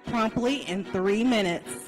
Promptly in 3 minutes.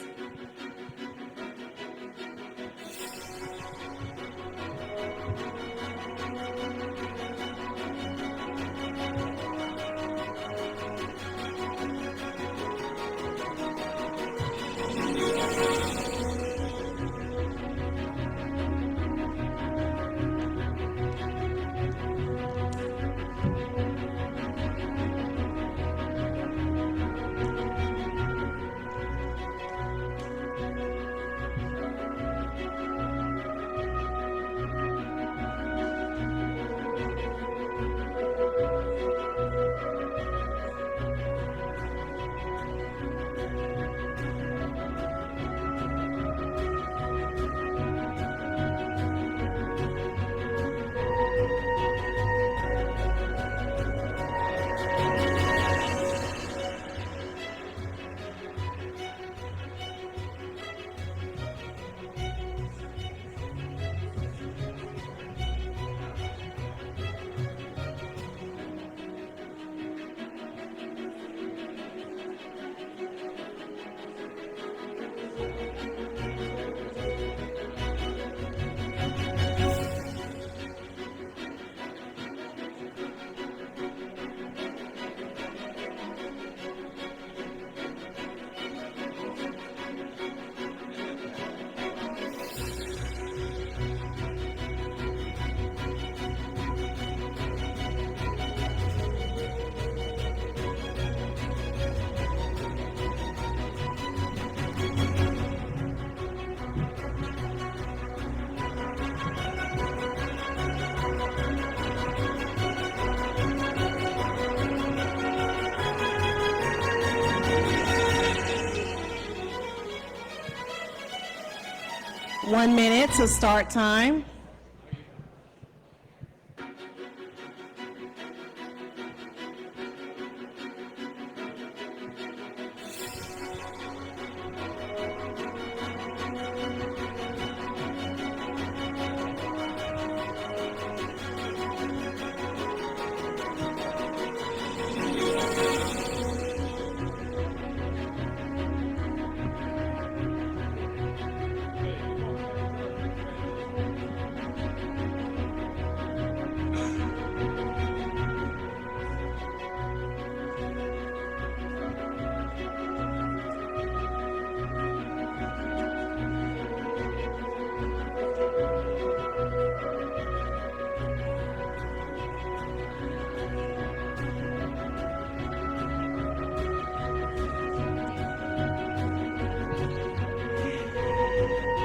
One minute to start time.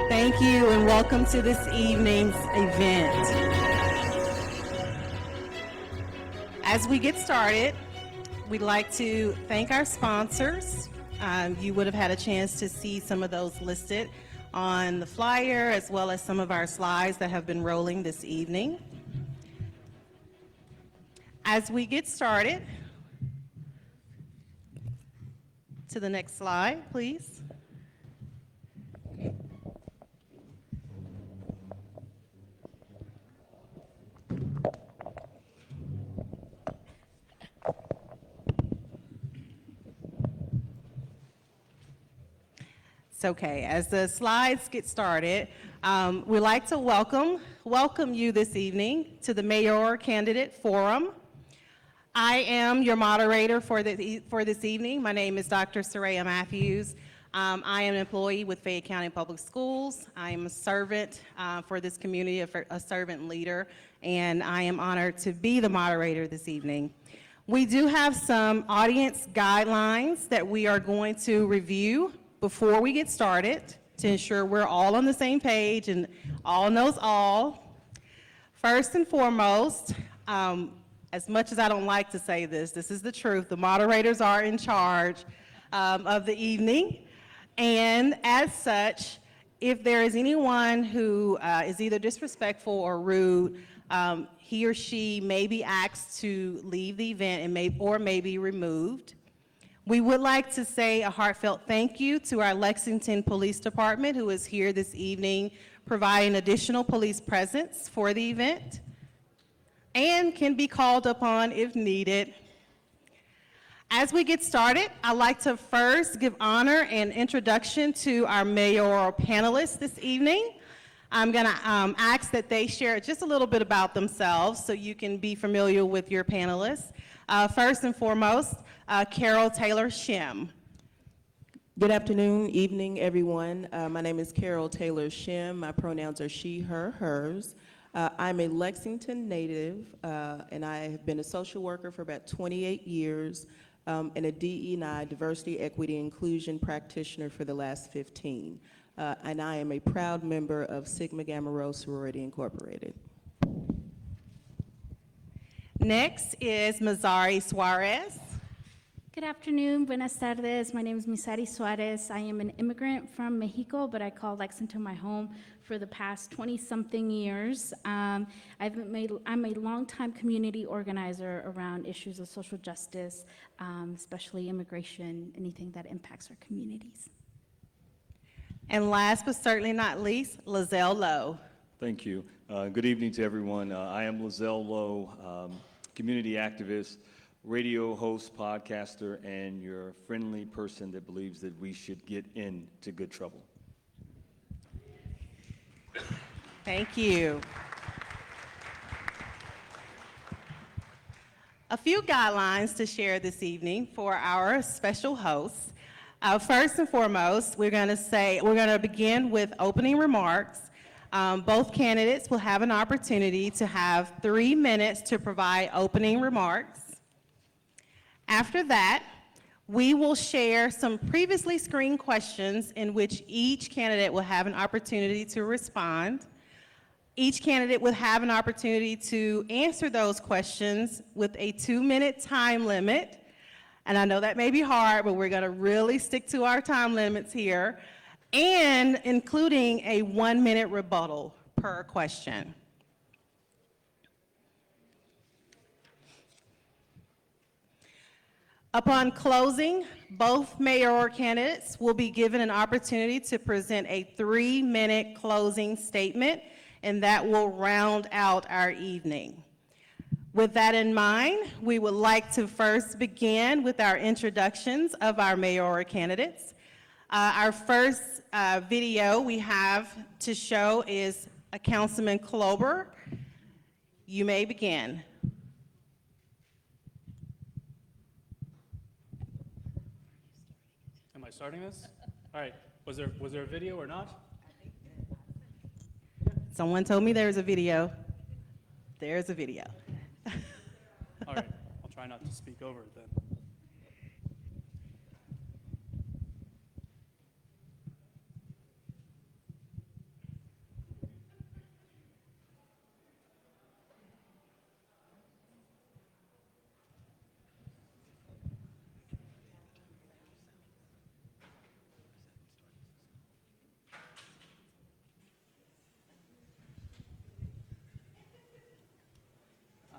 Thank you and welcome to this evening's event. As we get started, we'd like to thank our sponsors. You would have had a chance to see some of those listed on the flyer, as well as some of our slides that have been rolling this evening. As we get started, to the next slide, please. Okay, as the slides get started, we'd like to welcome you this evening to the Mayoral Candidate Forum. I am your moderator for this evening. My name is Dr. Soraya Matthews. I am an employee with Fayette County Public Schools. I am a servant for this community, a servant leader, and I am honored to be the moderator this evening. We do have some audience guidelines that we are going to review before we get started to ensure we're all on the same page and all knows all. First and foremost, as much as I don't like to say this is the truth. The moderators are in charge of the evening. And as such, if there is anyone who is either disrespectful or rude, he or she may be asked to leave the event and may be removed. We would like to say a heartfelt thank you to our Lexington Police Department, who is here this evening providing additional police presence for the event and can be called upon if needed. As we get started, I'd like to first give honor and introduction to our mayoral panelists this evening. I'm going to ask that they share just a little bit about themselves so you can be familiar with your panelists. First and foremost, Carol Taylor Shim. Good afternoon, evening, everyone. My name is Carol Taylor Shim. My pronouns are she, her, hers. I'm a Lexington native, and I have been a social worker for about 28 years, and a DE&I, diversity, equity, inclusion practitioner for the last 15. And I am a proud member of Sigma Gamma Rho Sorority Incorporated. Next is Mazari Suarez. Good afternoon, buenas tardes. My name is Misari Suarez. I am an immigrant from Mexico, but I call Lexington my home for the past 20-something years. I'm a longtime community organizer around issues of social justice, especially immigration, anything that impacts our communities. And last but certainly not least, Lizelle Lowe. Thank you. Good evening to everyone. I am Lizelle Lowe, community activist, radio host, podcaster, and your friendly person that believes that we should get into good trouble. Thank you. A few guidelines to share this evening for our special hosts. First and foremost, we're going to begin with opening remarks. Both candidates will have an opportunity to have 3 minutes to provide opening remarks. After that, we will share some previously screened questions in which each candidate will have an opportunity to respond. Each candidate will have an opportunity to answer those questions with a 2-minute time limit. And I know that may be hard, but we're going to really stick to our time limits here, and including a 1-minute rebuttal per question. Upon closing, both mayoral candidates will be given an opportunity to present a 3-minute closing statement, and that will round out our evening. With that in mind, we would like to first begin with our introductions of our mayoral candidates. Our first video we have to show is Councilman Klober. You may begin. Am I starting this? All right. Was there a video or not? Someone told me there's a video. There's a video. All right. I'll try not to speak over it then.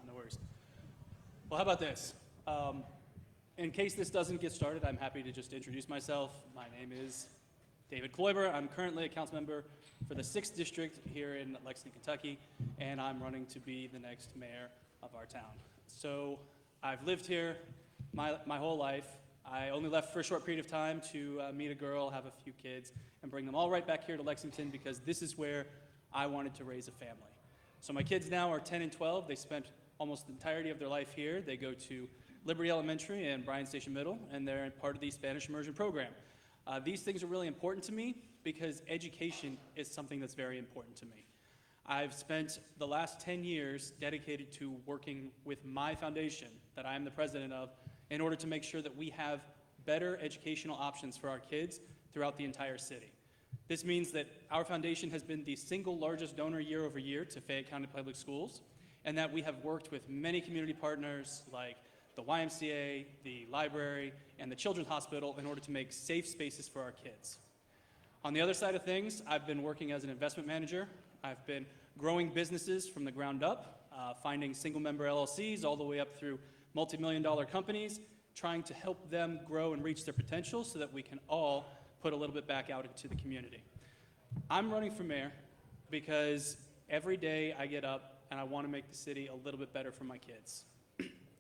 No worries. Well, how about this? In case this doesn't get started, I'm happy to just introduce myself. My name is David Kloiber. I'm currently a council member for the 6th District here in Lexington, Kentucky, and I'm running to be the next mayor of our town. So I've lived here my whole life. I only left for a short period of time to meet a girl, have a few kids, and bring them all right back here to Lexington because this is where I wanted to raise a family. So my kids now are 10 and 12. They spent almost the entirety of their life here. They go to Liberty Elementary and Bryan Station Middle, and they're part of the Spanish immersion program. These things are really important to me because education is something that's very important to me. I've spent the last 10 years dedicated to working with my foundation that I'm the president of in order to make sure that we have better educational options for our kids throughout the entire city. This means that our foundation has been the single largest donor year over year to Fayette County Public Schools, and that we have worked with many community partners like the YMCA, the library, and the Children's Hospital in order to make safe spaces for our kids. On the other side of things, I've been working as an investment manager. I've been growing businesses from the ground up, finding single-member LLCs all the way up through multi-million-dollar companies, trying to help them grow and reach their potential so that we can all put a little bit back out into the community. I'm running for mayor because every day I get up and I want to make the city a little bit better for my kids.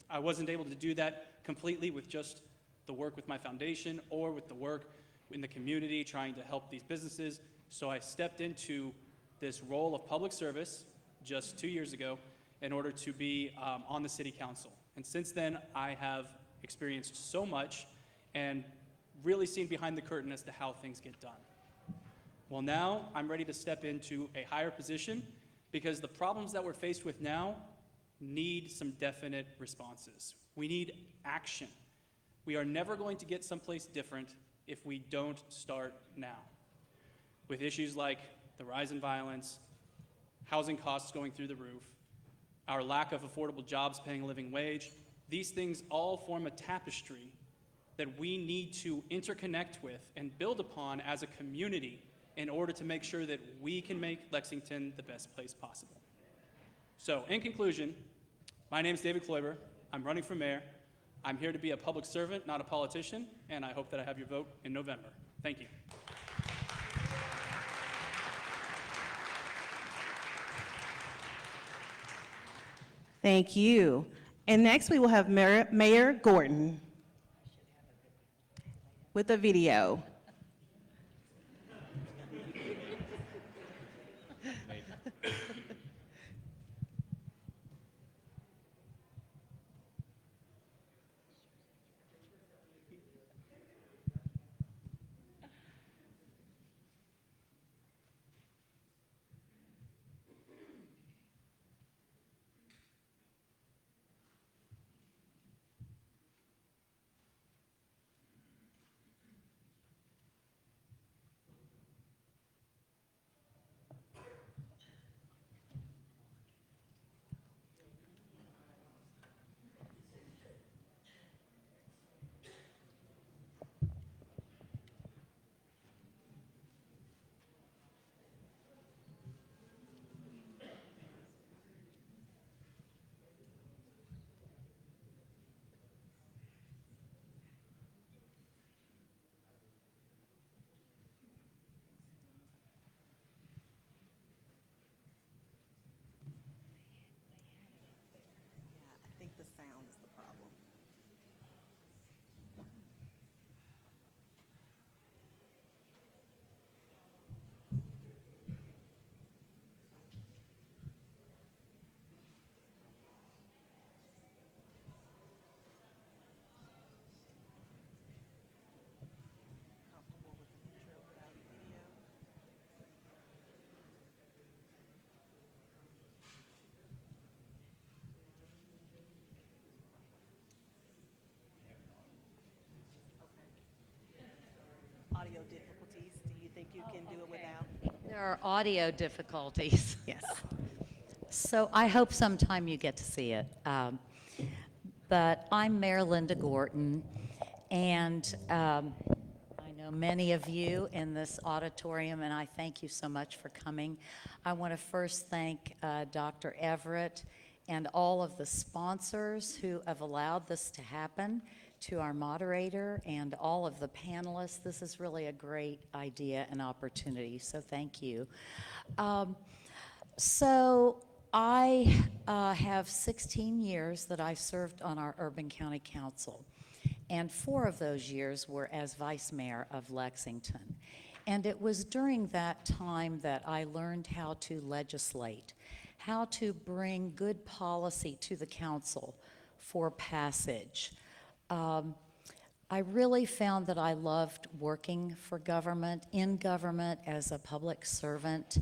I wasn't able to do that completely with just the work with my foundation or with the work in the community trying to help these businesses. So I stepped into this role of public service just 2 years ago in order to be on the city council. And since then, I have experienced so much and really seen behind the curtain as to how things get done. Well, now I'm ready to step into a higher position because the problems that we're faced with now need some definite responses. We need action. We are never going to get someplace different if we don't start now. With issues like the rise in violence, housing costs going through the roof, our lack of affordable jobs paying a living wage, these things all form a tapestry that we need to interconnect with and build upon as a community in order to make sure that we can make Lexington the best place possible. So, in conclusion, my name is David Kloiber. I'm running for mayor. I'm here to be a public servant, not a politician, and I hope that I have your vote in November. Thank you. Thank you. And next, we will have Mayor Gordon with a video. I think the sound is the problem. Audio difficulties, do you think you can do it without? There are audio difficulties. Yes. So I hope sometime you get to see it. But I'm Mayor Linda Gorton, and I know many of you in this auditorium, and I thank you so much for coming. I want to first thank Dr. Everett and all of the sponsors who have allowed this to happen, to our moderator and all of the panelists. This is really a great idea and opportunity, so thank you. So I have 16 years that I served on our Urban County Council, and 4 of those years were as vice mayor of Lexington. And it was during that time that I learned how to legislate, how to bring good policy to the council for passage. I really found that I loved working for government, in government as a public servant,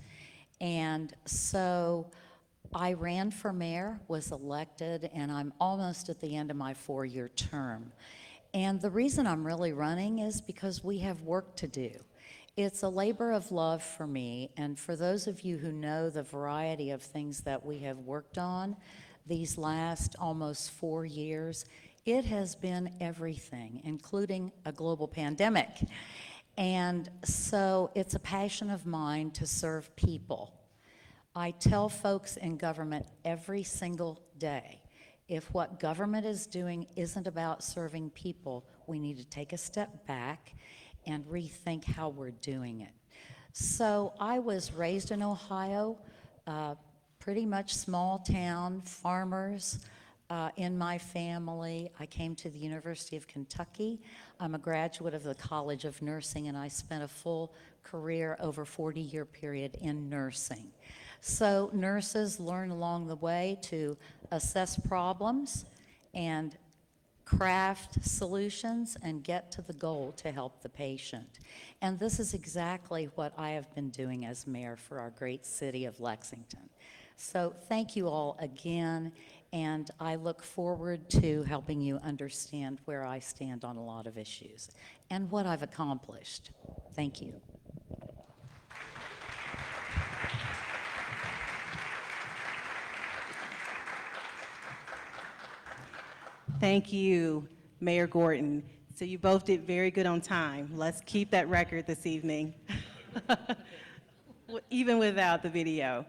and so I ran for mayor, was elected, and I'm almost at the end of my 4-year term. And the reason I'm really running is because we have work to do. It's a labor of love for me, and for those of you who know the variety of things that we have worked on these last almost 4 years, it has been everything, including a global pandemic. And so it's a passion of mine to serve people. I tell folks in government every single day, if what government is doing isn't about serving people, we need to take a step back and rethink how we're doing it. So I was raised in Ohio, pretty much small town, farmers, in my family. I came to the University of Kentucky. I'm a graduate of the College of Nursing, and I spent a full career, over 40-year period, in nursing. So nurses learn along the way to assess problems and craft solutions and get to the goal to help the patient. And this is exactly what I have been doing as mayor for our great city of Lexington. So thank you all again, and I look forward to helping you understand where I stand on a lot of issues and what I've accomplished. Thank you. Thank you, Mayor Gordon. So you both did very good on time. Let's keep that record this evening, even without the video.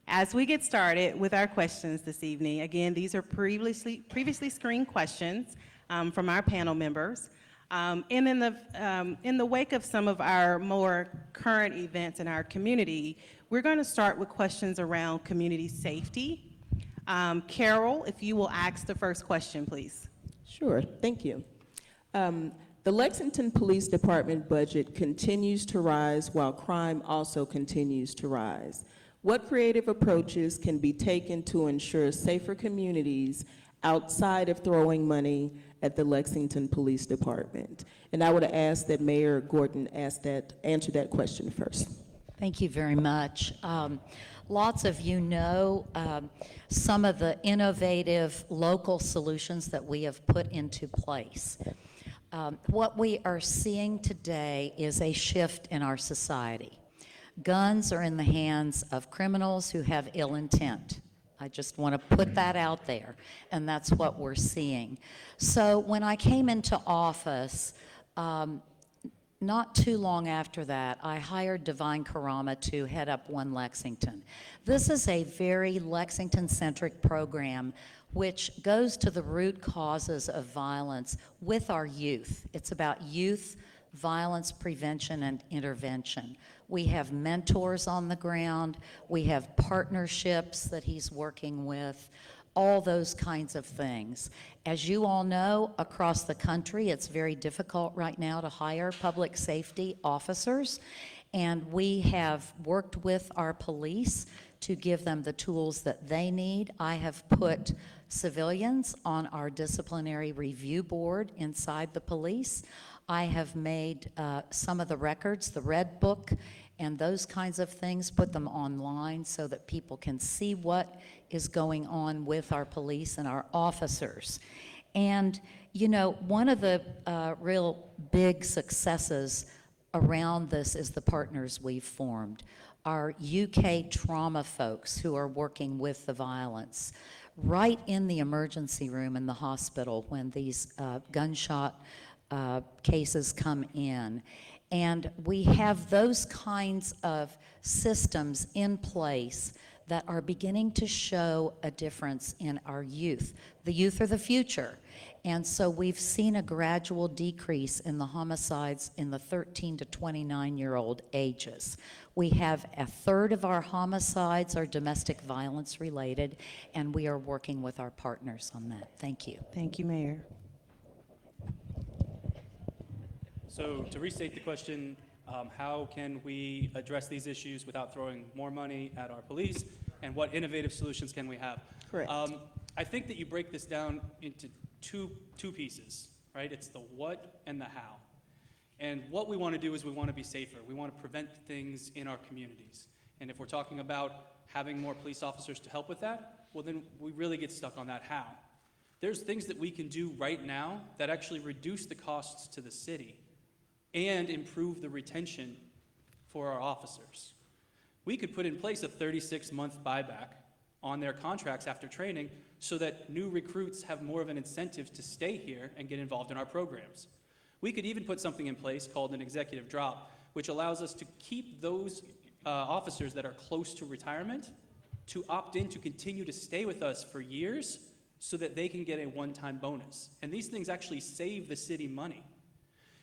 As we get started with our questions this evening, again, these are previously screened questions from our panel members. And in the wake of some of our more current events in our community, we're going to start with questions around community safety. Carol, if you will ask the first question, please. Sure, thank you. The Lexington Police Department budget continues to rise while crime also continues to rise. What creative approaches can be taken to ensure safer communities outside of throwing money at the Lexington Police Department? And I would ask that Mayor Gordon answer that question first. Thank you very much. Lots of you know some of the innovative local solutions that we have put into place. What we are seeing today is a shift in our society. Guns are in the hands of criminals who have ill intent. I just want to put that out there, and that's what we're seeing. So when I came into office, not too long after that, I hired Divine Karama to head up One Lexington. This is a very Lexington-centric program which goes to the root causes of violence with our youth. It's about youth violence prevention and intervention. We have mentors on the ground. We have partnerships that he's working with, all those kinds of things. As you all know, across the country, it's very difficult right now to hire public safety officers, and we have worked with our police to give them the tools that they need. I have put civilians on our disciplinary review board inside the police. I have made some of the records, the Red Book, and those kinds of things, put them online so that people can see what is going on with our police and our officers. And, you know, one of the real big successes around this is the partners we've formed. Our UK trauma folks who are working with the violence right in the emergency room in the hospital when these gunshot cases come in. And we have those kinds of systems in place that are beginning to show a difference in our youth. The youth are the future. And so we've seen a gradual decrease in the homicides in the 13 to 29-year-old ages. We have a third of our homicides are domestic violence related, and we are working with our partners on that. Thank you. Thank you, Mayor. So to restate the question, how can we address these issues without throwing more money at our police, and what innovative solutions can we have? Correct. I think that you break this down into two pieces, right? It's the what and the how. And what we want to do is we want to be safer. We want to prevent things in our communities. And if we're talking about having more police officers to help with that, well, then we really get stuck on that how. There's things that we can do right now that actually reduce the costs to the city and improve the retention for our officers. We could put in place a 36-month buyback on their contracts after training so that new recruits have more of an incentive to stay here and get involved in our programs. We could even put something in place called an executive drop, which allows us to keep those officers that are close to retirement to opt in to continue to stay with us for years so that they can get a one-time bonus. And these things actually save the city money.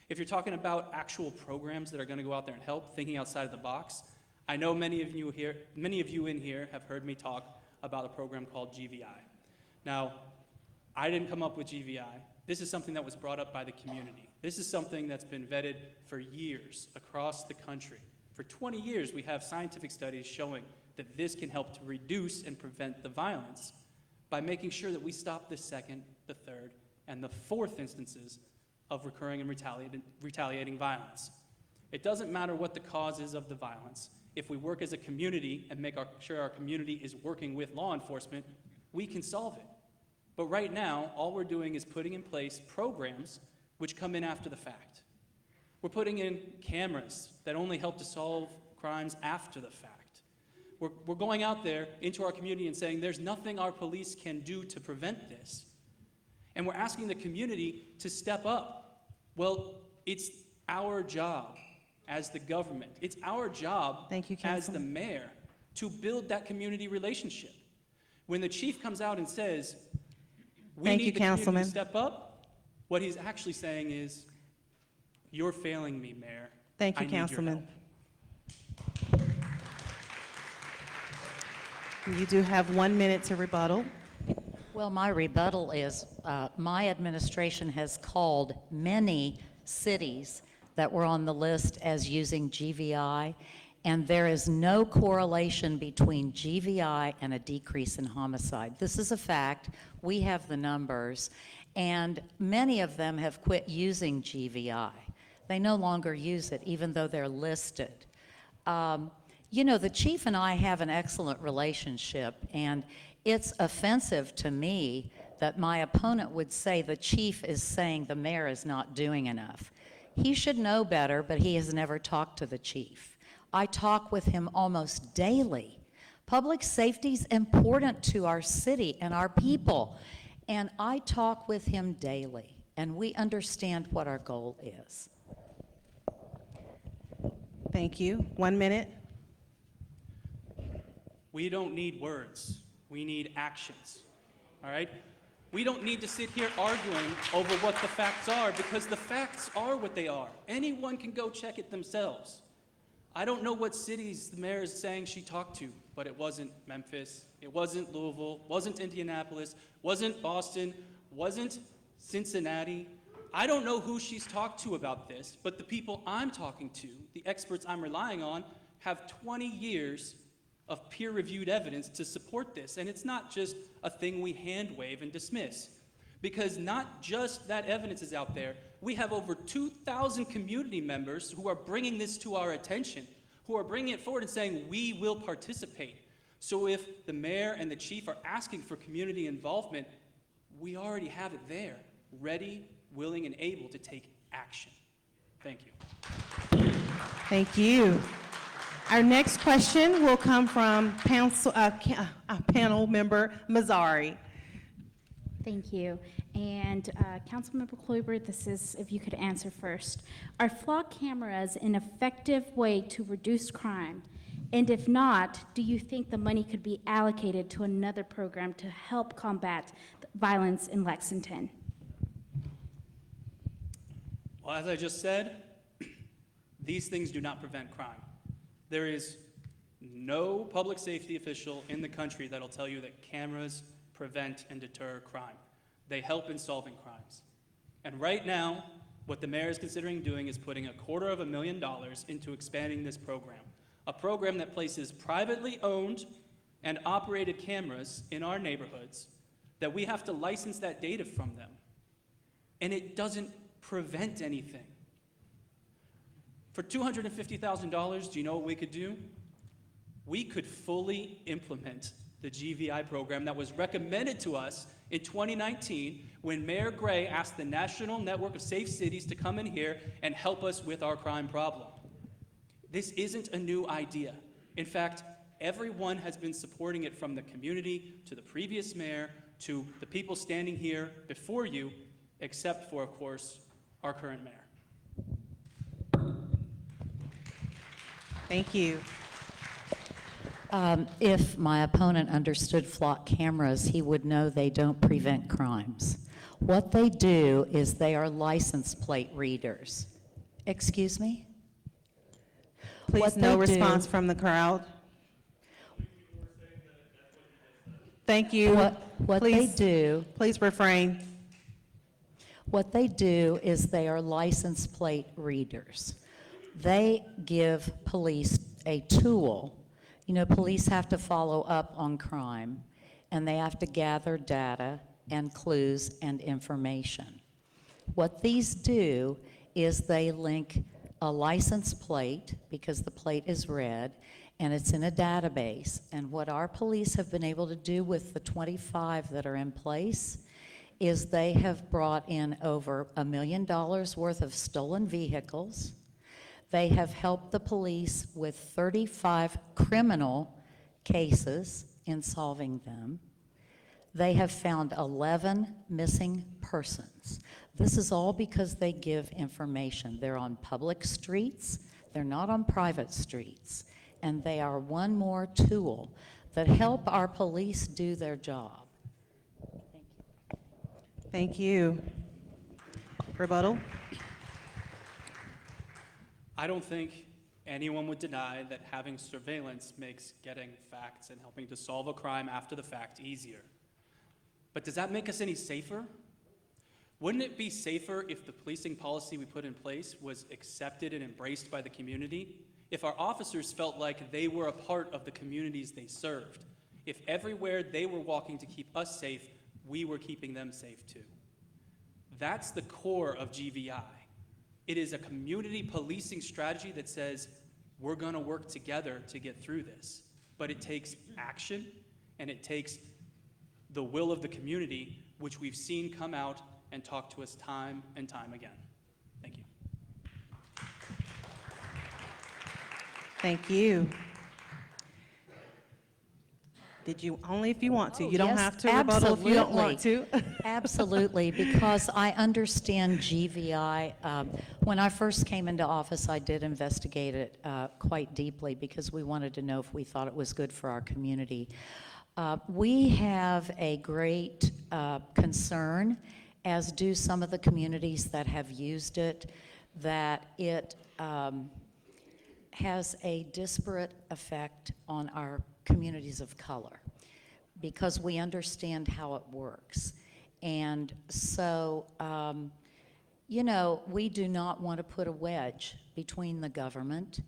If you're talking about actual programs that are going to go out there and help, thinking outside of the box, I know many of you in here have heard me talk about a program called GVI. Now, I didn't come up with GVI. This is something that was brought up by the community. This is something that's been vetted for years across the country. For 20 years, we have scientific studies showing that this can help to reduce and prevent the violence by making sure that we stop the second, the third, and the fourth instances of recurring and retaliating violence. It doesn't matter what the cause is of the violence. If we work as a community and make sure our community is working with law enforcement, we can solve it. But right now, all we're doing is putting in place programs which come in after the fact. We're putting in cameras that only help to solve crimes after the fact. We're going out there into our community and saying there's nothing our police can do to prevent this. And we're asking the community to step up. Well, it's our job as the government. It's our job Thank you, as the Councilman. mayor to build that community relationship. When the chief comes out and says, we Thank need you, the community Councilman. to step up, what he's actually saying is, you're failing me, Mayor. Thank I you, need your Councilman. help." You do have 1 minute to rebuttal. Well, my rebuttal is, my administration has called many cities that were on the list as using GVI, and there is no correlation between GVI and a decrease in homicide. This is a fact. We have the numbers, and many of them have quit using GVI. They no longer use it, even though they're listed. You know, the chief and I have an excellent relationship, and it's offensive to me that my opponent would say the chief is saying the mayor is not doing enough. He should know better, but he has never talked to the chief. I talk with him almost daily. Public safety is important to our city and our people, and I talk with him daily, and we understand what our goal is. Thank you. 1 minute. We don't need words. We need actions, all right? We don't need to sit here arguing over what the facts are, because the facts are what they are. Anyone can go check it themselves. I don't know what cities the mayor is saying she talked to, but it wasn't Memphis, it wasn't Louisville, wasn't Indianapolis, wasn't Boston, wasn't Cincinnati. I don't know who she's talked to about this, but the people I'm talking to, the experts I'm relying on, have 20 years of peer-reviewed evidence to support this. And it's not just a thing we hand-wave and dismiss. Because not just that evidence is out there, we have over 2,000 community members who are bringing this to our attention, who are bringing it forward and saying, we will participate. So if the mayor and the chief are asking for community involvement, we already have it there, ready, willing, and able to take action. Thank you. Thank you. Our next question will come from panel member Mazzari. Thank you. And Councilmember Kloiber, this is, if you could answer first. Are flock cameras an effective way to reduce crime? And if not, do you think the money could be allocated to another program to help combat violence in Lexington? Well, as I just said, these things do not prevent crime. There is no public safety official in the country that'll tell you that cameras prevent and deter crime. They help in solving crimes. And right now, what the mayor is considering doing is putting $250,000 into expanding this program. A program that places privately owned and operated cameras in our neighborhoods, that we have to license that data from them. And it doesn't prevent anything. For $250,000, do you know what we could do? We could fully implement the GVI program that was recommended to us in 2019 when Mayor Gray asked the National Network of Safe Cities to come in here and help us with our crime problem. This isn't a new idea. In fact, everyone has been supporting it, from the community to the previous mayor to the people standing here before you, except for, of course, our current mayor. Thank you. If my opponent understood flock cameras, he would know they don't prevent crimes. What they do is they are license plate readers. Excuse me? Please, What no they do- response from the crowd. Thank you. What they Please- do, Please refrain. what they do is they are license plate readers. They give police a tool. You know, police have to follow up on crime, and they have to gather data and clues and information. What these do is they link a license plate, because the plate is red, and it's in a database. And what our police have been able to do with the 25 that are in place is they have brought in over $1 million worth of stolen vehicles. They have helped the police with 35 criminal cases in solving them. They have found 11 missing persons. This is all because they give information. They're on public streets, they're not on private streets, and they are one more tool that help our police do their job. Thank you. Rebuttal? I don't think anyone would deny that having surveillance makes getting facts and helping to solve a crime after the fact easier. But does that make us any safer? Wouldn't it be safer if the policing policy we put in place was accepted and embraced by the community? If our officers felt like they were a part of the communities they served? If everywhere they were walking to keep us safe, we were keeping them safe too? That's the core of GVI. It is a community policing strategy that says we're going to work together to get through this. But it takes action, and it takes the will of the community, which we've seen come out and talk to us time and time again. Thank you. Thank you. Did you, only if you want to. You don't Yes, have to rebuttal if you don't want to. Absolutely, because I understand GVI. When I first came into office, I did investigate it quite deeply because we wanted to know if we thought it was good for our community. We have a great concern, as do some of the communities that have used it, that it has a disparate effect on our communities of color, because we understand how it works. And so, you know, we do not want to put a wedge between the government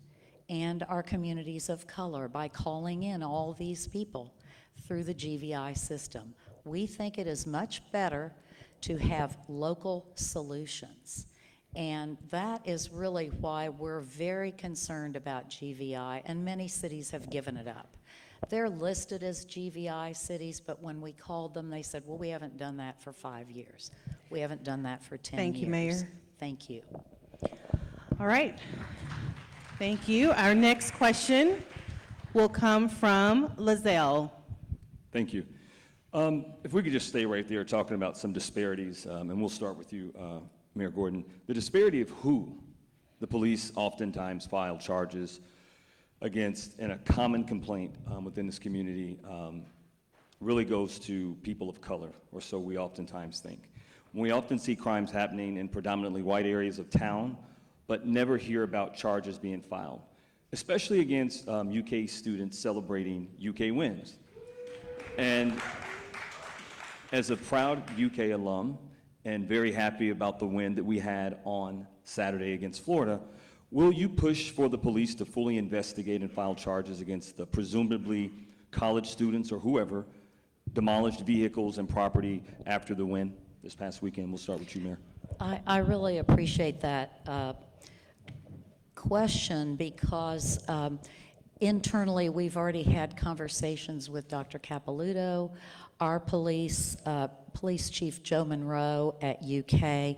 and our communities of color by calling in all these people through the GVI system. We think it is much better to have local solutions. And that is really why we're very concerned about GVI, and many cities have given it up. They're listed as GVI cities, but when we called them, they said, well, we haven't done that for 5 years. We haven't done that for 10 years. Thank you, Mayor. Thank you. All right. Thank you. Our next question will come from Lizelle. Thank you. If we could just stay right there talking about some disparities, and we'll start with you, Mayor Gordon. The disparity of who the police oftentimes file charges against, and a common complaint within this community really goes to people of color, or so we oftentimes think. We often see crimes happening in predominantly white areas of town, but never hear about charges being filed, especially against UK students celebrating UK wins. And as a proud UK alum and very happy about the win that we had on Saturday against Florida, will you push for the police to fully investigate and file charges against the presumably college students or whoever demolished vehicles and property after the win this past weekend? We'll start with you, Mayor. I really appreciate that question, because internally we've already had conversations with Dr. Capilouto, our police chief Joe Monroe at UK.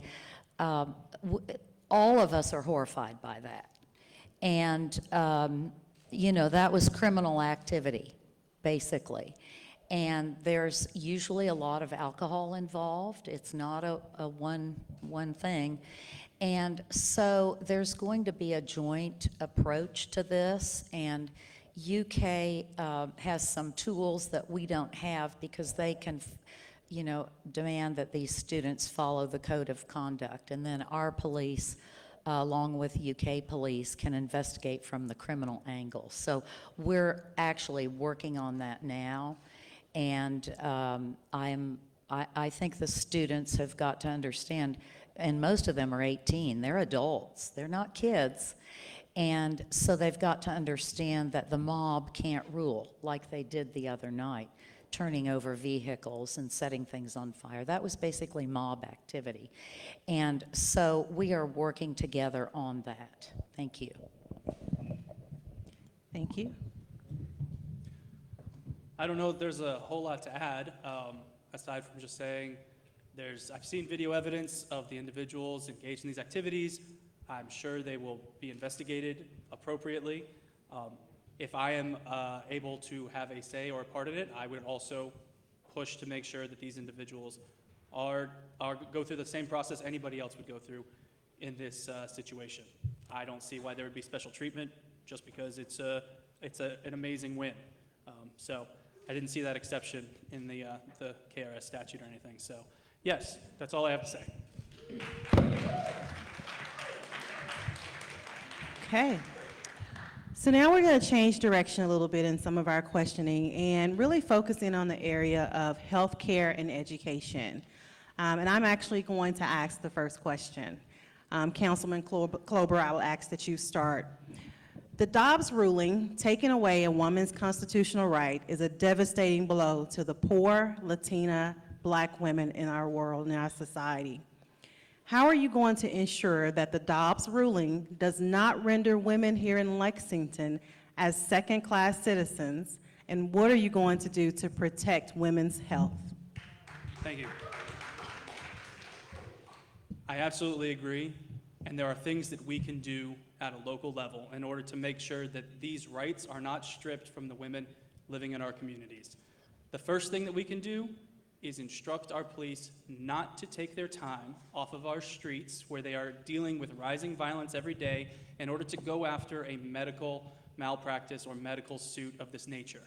All of us are horrified by that. And, you know, that was criminal activity, basically. And there's usually a lot of alcohol involved. It's not a one thing. And so there's going to be a joint approach to this, and UK has some tools that we don't have, because they can, you know, demand that these students follow the code of conduct. And then our police, along with UK police, can investigate from the criminal angle. So we're actually working on that now. And I think the students have got to understand, and most of them are 18, they're adults, they're not kids. And so they've got to understand that the mob can't rule like they did the other night, turning over vehicles and setting things on fire. That was basically mob activity. And so we are working together on that. Thank you. Thank you. I don't know if there's a whole lot to add, aside from just saying I've seen video evidence of the individuals engaged in these activities. I'm sure they will be investigated appropriately. If I am able to have a say or a part in it, I would also push to make sure that these individuals go through the same process anybody else would go through in this situation. I don't see why there would be special treatment just because it's an amazing win. So I didn't see that exception in the KRS statute or anything. So yes, that's all I have to say. Okay. So now we're going to change direction a little bit in some of our questioning and really focus in on the area of healthcare and education. And I'm actually going to ask the first question. Councilman Klober, I will ask that you start. The Dobbs ruling, taking away a woman's constitutional right, is a devastating blow to the poor, Latina, Black women in our world, in our society. How are you going to ensure that the Dobbs ruling does not render women here in Lexington as second-class citizens, and what are you going to do to protect women's health? Thank you. I absolutely agree, and there are things that we can do at a local level in order to make sure that these rights are not stripped from the women living in our communities. The first thing that we can do is instruct our police not to take their time off of our streets where they are dealing with rising violence every day in order to go after a medical malpractice or medical suit of this nature.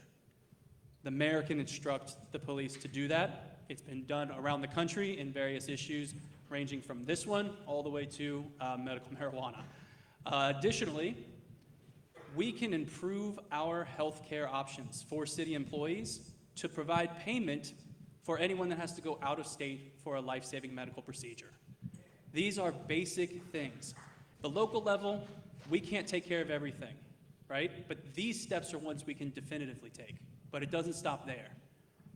The mayor can instruct the police to do that. It's been done around the country in various issues, ranging from this one all the way to medical marijuana. Additionally, we can improve our healthcare options for city employees to provide payment for anyone that has to go out of state for a life-saving medical procedure. These are basic things. The local level, we can't take care of everything, right? But these steps are ones we can definitively take. But it doesn't stop there.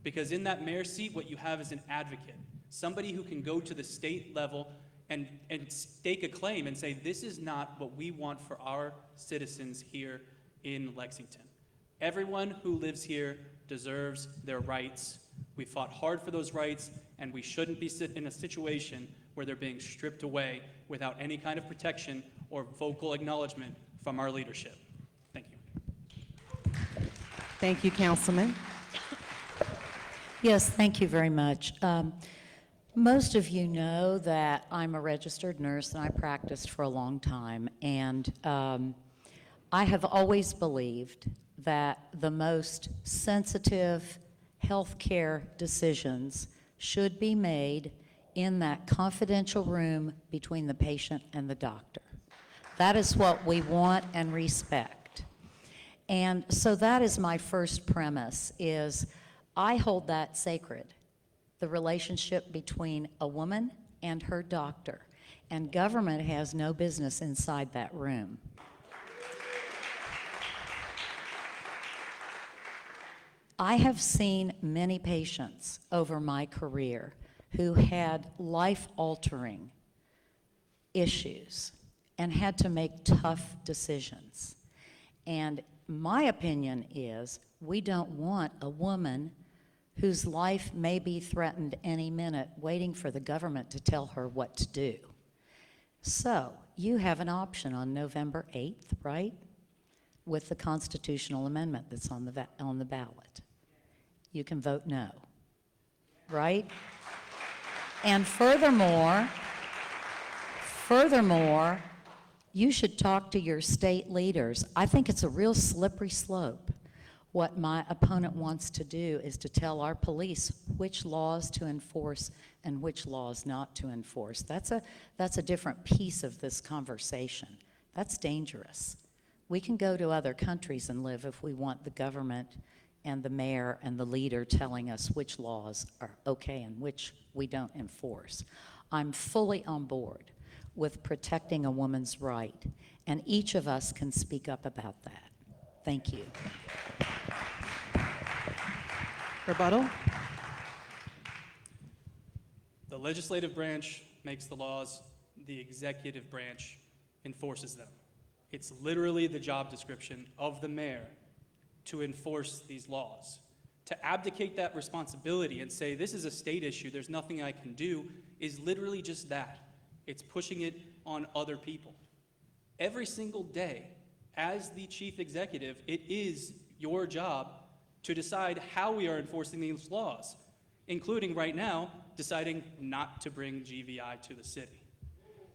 Because in that mayor's seat, what you have is an advocate, somebody who can go to the state level and stake a claim and say, this is not what we want for our citizens here in Lexington. Everyone who lives here deserves their rights. We fought hard for those rights, and we shouldn't be in a situation where they're being stripped away without any kind of protection or vocal acknowledgement from our leadership. Thank you. Thank you, Councilman. Yes, thank you very much. Most of you know that I'm a registered nurse and I practiced for a long time, and I have always believed that the most sensitive healthcare decisions should be made in that confidential room between the patient and the doctor. That is what we want and respect. And so that is my first premise, is I hold that sacred, the relationship between a woman and her doctor, and government has no business inside that room. I have seen many patients over my career who had life-altering issues and had to make tough decisions. And my opinion is we don't want a woman whose life may be threatened any minute waiting for the government to tell her what to do. So you have an option on November 8th, right? With the constitutional amendment that's on the ballot. You can vote no, right? And furthermore, you should talk to your state leaders. I think it's a real slippery slope. What my opponent wants to do is to tell our police which laws to enforce and which laws not to enforce. That's a different piece of this conversation. That's dangerous. We can go to other countries and live if we want the government and the mayor and the leader telling us which laws are okay and which we don't enforce. I'm fully on board with protecting a woman's right, and each of us can speak up about that. Thank you. Rebuttal? The legislative branch makes the laws, the executive branch enforces them. It's literally the job description of the mayor to enforce these laws. To abdicate that responsibility and say, this is a state issue, there's nothing I can do, is literally just that. It's pushing it on other people. Every single day, as the chief executive, it is your job to decide how we are enforcing these laws, including right now, deciding not to bring GVI to the city.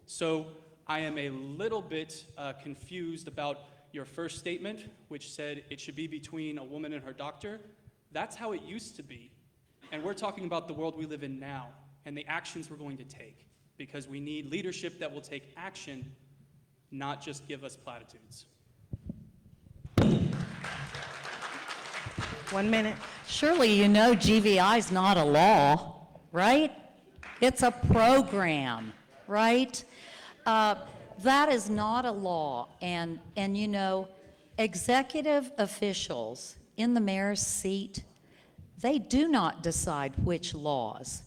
So I am a little bit confused about your first statement, which said it should be between a woman and her doctor. That's how it used to be. And we're talking about the world we live in now and the actions we're going to take, because we need leadership that will take action, not just give us platitudes. 1 minute. Surely you know GVI is not a law, right? It's a program, right? That is not a law. And you know, executive officials in the mayor's seat, they do not decide which laws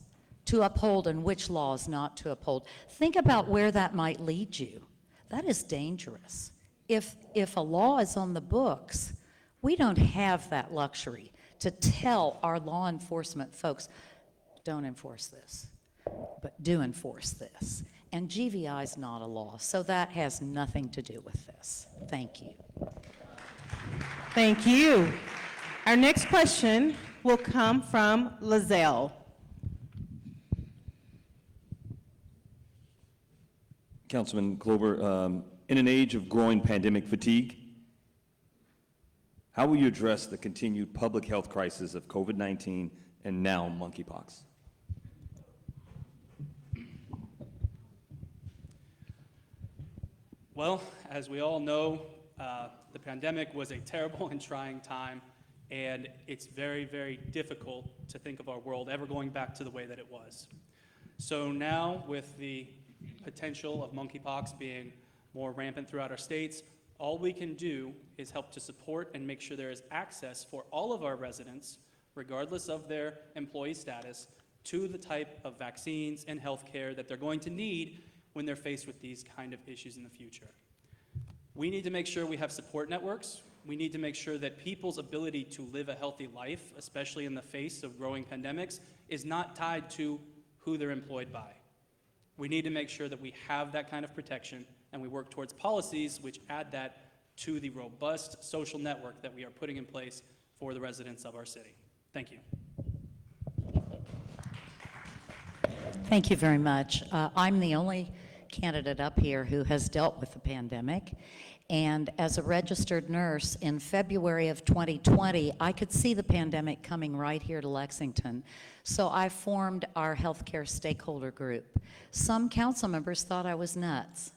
to uphold and which laws not to uphold. Think about where that might lead you. That is dangerous. If a law is on the books, we don't have that luxury to tell our law enforcement folks, don't enforce this, but do enforce this. And GVI is not a law, so that has nothing to do with this. Thank you. Thank you. Our next question will come from Lizelle. Councilman Klober, in an age of growing pandemic fatigue, how will you address the continued public health crisis of COVID-19 and now monkeypox? Well, as we all know, the pandemic was a terrible and trying time, and it's very, very difficult to think of our world ever going back to the way that it was. So now, with the potential of monkeypox being more rampant throughout our states, all we can do is help to support and make sure there is access for all of our residents, regardless of their employee status, to the type of vaccines and health care that they're going to need when they're faced with these kind of issues in the future. We need to make sure we have support networks. We need to make sure that people's ability to live a healthy life, especially in the face of growing pandemics, is not tied to who they're employed by. We need to make sure that we have that kind of protection, and we work towards policies which add that to the robust social network that we are putting in place for the residents of our city. Thank you. Thank you very much. I'm the only candidate up here who has dealt with the pandemic. And as a registered nurse in February of 2020, I could see the pandemic coming right here to Lexington. So I formed our healthcare stakeholder group. Some council members thought I was nuts.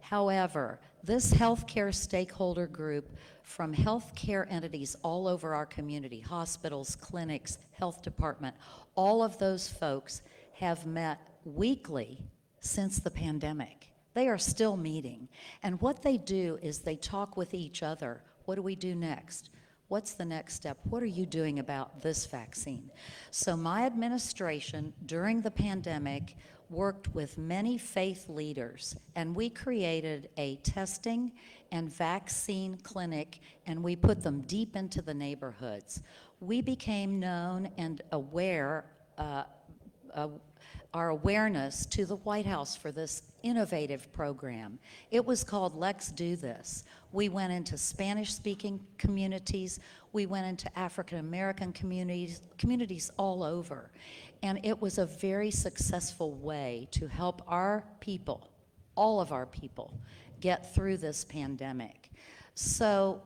However, this healthcare stakeholder group from healthcare entities all over our community, hospitals, clinics, health department, all of those folks have met weekly since the pandemic. They are still meeting. And what they do is they talk with each other. What do we do next? What's the next step? What are you doing about this vaccine? So my administration during the pandemic worked with many faith leaders, and we created a testing and vaccine clinic, and we put them deep into the neighborhoods. We became known and aware, our awareness to the White House for this innovative program. It was called Let's Do This. We went into Spanish-speaking communities, we went into African-American communities all over. And it was a very successful way to help our people, all of our people, get through this pandemic. So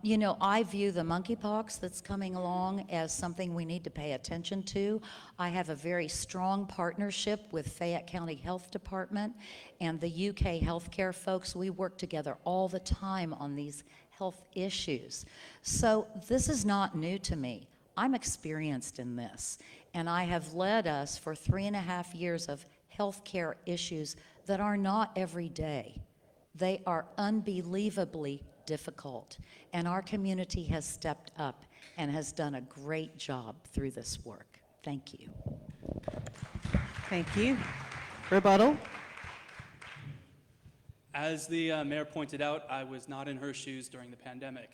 You know, I view the monkeypox that's coming along as something we need to pay attention to. I have a very strong partnership with Fayette County Health Department and the UK healthcare folks. We work together all the time on these health issues. So this is not new to me. I'm experienced in this, and I have led us for 3.5 years of healthcare issues that are not every day. They are unbelievably difficult, and our community has stepped up and has done a great job through this work. Thank you. Thank you. Rebuttal? As the mayor pointed out, I was not in her shoes during the pandemic.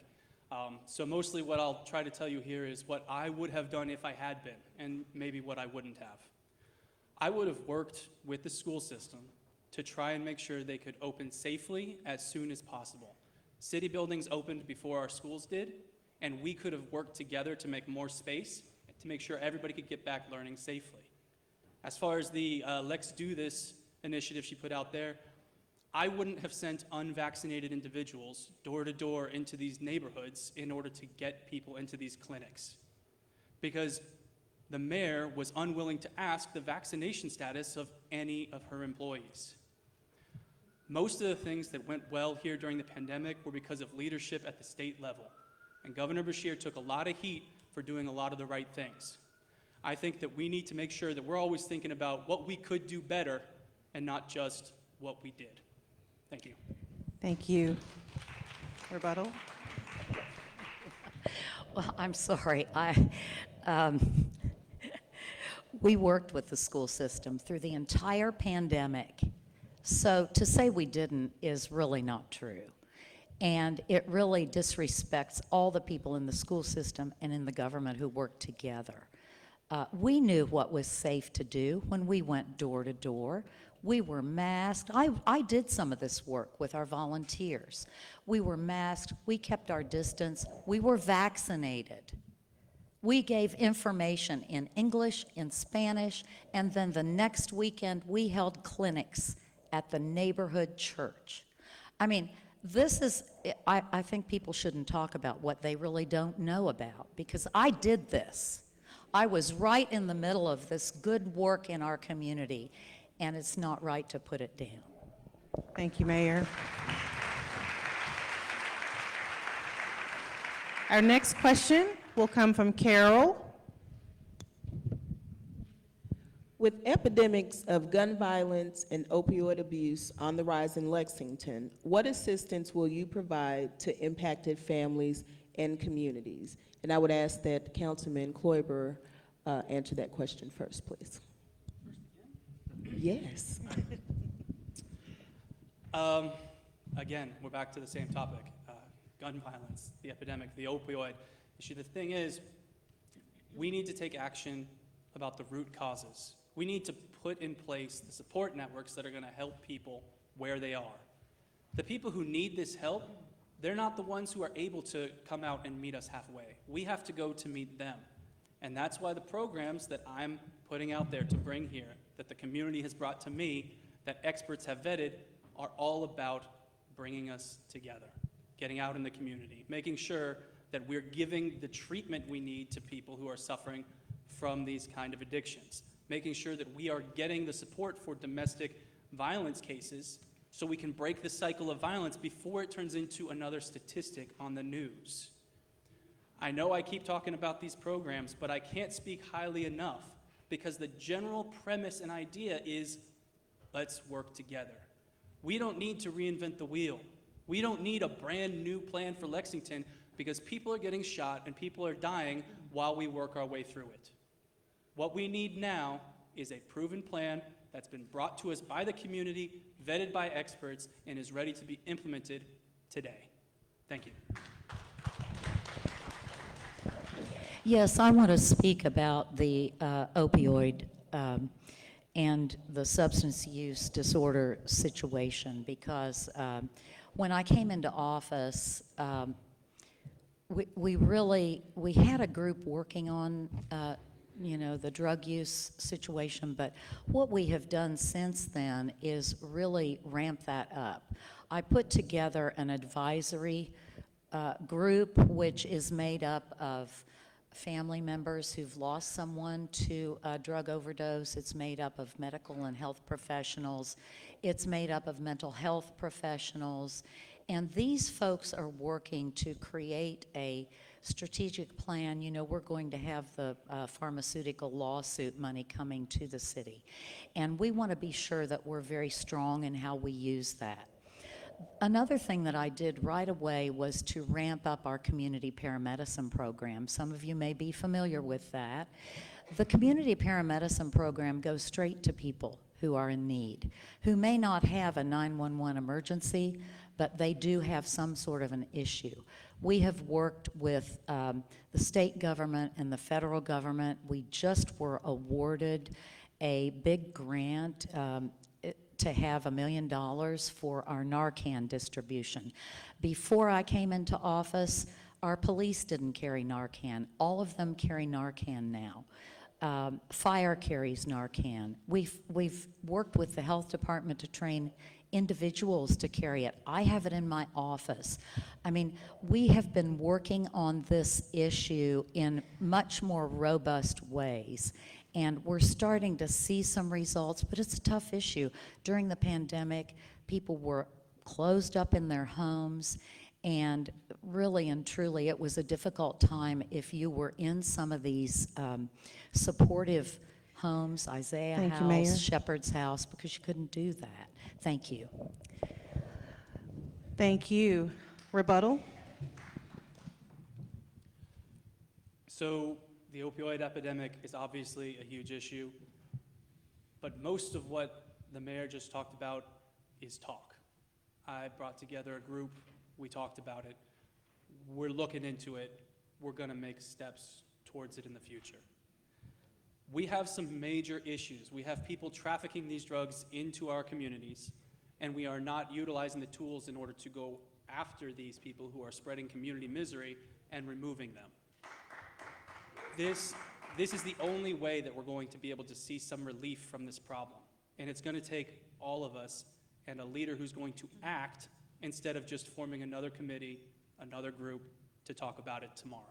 So mostly what I'll try to tell you here is what I would have done if I had been, and maybe what I wouldn't have. I would have worked with the school system to try and make sure they could open safely as soon as possible. City buildings opened before our schools did, and we could have worked together to make more space to make sure everybody could get back learning safely. As far as the Let's Do This initiative she put out there, I wouldn't have sent unvaccinated individuals door to door into these neighborhoods in order to get people into these clinics, because the mayor was unwilling to ask the vaccination status of any of her employees. Most of the things that went well here during the pandemic were because of leadership at the state level, and Governor Beshear took a lot of heat for doing a lot of the right things. I think that we need to make sure that we're always thinking about what we could do better and not just what we did. Thank you. Thank you. Rebuttal? Well, I'm sorry. We worked with the school system through the entire pandemic. So to say we didn't is really not true. And it really disrespects all the people in the school system and in the government who worked together. We knew what was safe to do when we went door to door. We were masked. I did some of this work with our volunteers. We were masked. We kept our distance. We were vaccinated. We gave information in English, in Spanish, and then the next weekend we held clinics at the neighborhood church. I mean, this is, I think people shouldn't talk about what they really don't know about, because I did this. I was right in the middle of this good work in our community, and it's not right to put it down. Thank you, Mayor. Our next question will come from Carol. With epidemics of gun violence and opioid abuse on the rise in Lexington, what assistance will you provide to impacted families and communities? And I would ask that Councilman Kloiber answer that question first, please. Yes. Again, we're back to the same topic, gun violence, the epidemic, the opioid issue. The thing is, we need to take action about the root causes. We need to put in place the support networks that are going to help people where they are. The people who need this help, they're not the ones who are able to come out and meet us halfway. We have to go to meet them. And that's why the programs that I'm putting out there to bring here, that the community has brought to me, that experts have vetted, are all about bringing us together, getting out in the community, making sure that we're giving the treatment we need to people who are suffering from these kind of addictions, making sure that we are getting the support for domestic violence cases so we can break the cycle of violence before it turns into another statistic on the news. I know I keep talking about these programs, but I can't speak highly enough, because the general premise and idea is, let's work together. We don't need to reinvent the wheel. We don't need a brand new plan for Lexington, because people are getting shot and people are dying while we work our way through it. What we need now is a proven plan that's been brought to us by the community, vetted by experts, and is ready to be implemented today. Thank you. Yes, I want to speak about the opioid and the substance use disorder situation, because when I came into office, we had a group working on the drug use situation, but what we have done since then is really ramp that up. I put together an advisory group which is made up of family members who've lost someone to a drug overdose. It's made up of medical and health professionals. It's made up of mental health professionals. And these folks are working to create a strategic plan. You know, we're going to have the pharmaceutical lawsuit money coming to the city. And we want to be sure that we're very strong in how we use that. Another thing that I did right away was to ramp up our community paramedicine program. Some of you may be familiar with that. The community paramedicine program goes straight to people who are in need, who may not have a 911 emergency, but they do have some sort of an issue. We have worked with the state government and the federal government. We just were awarded a big grant to have $1 million for our Narcan distribution. Before I came into office, our police didn't carry Narcan. All of them carry Narcan now. Fire carries Narcan. We've worked with the health department to train individuals to carry it. I have it in my office. I mean, we have been working on this issue in much more robust ways. And we're starting to see some results, but it's a tough issue. During the pandemic, people were closed up in their homes, and really and truly, it was a difficult time if you were in some of these supportive homes, Isaiah Thank you, Mayor. House, Shepherd's House, because you couldn't do that. Thank you. Thank you. Rebuttal? So the opioid epidemic is obviously a huge issue, but most of what the mayor just talked about is talk. I brought together a group, we talked about it, we're looking into it, we're gonna make steps towards it in the future. We have some major issues. We have people trafficking these drugs into our communities, and we are not utilizing the tools in order to go after these people who are spreading community misery and removing them. This is the only way that we're going to be able to see some relief from this problem. And it's going to take all of us and a leader who's going to act instead of just forming another committee, another group to talk about it tomorrow.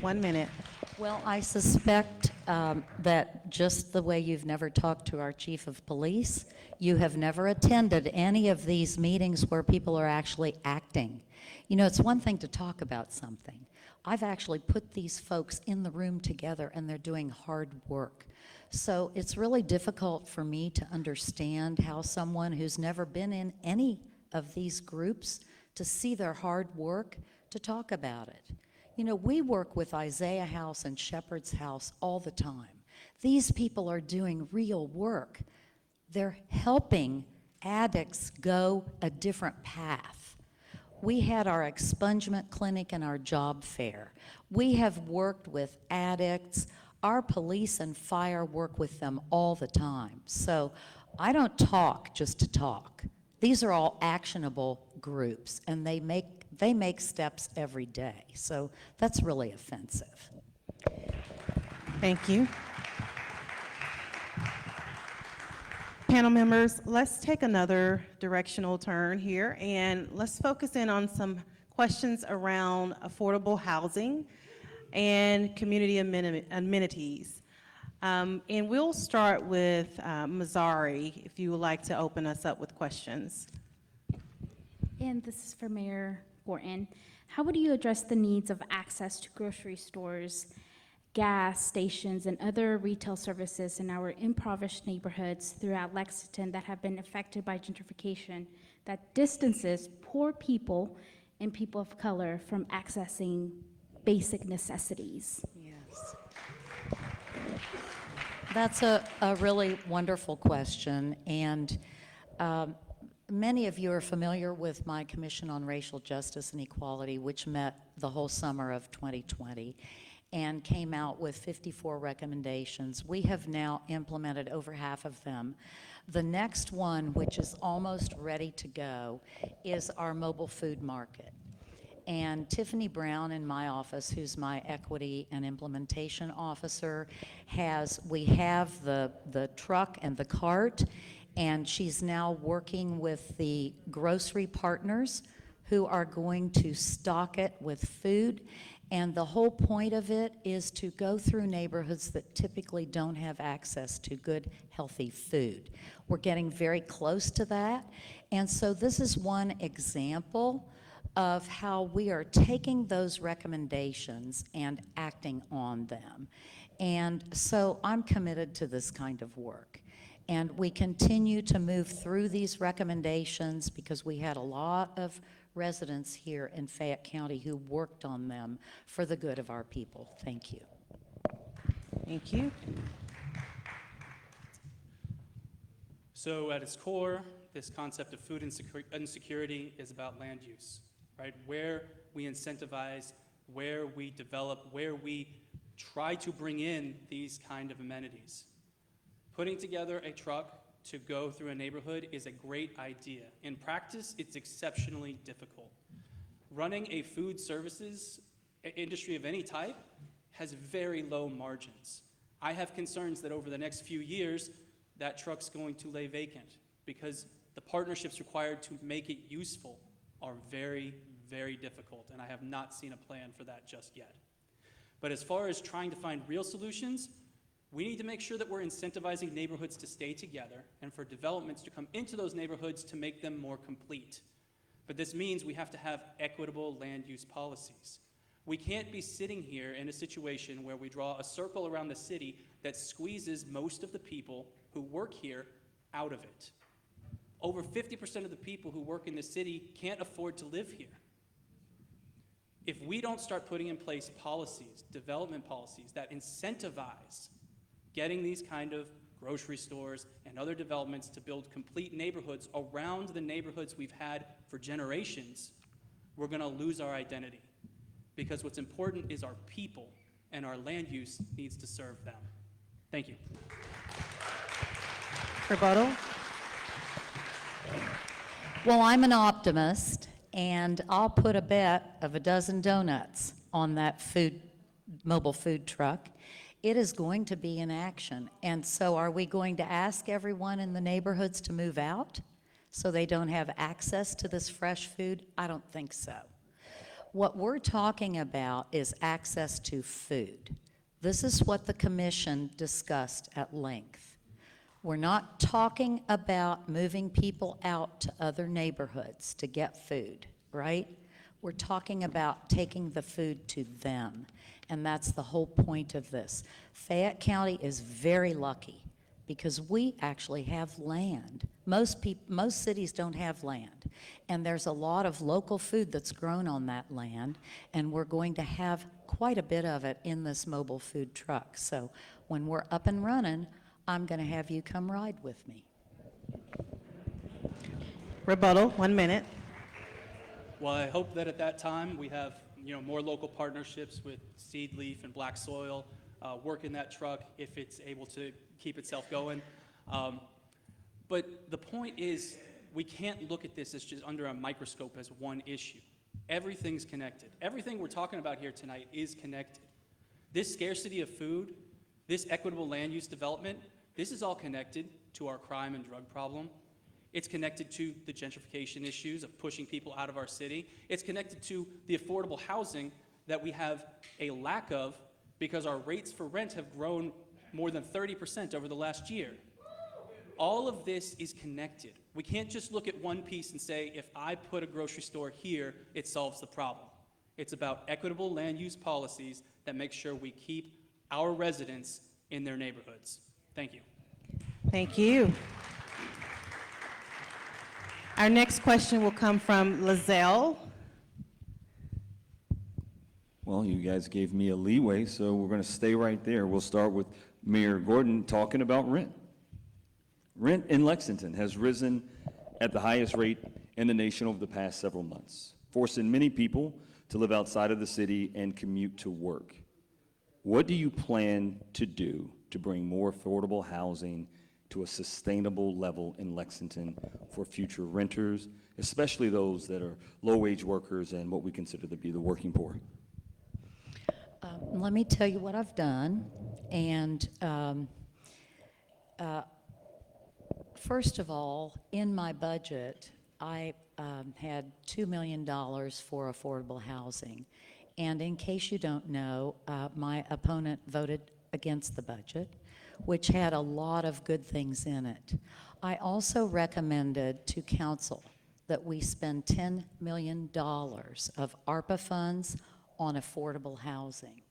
1 minute. Well, I suspect that just the way you've never talked to our chief of police, you have never attended any of these meetings where people are actually acting. You know, it's one thing to talk about something. I've actually put these folks in the room together, and they're doing hard work. So it's really difficult for me to understand how someone who's never been in any of these groups to see their hard work, to talk about it. You know, we work with Isaiah House and Shepherd's House all the time. These people are doing real work. They're helping addicts go a different path. We had our expungement clinic and our job fair. We have worked with addicts. Our police and fire work with them all the time. So I don't talk just to talk. These are all actionable groups, and they make steps every day. So that's really offensive. Thank you. Panel members, let's take another directional turn here, and let's focus in on some questions around affordable housing and community amenities. And we'll start with Mazzari, if you would like to open us up with questions. And this is for Mayor Gorton. How would you address the needs of access to grocery stores, gas stations, and other retail services in our impoverished neighborhoods throughout Lexington that have been affected by gentrification that distances poor people and people of color from accessing basic necessities? Yes. That's a really wonderful question, and many of you are familiar with my Commission on Racial Justice and Equality, which met the whole summer of 2020 and came out with 54 recommendations. We have now implemented over half of them. The next one, which is almost ready to go, is our mobile food market. And Tiffany Brown in my office, who's my equity and implementation officer, we have the truck and the cart, and she's now working with the grocery partners who are going to stock it with food. And the whole point of it is to go through neighborhoods that typically don't have access to good, healthy food. We're getting very close to that. And so this is one example of how we are taking those recommendations and acting on them. And so I'm committed to this kind of work. And we continue to move through these recommendations because we had a lot of residents here in Fayette County who worked on them for the good of our people. Thank you. Thank you. So at its core, this concept of food insecurity is about land use, right? Where we incentivize, where we develop, where we try to bring in these kind of amenities. Putting together a truck to go through a neighborhood is a great idea. In practice, it's exceptionally difficult. Running a food services industry of any type has very low margins. I have concerns that over the next few years, that truck's going to lay vacant because the partnerships required to make it useful are very, very difficult, and I have not seen a plan for that just yet. But as far as trying to find real solutions, we need to make sure that we're incentivizing neighborhoods to stay together and for developments to come into those neighborhoods to make them more complete. But this means we have to have equitable land use policies. We can't be sitting here in a situation where we draw a circle around the city that squeezes most of the people who work here out of it. Over 50% of the people who work in the city can't afford to live here. If we don't start putting in place policies, development policies that incentivize getting these kind of grocery stores and other developments to build complete neighborhoods around the neighborhoods we've had for generations, we're going to lose our identity. Because what's important is our people, and our land use needs to serve them. Thank you. Rebuttal. Well, I'm an optimist, and I'll put a bet of a dozen donuts on that mobile food truck. It is going to be in action. And so are we going to ask everyone in the neighborhoods to move out so they don't have access to this fresh food? I don't think so. What we're talking about is access to food. This is what the commission discussed at length. We're not talking about moving people out to other neighborhoods to get food, right? We're talking about taking the food to them, and that's the whole point of this. Fayette County is very lucky because we actually have land. Most cities don't have land, and there's a lot of local food that's grown on that land, and we're going to have quite a bit of it in this mobile food truck. So when we're up and running, I'm going to have you come ride with me. Rebuttal, 1 minute. Well, I hope that at that time we have more local partnerships with Seed Leaf and Black Soil working that truck if it's able to keep itself going. But the point is, we can't look at this as just under a microscope as one issue. Everything's connected. Everything we're talking about here tonight is connected. This scarcity of food, this equitable land use development, this is all connected to our crime and drug problem. It's connected to the gentrification issues of pushing people out of our city. It's connected to the affordable housing that we have a lack of because our rates for rent have grown more than 30% over the last year. All of this is connected. We can't just look at one piece and say, if I put a grocery store here, it solves the problem. It's about equitable land use policies that make sure we keep our residents in their neighborhoods. Thank you. Thank you. Our next question will come from Lizelle. Well, you guys gave me a leeway, so we're going to stay right there. We'll start with Mayor Gordon talking about rent. Rent in Lexington has risen at the highest rate in the nation over the past several months, forcing many people to live outside of the city and commute to work. What do you plan to do to bring more affordable housing to a sustainable level in Lexington for future renters, especially those that are low-wage workers and what we consider to be the working poor? Let me tell you what I've done. And first of all, in my budget, I had $2 million for affordable housing. And in case you don't know, my opponent voted against the budget, which had a lot of good things in it. I also recommended to council that we spend $10 million of ARPA funds on affordable housing.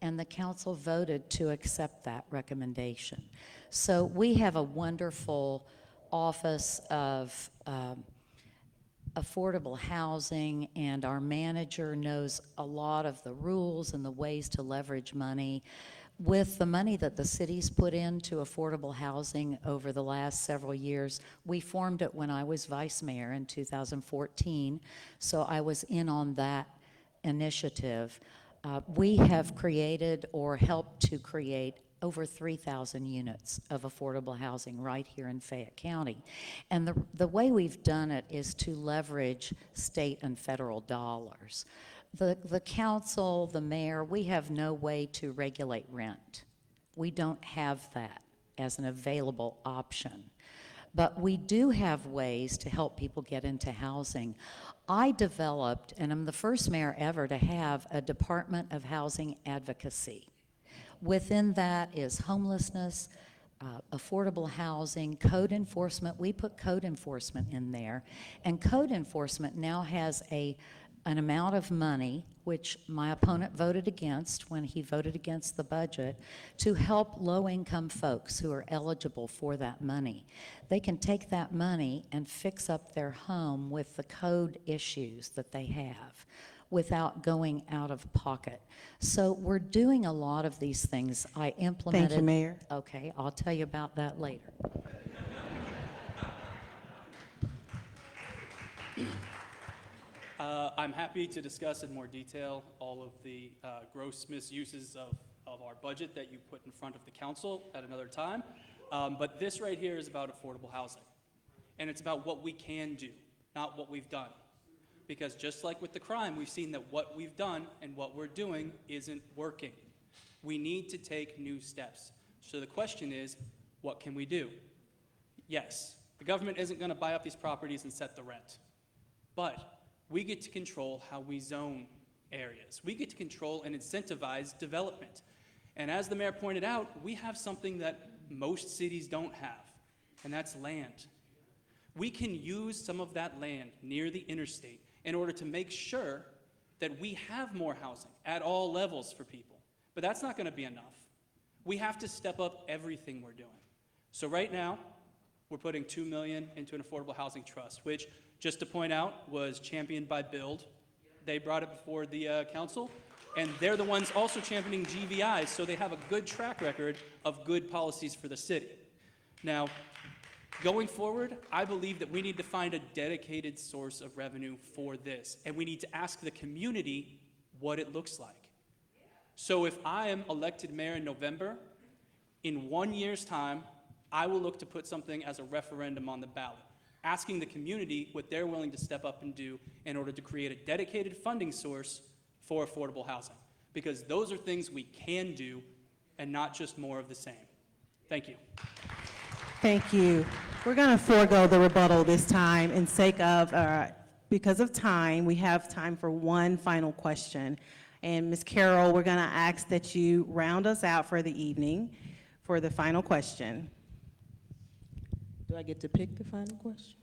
And the council voted to accept that recommendation. So we have a wonderful Office of Affordable Housing, and our manager knows a lot of the rules and the ways to leverage money. With the money that the city's put into affordable housing over the last several years, we formed it when I was vice mayor in 2014, so I was in on that initiative. We have created or helped to create over 3,000 units of affordable housing right here in Fayette County. And the way we've done it is to leverage state and federal dollars. The council, the mayor, we have no way to regulate rent. We don't have that as an available option. But we do have ways to help people get into housing. I developed, and I'm the first mayor ever to have, a Department of Housing Advocacy. Within that is homelessness, affordable housing, code enforcement. We put code enforcement in there. And code enforcement now has an amount of money, which my opponent voted against when he voted against the budget, to help low-income folks who are eligible for that money. They can take that money and fix up their home with the code issues that they have without going out of pocket. So we're doing a lot of these things. I implemented. Thank you, Mayor. Okay, I'll tell you about that later. I'm happy to discuss in more detail all of the gross misuses of our budget that you put in front of the council at another time. But this right here is about affordable housing. And it's about what we can do, not what we've done. Because just like with the crime, we've seen that what we've done and what we're doing isn't working. We need to take new steps. So the question is, what can we do? Yes, the government isn't going to buy up these properties and set the rent. But we get to control how we zone areas. We get to control and incentivize development. And as the mayor pointed out, we have something that most cities don't have, and that's land. We can use some of that land near the interstate in order to make sure that we have more housing at all levels for people. But that's not going to be enough. We have to step up everything we're doing. So right now, we're putting $2 million into an affordable housing trust, which, just to point out, was championed by Build. They brought it before the council, and they're the ones also championing GVIs, so they have a good track record of good policies for the city. Now, going forward, I believe that we need to find a dedicated source of revenue for this, and we need to ask the community what it looks like. So if I am elected mayor in November, in 1 year's time, I will look to put something as a referendum on the ballot, asking the community what they're willing to step up and do in order to create a dedicated funding source for affordable housing, because those are things we can do and not just more of the same. Thank you. Thank you. We're going to forego the rebuttal this time in sake of, because of time, we have time for one final question. And Ms. Carroll, we're going to ask that you round us out for the evening for the final question. Do I get to pick the final question?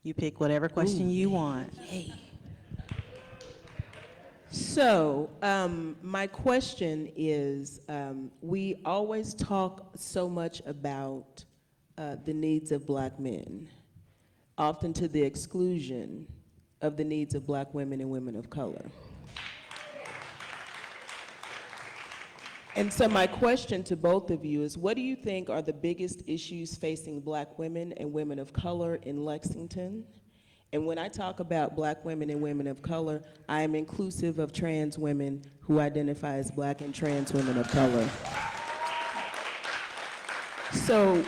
You pick whatever question you want. So, my question is, we always talk so much about the needs of Black men, often to the exclusion of the needs of Black women and women of color. And so my question to both of you is, what do you think are the biggest issues facing Black women and women of color in Lexington? And when I talk about Black women and women of color, I am inclusive of trans women who identify as Black and trans women of color. So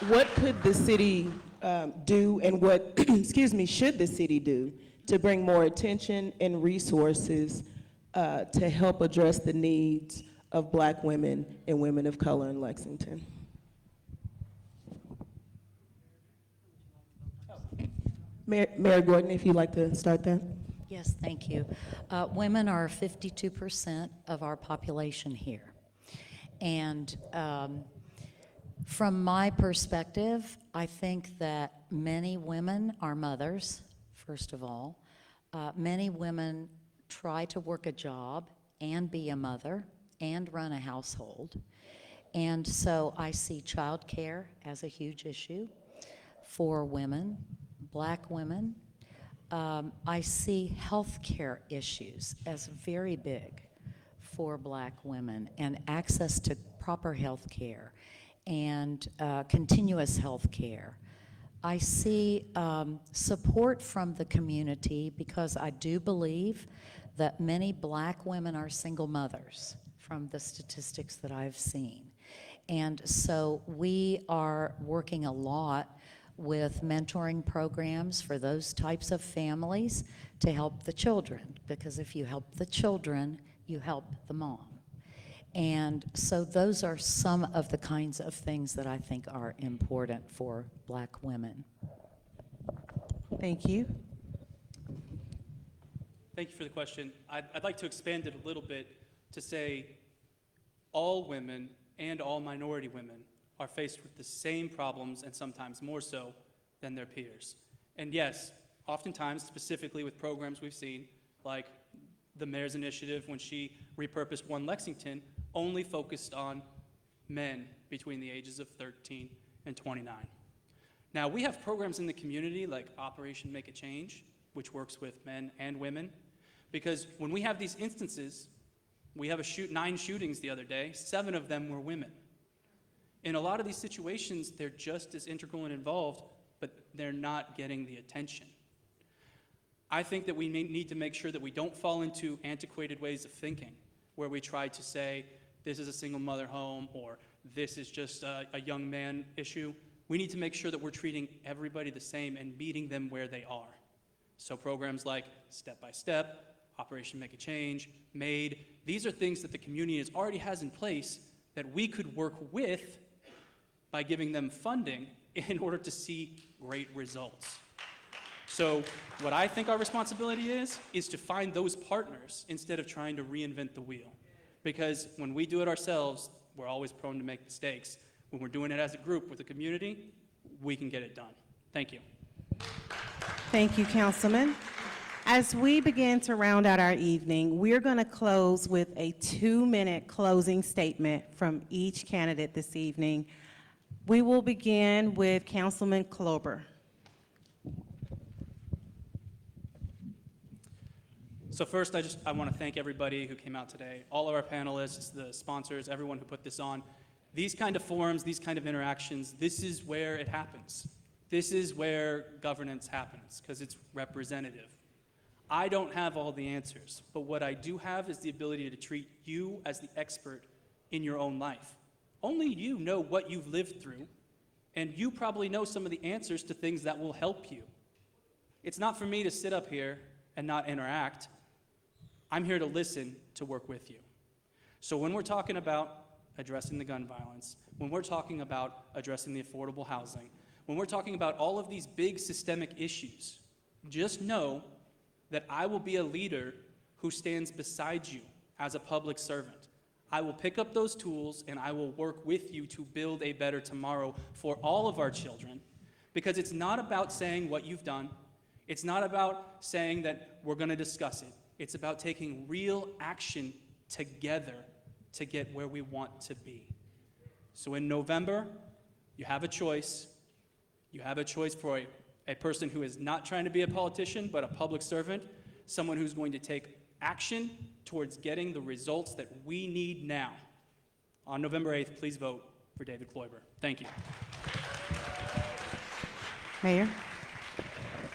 what could the city do, and what, excuse me, should the city do to bring more attention and resources to help address the needs of Black women and women of color in Lexington? Mayor Gordon, if you'd like to start that. Yes, thank you. Women are 52% of our population here. And from my perspective, I think that many women are mothers, first of all. Many women try to work a job and be a mother and run a household. And so I see childcare as a huge issue for women, Black women. I see healthcare issues as very big for Black women, and access to proper health care and continuous health care. I see support from the community because I do believe that many Black women are single mothers from the statistics that I've seen. And so we are working a lot with mentoring programs for those types of families to help the children, because if you help the children, you help the mom. And so those are some of the kinds of things that I think are important for Black women. Thank you. Thank you for the question. I'd like to expand it a little bit to say all women and all minority women are faced with the same problems, and sometimes more so than their peers. And yes, oftentimes, specifically with programs we've seen, like the mayor's initiative when she repurposed One Lexington, only focused on men between the ages of 13 and 29. Now, we have programs in the community like Operation Make a Change, which works with men and women, because when we have these instances, we have 9 shootings the other day, 7 of them were women. In a lot of these situations, they're just as integral and involved, but they're not getting the attention. I think that we need to make sure that we don't fall into antiquated ways of thinking, where we try to say, this is a single mother home, or this is just a young man issue. We need to make sure that we're treating everybody the same and meeting them where they are. So programs like Step by Step, Operation Make a Change, MAID, these are things that the community already has in place that we could work with by giving them funding in order to see great results. So what I think our responsibility is to find those partners instead of trying to reinvent the wheel. Because when we do it ourselves, we're always prone to make mistakes. When we're doing it as a group with the community, we can get it done. Thank you. Thank you, Councilman. As we begin to round out our evening, we're going to close with a 2-minute closing statement from each candidate this evening. We will begin with Councilman Klober. So first, I want to thank everybody who came out today, all of our panelists, the sponsors, everyone who put this on. These kind of forums, these kind of interactions, this is where it happens. This is where governance happens, because it's representative. I don't have all the answers, but what I do have is the ability to treat you as the expert in your own life. Only you know what you've lived through, and you probably know some of the answers to things that will help you. It's not for me to sit up here and not interact. I'm here to listen, to work with you. So when we're talking about addressing the gun violence, when we're talking about addressing the affordable housing, when we're talking about all of these big systemic issues, just know that I will be a leader who stands beside you as a public servant. I will pick up those tools and I will work with you to build a better tomorrow for all of our children, because it's not about saying what you've done. It's not about saying that we're going to discuss it. It's about taking real action together to get where we want to be. So in November, you have a choice. You have a choice for a person who is not trying to be a politician, but a public servant, someone who's going to take action towards getting the results that we need now. On November 8th, please vote for David Kloiber. Thank you. Mayor?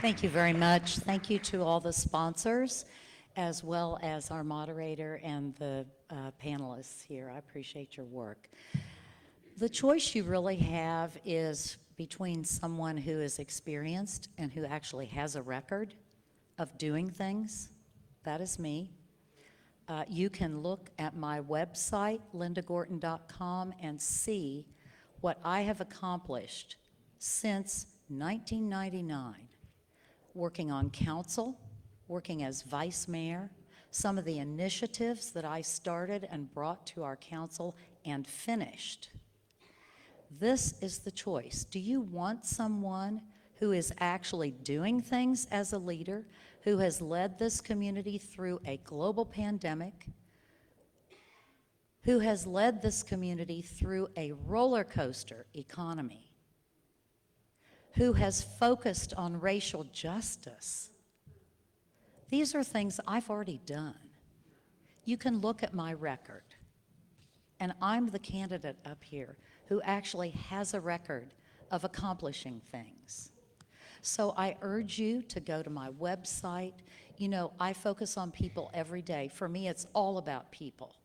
Thank you very much. Thank you to all the sponsors, as well as our moderator and the panelists here. I appreciate your work. The choice you really have is between someone who is experienced and who actually has a record of doing things. That is me. You can look at my website, lindagorton.com, and see what I have accomplished since 1999. working on council, working as vice mayor, some of the initiatives that I started and brought to our council and finished. This is the choice. Do you want someone who is actually doing things as a leader, who has led this community through a global pandemic, who has led this community through a roller coaster economy, who has focused on racial justice? These are things I've already done. You can look at my record, and I'm the candidate up here who actually has a record of accomplishing things. So I urge you to go to my website. You know, I focus on people every day. For me, it's all about people.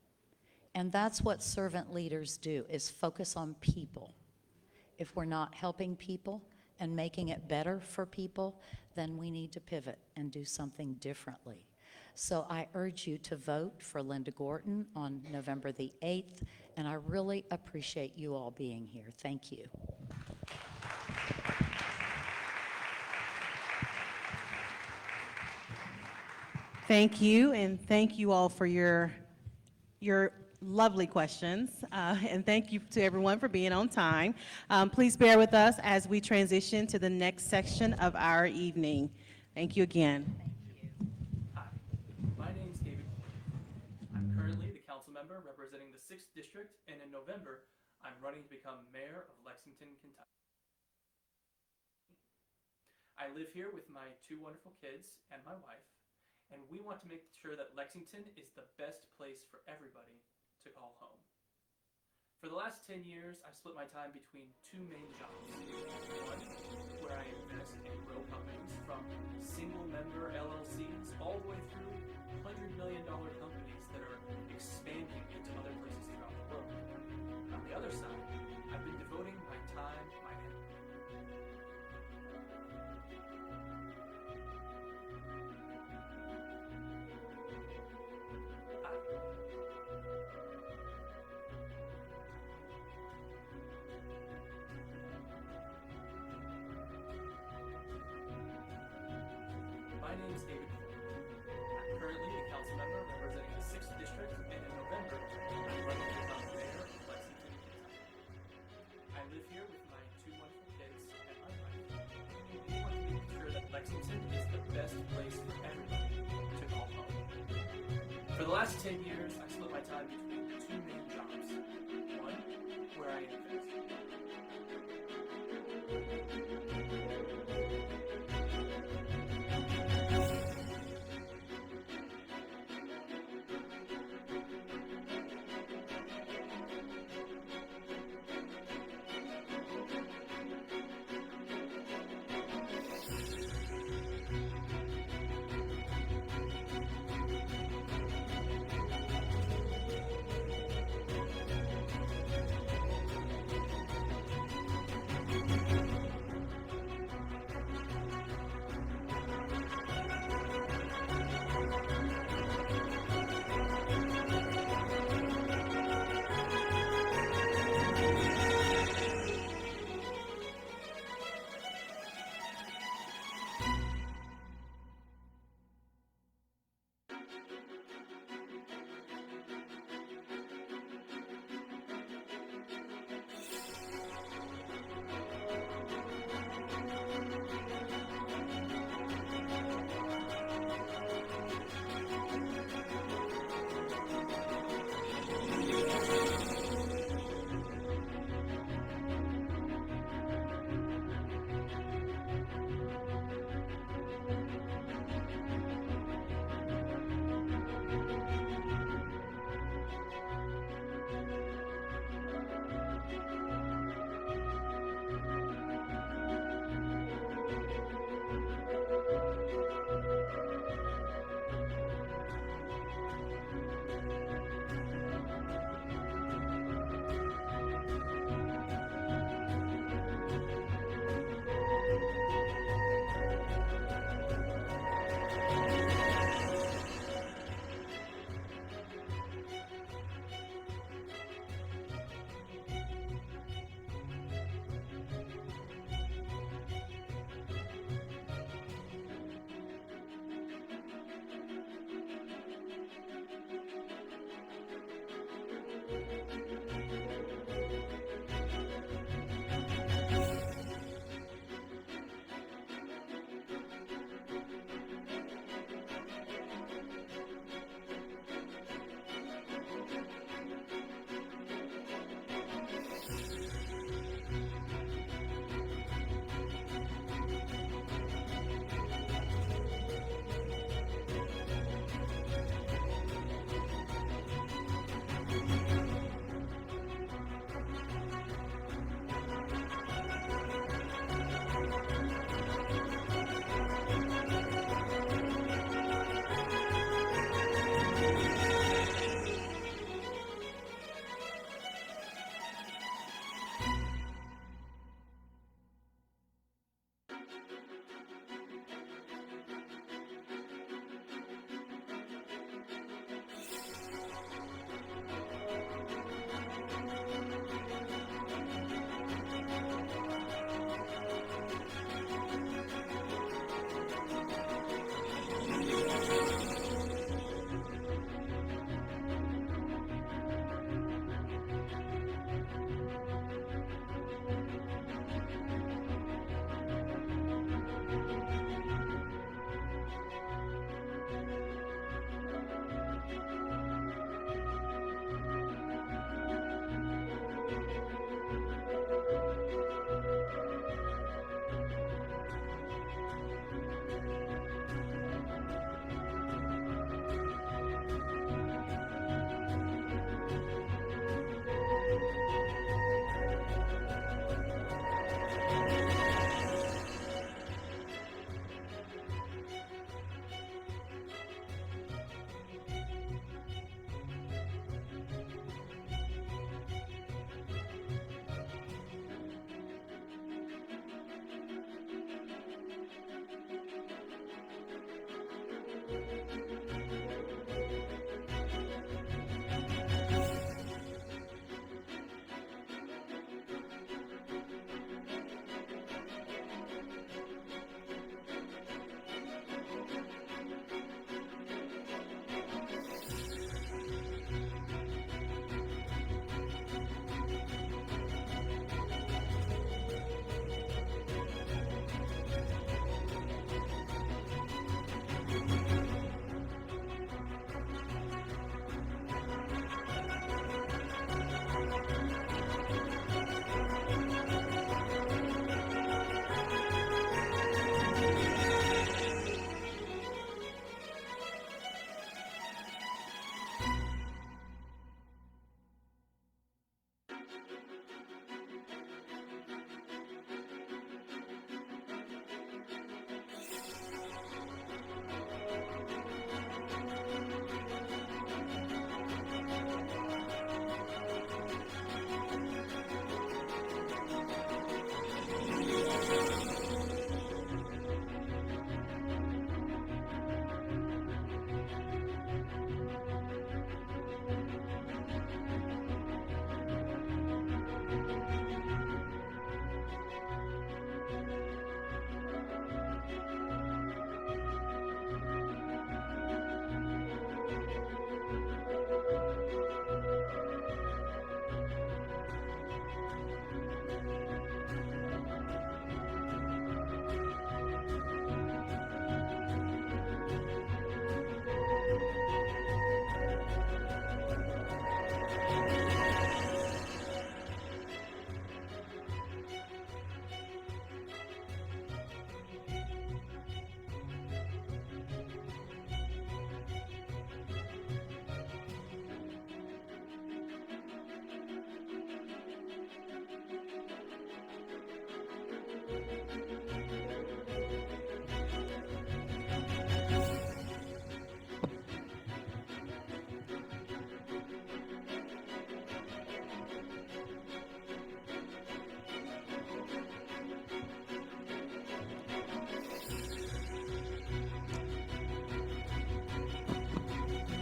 And that's what servant leaders do, is focus on people. If we're not helping people and making it better for people, then we need to pivot and do something differently. So I urge you to vote for Linda Gorton on November the 8th, and I really appreciate you all being here. Thank you. Thank you, and thank you all for your lovely questions, and thank you to everyone for being on time. Please bear with us as we transition to the next section of our evening. Thank you again. Hi, my name's David. I'm currently the council member representing the 6th District, and in November, I'm running to become mayor of Lexington, Kentucky. I live here with my 2 wonderful kids and my wife, and we want to make sure that Lexington is the best place for everybody to call home. For the last 10 years, I've split my time between 2 main jobs. One, where I invest and grow companies from single-member LLCs all the way through $100 million companies that are expanding into other places throughout the world. On the other side, I've been devoting my time, my energy. My name is David. I'm currently a council member representing the 6th District, and in November, I'm running to become mayor of Lexington, Kentucky. I live here with my 2 wonderful kids and my wife. We want to make sure that Lexington is the best place for everybody to call home. For the last 10 years, I split my time between 2 main jobs. One, where I invest.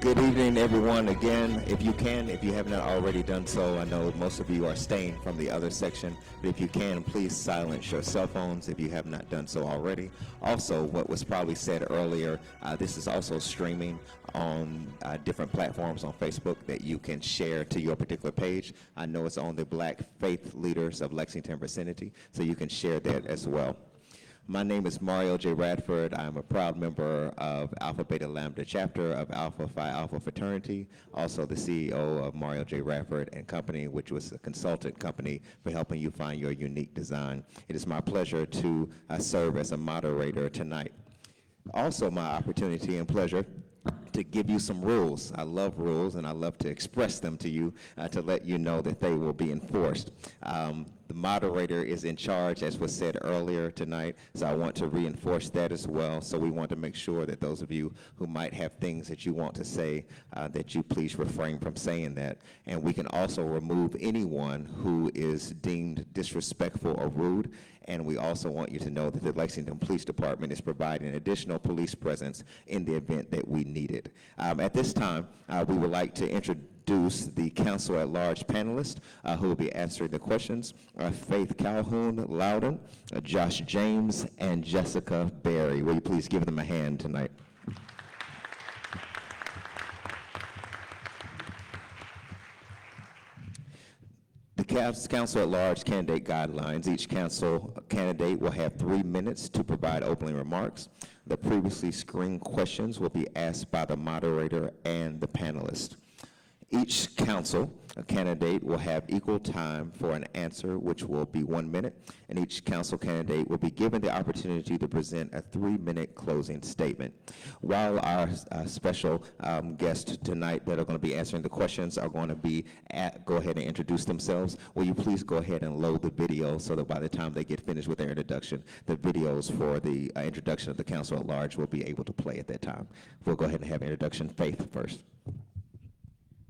Good evening, everyone. Again, if you have not already done so, I know most of you are staying from the other section, but if you can, please silence your cell phones if you have not done so already. Also, what was probably said earlier, this is also streaming on different platforms on Facebook that you can share to your particular page. I know it's on the Black Faith Leaders of Lexington vicinity, so you can share that as well. My name is Mario J. Radford. I'm a proud member of Alpha Beta Lambda chapter of Alpha Phi Alpha fraternity, also the CEO of Mario J. Radford and Company, which was a consultant company for helping you find your unique design. It is my pleasure to serve as a moderator tonight. Also my opportunity and pleasure to give you some rules. I love rules, and I love to express them to you to let you know that they will be enforced. The moderator is in charge, as was said earlier tonight, so I want to reinforce that as well. So we want to make sure that those of you who might have things that you want to say, that you please refrain from saying that. And we can also remove anyone who is deemed disrespectful or rude. And we also want you to know that the Lexington Police Department is providing additional police presence in the event that we need it. At this time, we would like to introduce the Council at Large panelists who will be answering the questions. Faith Calhoun Loudon, Josh James, and Jessica Berry. Will you please give them a hand tonight? The Council at Large candidate guidelines. Each council candidate will have 3 minutes to provide opening remarks. The previously screened questions will be asked by the moderator and the panelist. Each council candidate will have equal time for an answer, which will be 1 minute, and each council candidate will be given the opportunity to present a 3-minute closing statement. While our special guests tonight that are going to be answering the questions are going to go ahead and introduce themselves, will you please go ahead and load the video so that by the time they get finished with their introduction, the videos for the introduction of the council at large will be able to play at that time. We'll go ahead and have introduction. Faith first.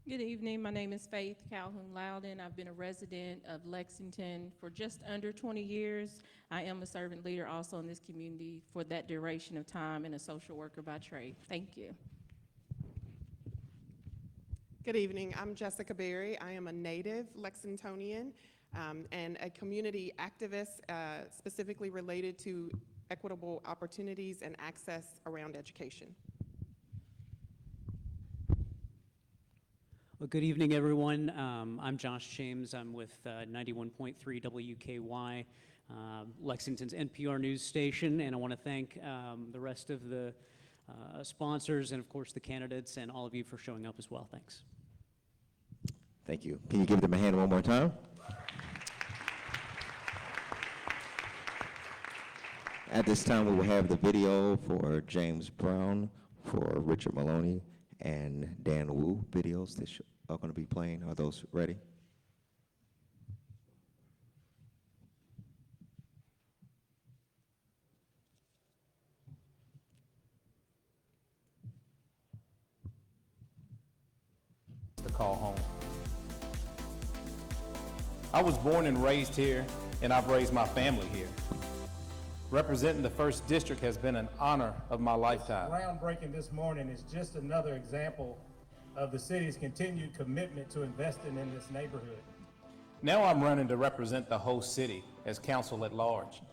Good evening. My name is Faith Calhoun Loudon. I've been a resident of Lexington for just under 20 years. I am a servant leader also in this community for that duration of time and a social worker by trade. Thank you. Good evening. I'm Jessica Berry. I am a native Lexingtonian and a community activist specifically related to equitable opportunities and access around education. Well, good evening, everyone. I'm Josh James. I'm with 91.3 WKY, Lexington's NPR news station, and I want to thank the rest of the sponsors and, of course, the candidates and all of you for showing up as well. Thanks. Thank you. Can you give them a hand one more time? At this time, we will have the video for James Brown, for Richard Maloney, and Dan Wu videos that are going to be playing. Are those ready? To call home. I was born and raised here, and I've raised my family here. Representing the 1st District has been an honor of my lifetime. Groundbreaking this morning is just another example of the city's continued commitment to investing in this neighborhood. Now I'm running to represent the whole city as council at large.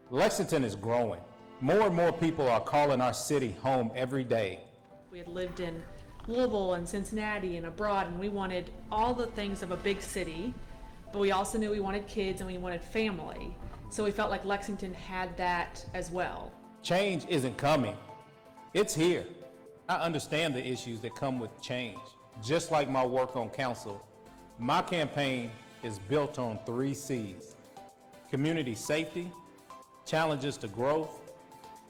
Lexington is growing. More and more people are calling our city home every day. We had lived in Louisville and Cincinnati and abroad, and we wanted all the things of a big city, but we also knew we wanted kids and we wanted family. So we felt like Lexington had that as well. Change isn't coming. It's here. I understand the issues that come with change. Just like my work on council, my campaign is built on 3 C's: community safety, challenges to growth,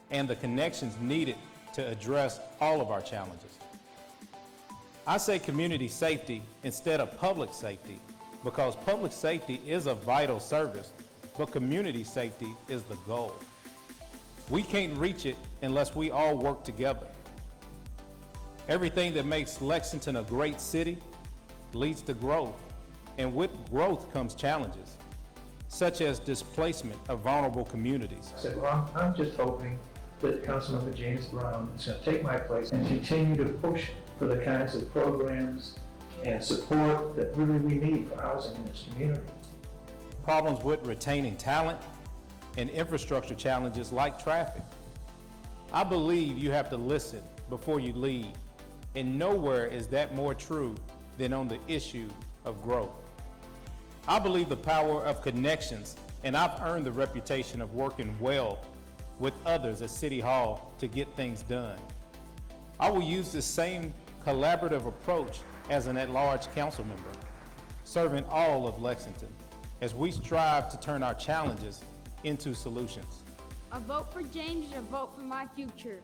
and the connections needed to address all of our challenges. I say community safety instead of public safety because public safety is a vital service, but community safety is the goal. We can't reach it unless we all work together. Everything that makes Lexington a great city leads to growth, and with growth comes challenges, such as displacement of vulnerable communities. I said, well, I'm just hoping that Councilmember James Brown is going to take my place and continue to push for the kinds of programs and support that really we need for housing in this community. Problems with retaining talent and infrastructure challenges like traffic. I believe you have to listen before you lead, and nowhere is that more true than on the issue of growth. I believe the power of connections, and I've earned the reputation of working well with others at City Hall to get things done. I will use the same collaborative approach as an at-large council member, serving all of Lexington, as we strive to turn our challenges into solutions. A vote for James is a vote for my future.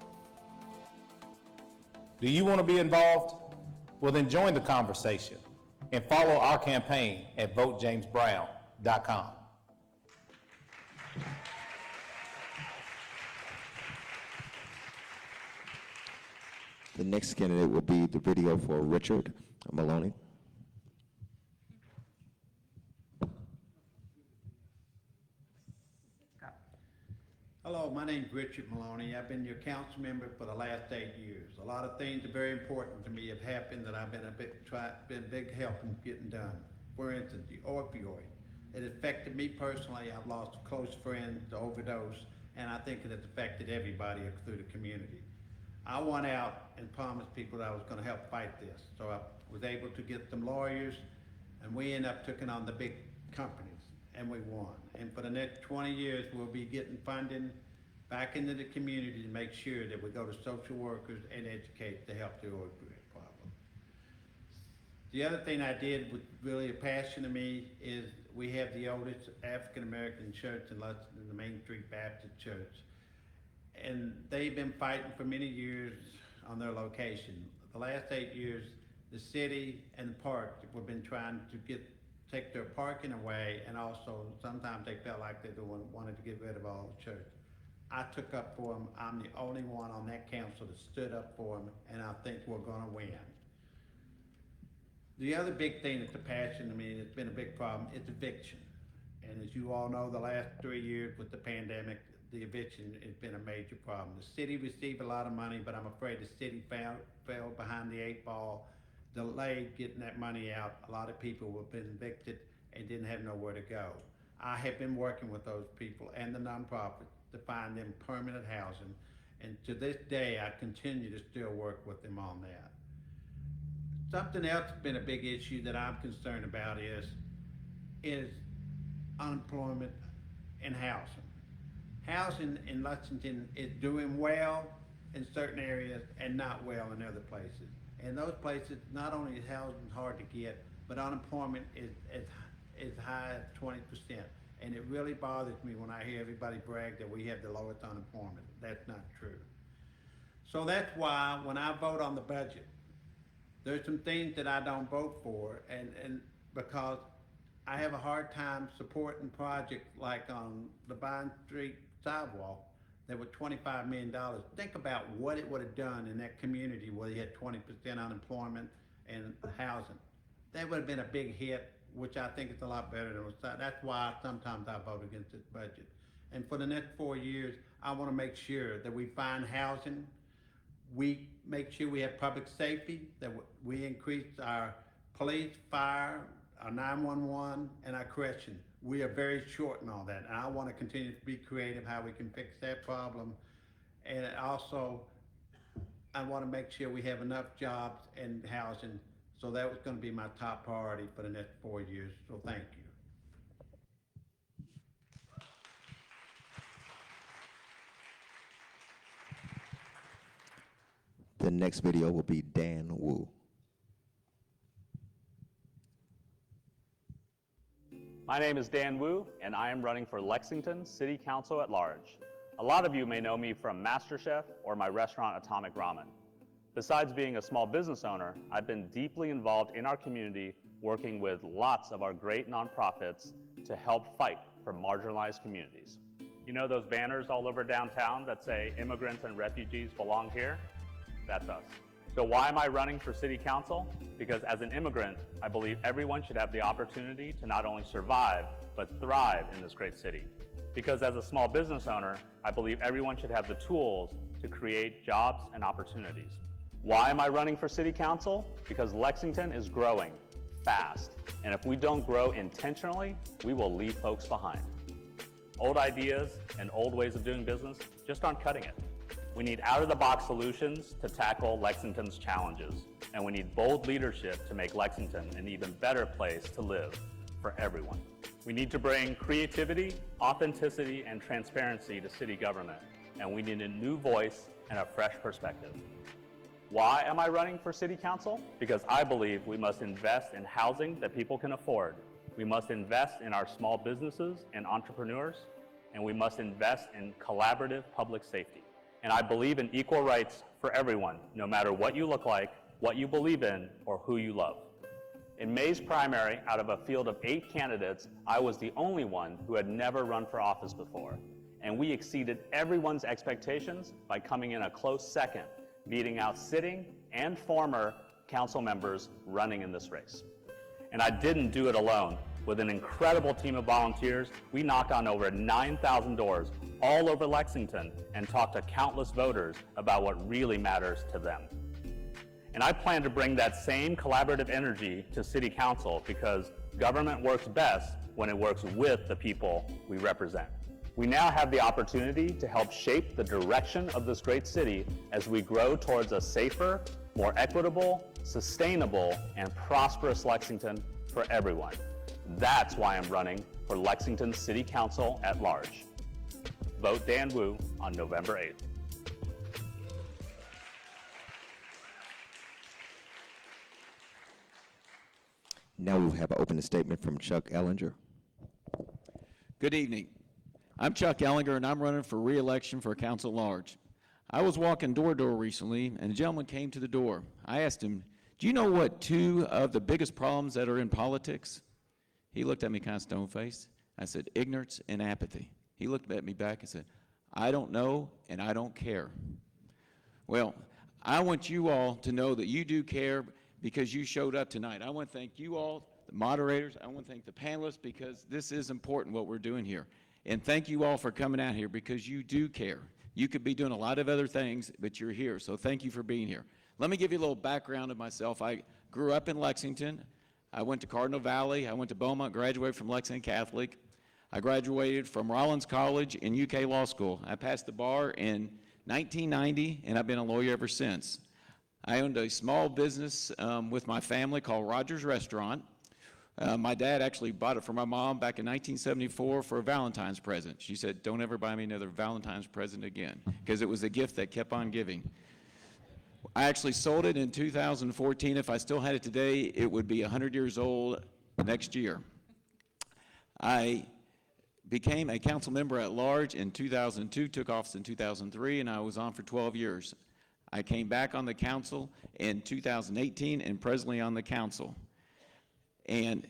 Do you want to be involved? Well, then join the conversation and follow our campaign at votejamesbrown.com. The next candidate will be the video for Richard Maloney. Hello, my name's Richard Maloney. I've been your council member for the last 8 years. A lot of things that are very important to me have happened that I've been a big help in getting done. For instance, the opioid. It affected me personally. I've lost a close friend to overdose, and I think it has affected everybody through the community. I went out and promised people that I was going to help fight this. So I was able to get some lawyers, and we ended up taking on the big companies, and we won. And for the next 20 years, we'll be getting funding back into the community to make sure that we go to social workers and educate to help the opioid problem. The other thing I did with really a passion to me is we have the oldest African-American church in Lexington, the Main Street Baptist Church. And they've been fighting for many years on their location. The last 8 years, the city and the park have been trying to take their parking away, and also sometimes they felt like they wanted to get rid of all the church. I took up for them. I'm the only one on that council that stood up for them, and I think we're gonna win. The other big thing that's a passion to me, and it's been a big problem, is eviction. And as you all know, the last 3 years with the pandemic, the eviction has been a major problem. The city received a lot of money, but I'm afraid the city fell behind the 8 ball, delayed getting that money out. A lot of people have been evicted and didn't have nowhere to go. I have been working with those people and the nonprofits to find them permanent housing, and to this day, I continue to still work with them on that. Something else that's been a big issue that I'm concerned about is unemployment and housing. Housing in Lexington is doing well in certain areas and not well in other places. In those places, not only is housing hard to get, but unemployment is high as 20%. And it really bothers me when I hear everybody brag that we have the lowest unemployment. That's not true. So that's why when I vote on the budget, there's some things that I don't vote for, and because I have a hard time supporting projects like on the Vine Street sidewalk that were $25 million. Think about what it would have done in that community where you had 20% unemployment and housing. That would have been a big hit, which I think is a lot better than that's why sometimes I vote against this budget. And for the next 4 years, I want to make sure that we find housing, we make sure we have public safety, that we increase our police, fire, our 911, and our correction. We are very short in all that, and I want to continue to be creative how we can fix that problem. And also, I want to make sure we have enough jobs and housing, so that was going to be my top priority for the next 4 years, so thank you. The next video will be Dan Wu. My name is Dan Wu, and I am running for Lexington City Council at large. A lot of you may know me from MasterChef or my restaurant Atomic Ramen. Besides being a small business owner, I've been deeply involved in our community, working with lots of our great nonprofits to help fight for marginalized communities. You know those banners all over downtown that say immigrants and refugees belong here? That's us. So why am I running for City Council? Because as an immigrant, I believe everyone should have the opportunity to not only survive, but thrive in this great city. Because as a small business owner, I believe everyone should have the tools to create jobs and opportunities. Why am I running for city council? Because Lexington is growing fast, and if we don't grow intentionally, we will leave folks behind. Old ideas and old ways of doing business just aren't cutting it. We need out-of-the-box solutions to tackle Lexington's challenges, and we need bold leadership to make Lexington an even better place to live for everyone. We need to bring creativity, authenticity, and transparency to city government, and we need a new voice and a fresh perspective. Why am I running for city council? Because I believe we must invest in housing that people can afford. We must invest in our small businesses and entrepreneurs, and we must invest in collaborative public safety. And I believe in equal rights for everyone, no matter what you look like, what you believe in, or who you love. In May's primary, out of a field of 8 candidates, I was the only one who had never run for office before. And we exceeded everyone's expectations by coming in a close second, beating out sitting and former council members running in this race. And I didn't do it alone. With an incredible team of volunteers, we knocked on over 9,000 doors all over Lexington and talked to countless voters about what really matters to them. And I plan to bring that same collaborative energy to City Council because government works best when it works with the people we represent. We now have the opportunity to help shape the direction of this great city as we grow towards a safer, more equitable, sustainable, and prosperous Lexington for everyone. That's why I'm running for Lexington City Council at large. Vote Dan Wu on November 8th. Now we'll have an opening statement from Chuck Ellinger. Good evening. I'm Chuck Ellinger, and I'm running for re-election for council at large. I was walking door to door recently, and a gentleman came to the door. I asked him, do you know what 2 of the biggest problems that are in politics? He looked at me kind of stone-faced. I said, ignorance and apathy. He looked at me back and said, I don't know, and I don't care. Well, I want you all to know that you do care because you showed up tonight. I want to thank you all, the moderators. I want to thank the panelists because this is important what we're doing here. And thank you all for coming out here because you do care. You could be doing a lot of other things, but you're here, so thank you for being here. Let me give you a little background of myself. I grew up in Lexington. I went to Cardinal Valley. I went to Beaumont, graduated from Lexington Catholic. I graduated from Rollins College in UK Law School. I passed the bar in 1990, and I've been a lawyer ever since. I owned a small business with my family called Rogers Restaurant. My dad actually bought it for my mom back in 1974 for a Valentine's present. She said, don't ever buy me another Valentine's present again, because it was a gift that kept on giving. I actually sold it in 2014. If I still had it today, it would be 100 years old next year. I became a council member at large in 2002, took office in 2003, and I was on for 12 years. I came back on the council in 2018 and presently on the council. And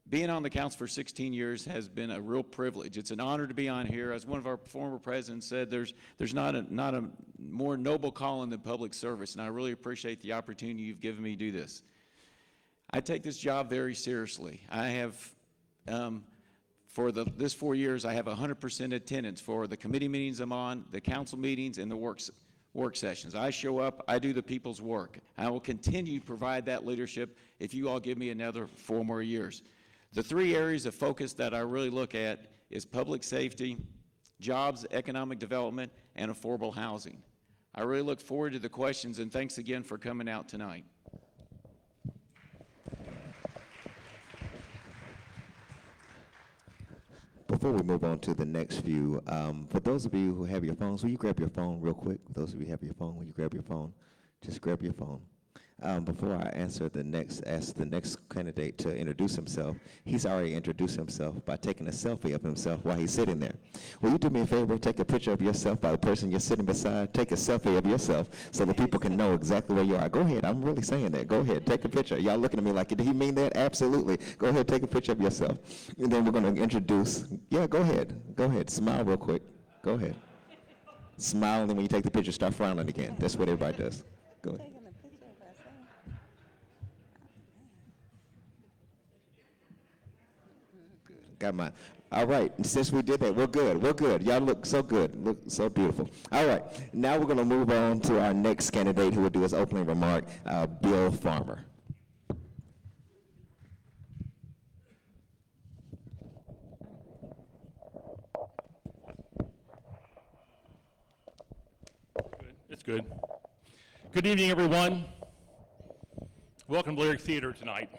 being on the council for 16 years has been a real privilege. It's an honor to be on here. As one of our former presidents said, there's not a more noble calling than public service, and I really appreciate the opportunity you've given me to do this. I take this job very seriously. I have, for this 4 years, I have 100% attendance for the committee meetings I'm on, the council meetings, and the work sessions. I show up, I do the people's work. I will continue to provide that leadership if you all give me another 4 more years. The 3 areas of focus that I really look at is public safety, jobs, economic development, and affordable housing. I really look forward to the questions, and thanks again for coming out tonight. Before we move on to the next few, for those of you who have your phones, will you grab your phone real quick? Those of you who have your phone, will you grab your phone? Just grab your phone. Before I ask the next candidate to introduce himself, he's already introduced himself by taking a selfie of himself while he's sitting there. Will you do me a favor, take a picture of yourself by the person you're sitting beside, take a selfie of yourself so that people can know exactly where you are. Go ahead, I'm really saying that. Go ahead, take a picture. Y'all looking at me like, did he mean that? Absolutely. Go ahead, take a picture of yourself. And then we're going to introduce, yeah, go ahead, smile real quick. Go ahead. Smile, and then when you take the picture, start frowning again. That's what everybody does. Go ahead. Got mine. All right, and since we did that, we're good, we're good. Y'all look so good, look so beautiful. All right, now we're gonna move on to our next candidate who will do his opening remark, Bill Farmer. It's good. Good evening, everyone. Welcome to Lyric Theater tonight.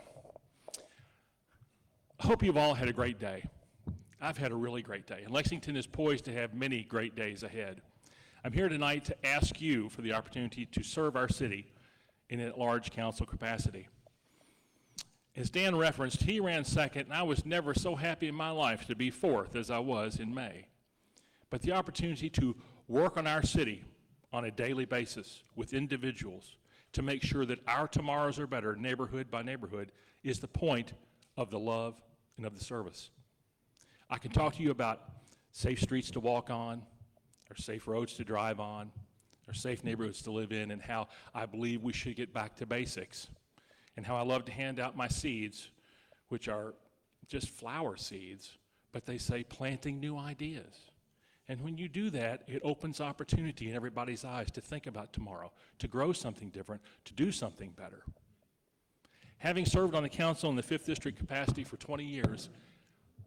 I hope you've all had a great day. I've had a really great day, and Lexington is poised to have many great days ahead. I'm here tonight to ask you for the opportunity to serve our city in an at-large council capacity. As Dan referenced, he ran second, and I was never so happy in my life to be fourth as I was in May. But the opportunity to work on our city on a daily basis with individuals to make sure that our tomorrows are better, neighborhood by neighborhood, is the point of the love and of the service. I can talk to you about safe streets to walk on, or safe roads to drive on, or safe neighborhoods to live in, and how I believe we should get back to basics, and how I love to hand out my seeds, which are just flower seeds, but they say planting new ideas. And when you do that, it opens opportunity in everybody's eyes to think about tomorrow, to grow something different, to do something better. Having served on the council in the 5th District capacity for 20 years,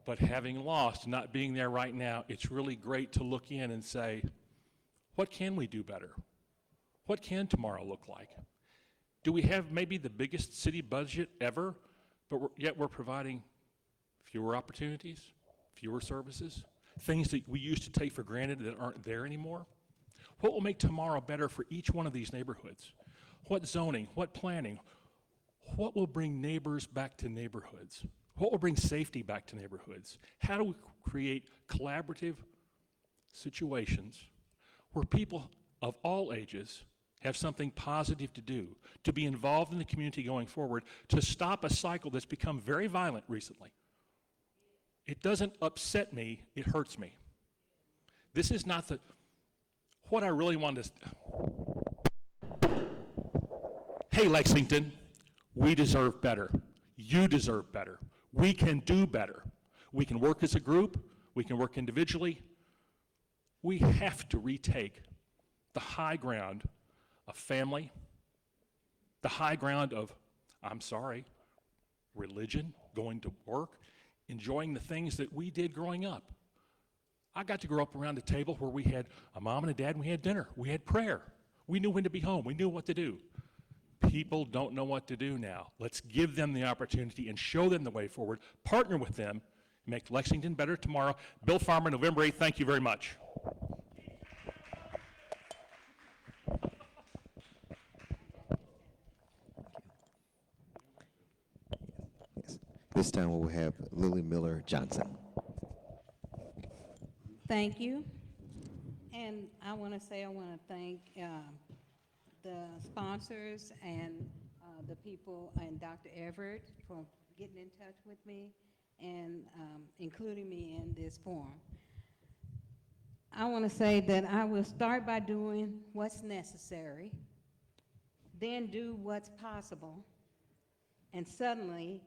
but having lost, not being there right now, it's really great to look in and say, what can we do better? What can tomorrow look like? Do we have maybe the biggest city budget ever, but yet we're providing fewer opportunities, fewer services? Things that we used to take for granted that aren't there anymore? What will make tomorrow better for each one of these neighborhoods? What zoning, what planning? What will bring neighbors back to neighborhoods? What will bring safety back to neighborhoods? How do we create collaborative situations where people of all ages have something positive to do, to be involved in the community going forward, to stop a cycle that's become very violent recently? It doesn't upset me, it hurts me. This is not what I really want to. Hey, Lexington, we deserve better. You deserve better. We can do better. We can work as a group, we can work individually. We have to retake the high ground of family, the high ground of, I'm sorry, religion, going to work, enjoying the things that we did growing up. I got to grow up around a table where we had a mom and a dad and we had dinner. We had prayer. We knew when to be home. We knew what to do. People don't know what to do now. Let's give them the opportunity and show them the way forward. Partner with them, make Lexington better tomorrow. Bill Farmer, November 8th. Thank you very much. This time we'll have Lily Miller Johnson. Thank you. And I want to thank the sponsors and the people and Dr. Everett for getting in touch with me and including me in this forum. I want to say that I will start by doing what's necessary, then do what's possible, and suddenly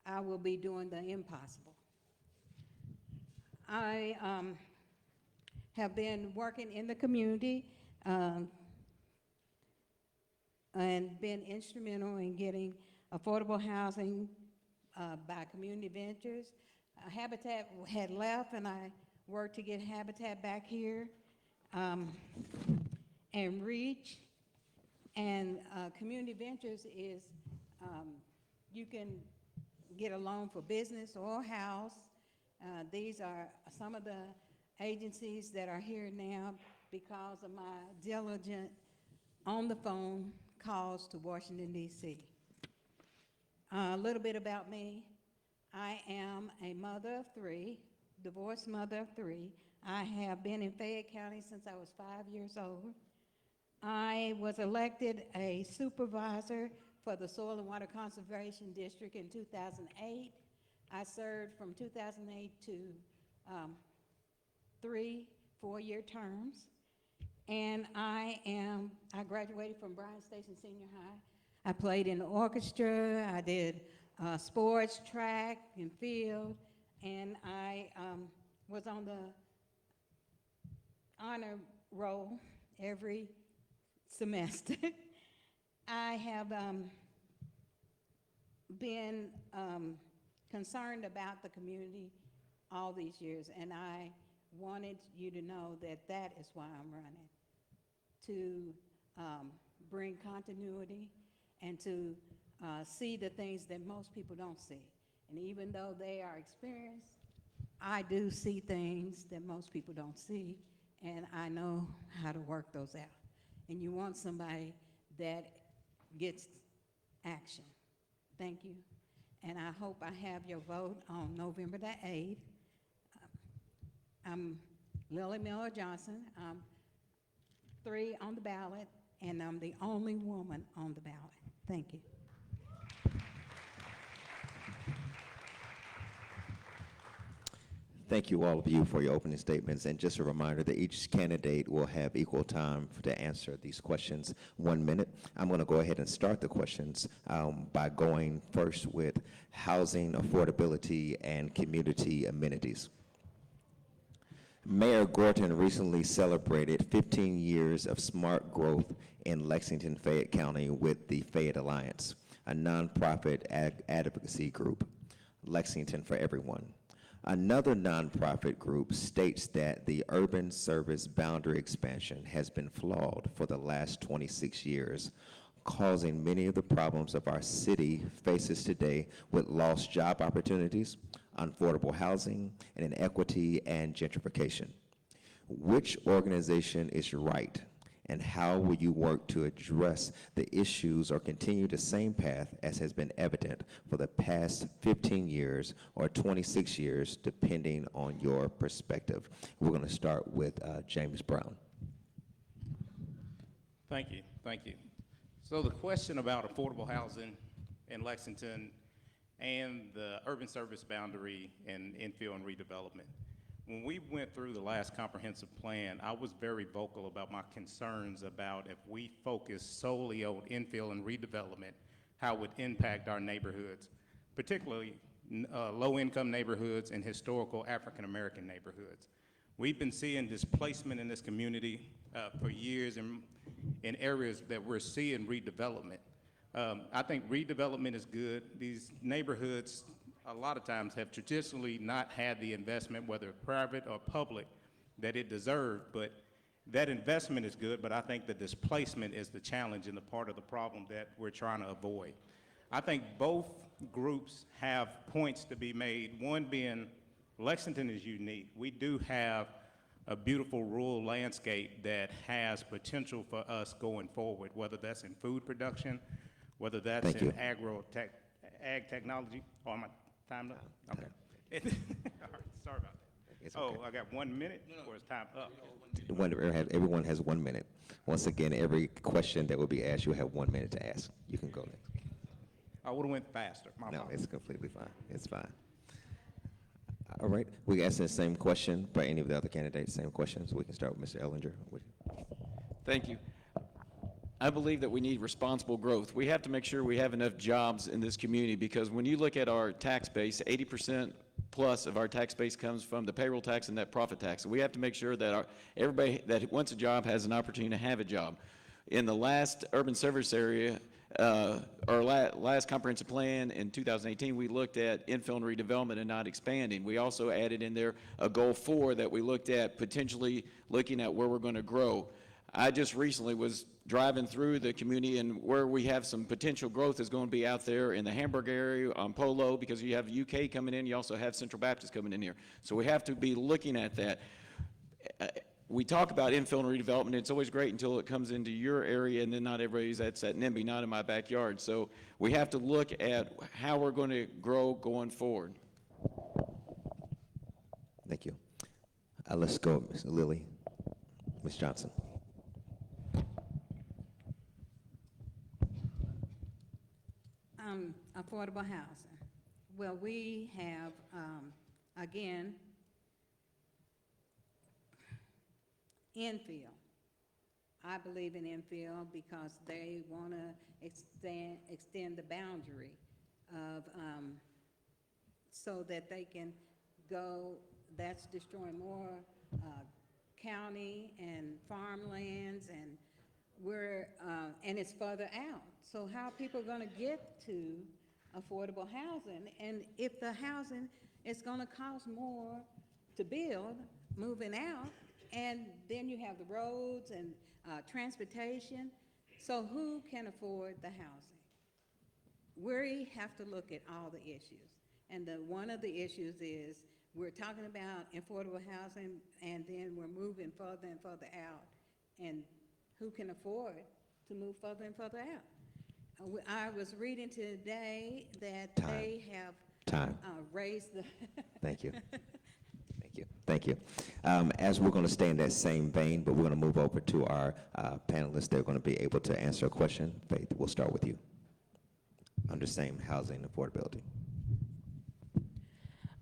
I will be doing the impossible. I have been working in the community and been instrumental in getting affordable housing by Community Ventures. Habitat had left, and I worked to get Habitat back here, and Reach. And Community Ventures is, you can get a loan for business or house. These are some of the agencies that are here now because of my diligent on the phone calls to Washington, D.C. A little bit about me. I am a mother of three, divorced mother of three. I have been in Fayette County since I was 5 years old. I was elected a supervisor for the Soil and Water Conservation District in 2008. I served from 2008 to 3 4-year terms. And I graduated from Bryan Station Senior High. I played in the orchestra, I did sports, track and field. and I was on the honor roll every semester. I have been concerned about the community all these years, and I wanted you to know that that is why I'm running, to bring continuity and to see the things that most people don't see. And even though they are experienced, I do see things that most people don't see, and I know how to work those out. And you want somebody that gets action. Thank you. And I hope I have your vote on November the 8th. I'm Lily Miller Johnson. I'm 3 on the ballot, and I'm the only woman on the ballot. Thank you. Thank you, all of you, for your opening statements. And just a reminder that each candidate will have equal time to answer these questions, 1 minute. I'm going to go ahead and start the questions by going first with housing affordability and community amenities. Mayor Gorton recently celebrated 15 years of smart growth in Lexington-Fayette County with the Fayette Alliance, a nonprofit advocacy group, Lexington for Everyone. Another nonprofit group states that the urban service boundary expansion has been flawed for the last 26 years, causing many of the problems of our city faces today with lost job opportunities, unaffordable housing, and inequity and gentrification. Which organization is right, and how will you work to address the issues or continue the same path as has been evident for the past 15 years or 26 years, depending on your perspective? We're going to start with James Brown. Thank you, thank you. So the question about affordable housing in Lexington and the urban service boundary and infill and redevelopment. When we went through the last comprehensive plan, I was very vocal about my concerns about if we focus solely on infill and redevelopment, how it would impact our neighborhoods, particularly low-income neighborhoods and historical African-American neighborhoods. We've been seeing displacement in this community for years in areas that we're seeing redevelopment. I think redevelopment is good. These neighborhoods a lot of times have traditionally not had the investment, whether private or public, that it deserved, but that investment is good, but I think the displacement is the challenge and the part of the problem that we're trying to avoid. I think both groups have points to be made, one being Lexington is unique. We do have a beautiful rural landscape that has potential for us going forward, whether that's in food production, whether that's in ag technology. Oh, am I timed up? Okay. All right, sorry about that. It's okay. I got 1 minute, or is time up? Everyone has 1 minute. Once again, every question that will be asked, you'll have 1 minute to ask. You can go next. I would have went faster. No, it's completely fine. It's fine. All right, we can ask the same question by any of the other candidates, same questions. We can start with Mr. Ellinger. Thank you. I believe that we need responsible growth. We have to make sure we have enough jobs in this community, because when you look at our tax base, 80% plus of our tax base comes from the payroll tax and net profit tax. And we have to make sure that everybody that wants a job has an opportunity to have a job. In the last urban service area, last comprehensive plan in 2018, we looked at infill and redevelopment and not expanding. We also added in there a goal 4 that we looked at potentially looking at where we're going to grow. I just recently was driving through the community, and where we have some potential growth is going to be out there in the Hamburg area on Polo, because you have UK coming in, you also have Central Baptist coming in here. So we have to be looking at that. We talk about infill and redevelopment. It's always great until it comes into your area, and then not everybody's that's at NIMBY, not in my backyard. So we have to look at how we're going to grow going forward. Thank you. Let's go, Ms. Lily. Ms. Johnson. Affordable housing. Well, we have, again, infill. I believe in infill because they want to extend the boundary of, so that they can go, that's destroying more county and farmlands, and and it's further out. So how are people gonna get to affordable housing? And if the housing is gonna cost more to build, moving out, and then you have the roads and transportation, so who can afford the housing? We have to look at all the issues. And one of the issues is we're talking about affordable housing, and then we're moving further and further out. And who can afford to move further and further out? I was reading today that they have raised the. Thank you. Thank you. As we're going to stay in that same vein, but we're going to move over to our panelists. They're going to be able to answer a question. Faith, we'll start with you. Under same housing affordability.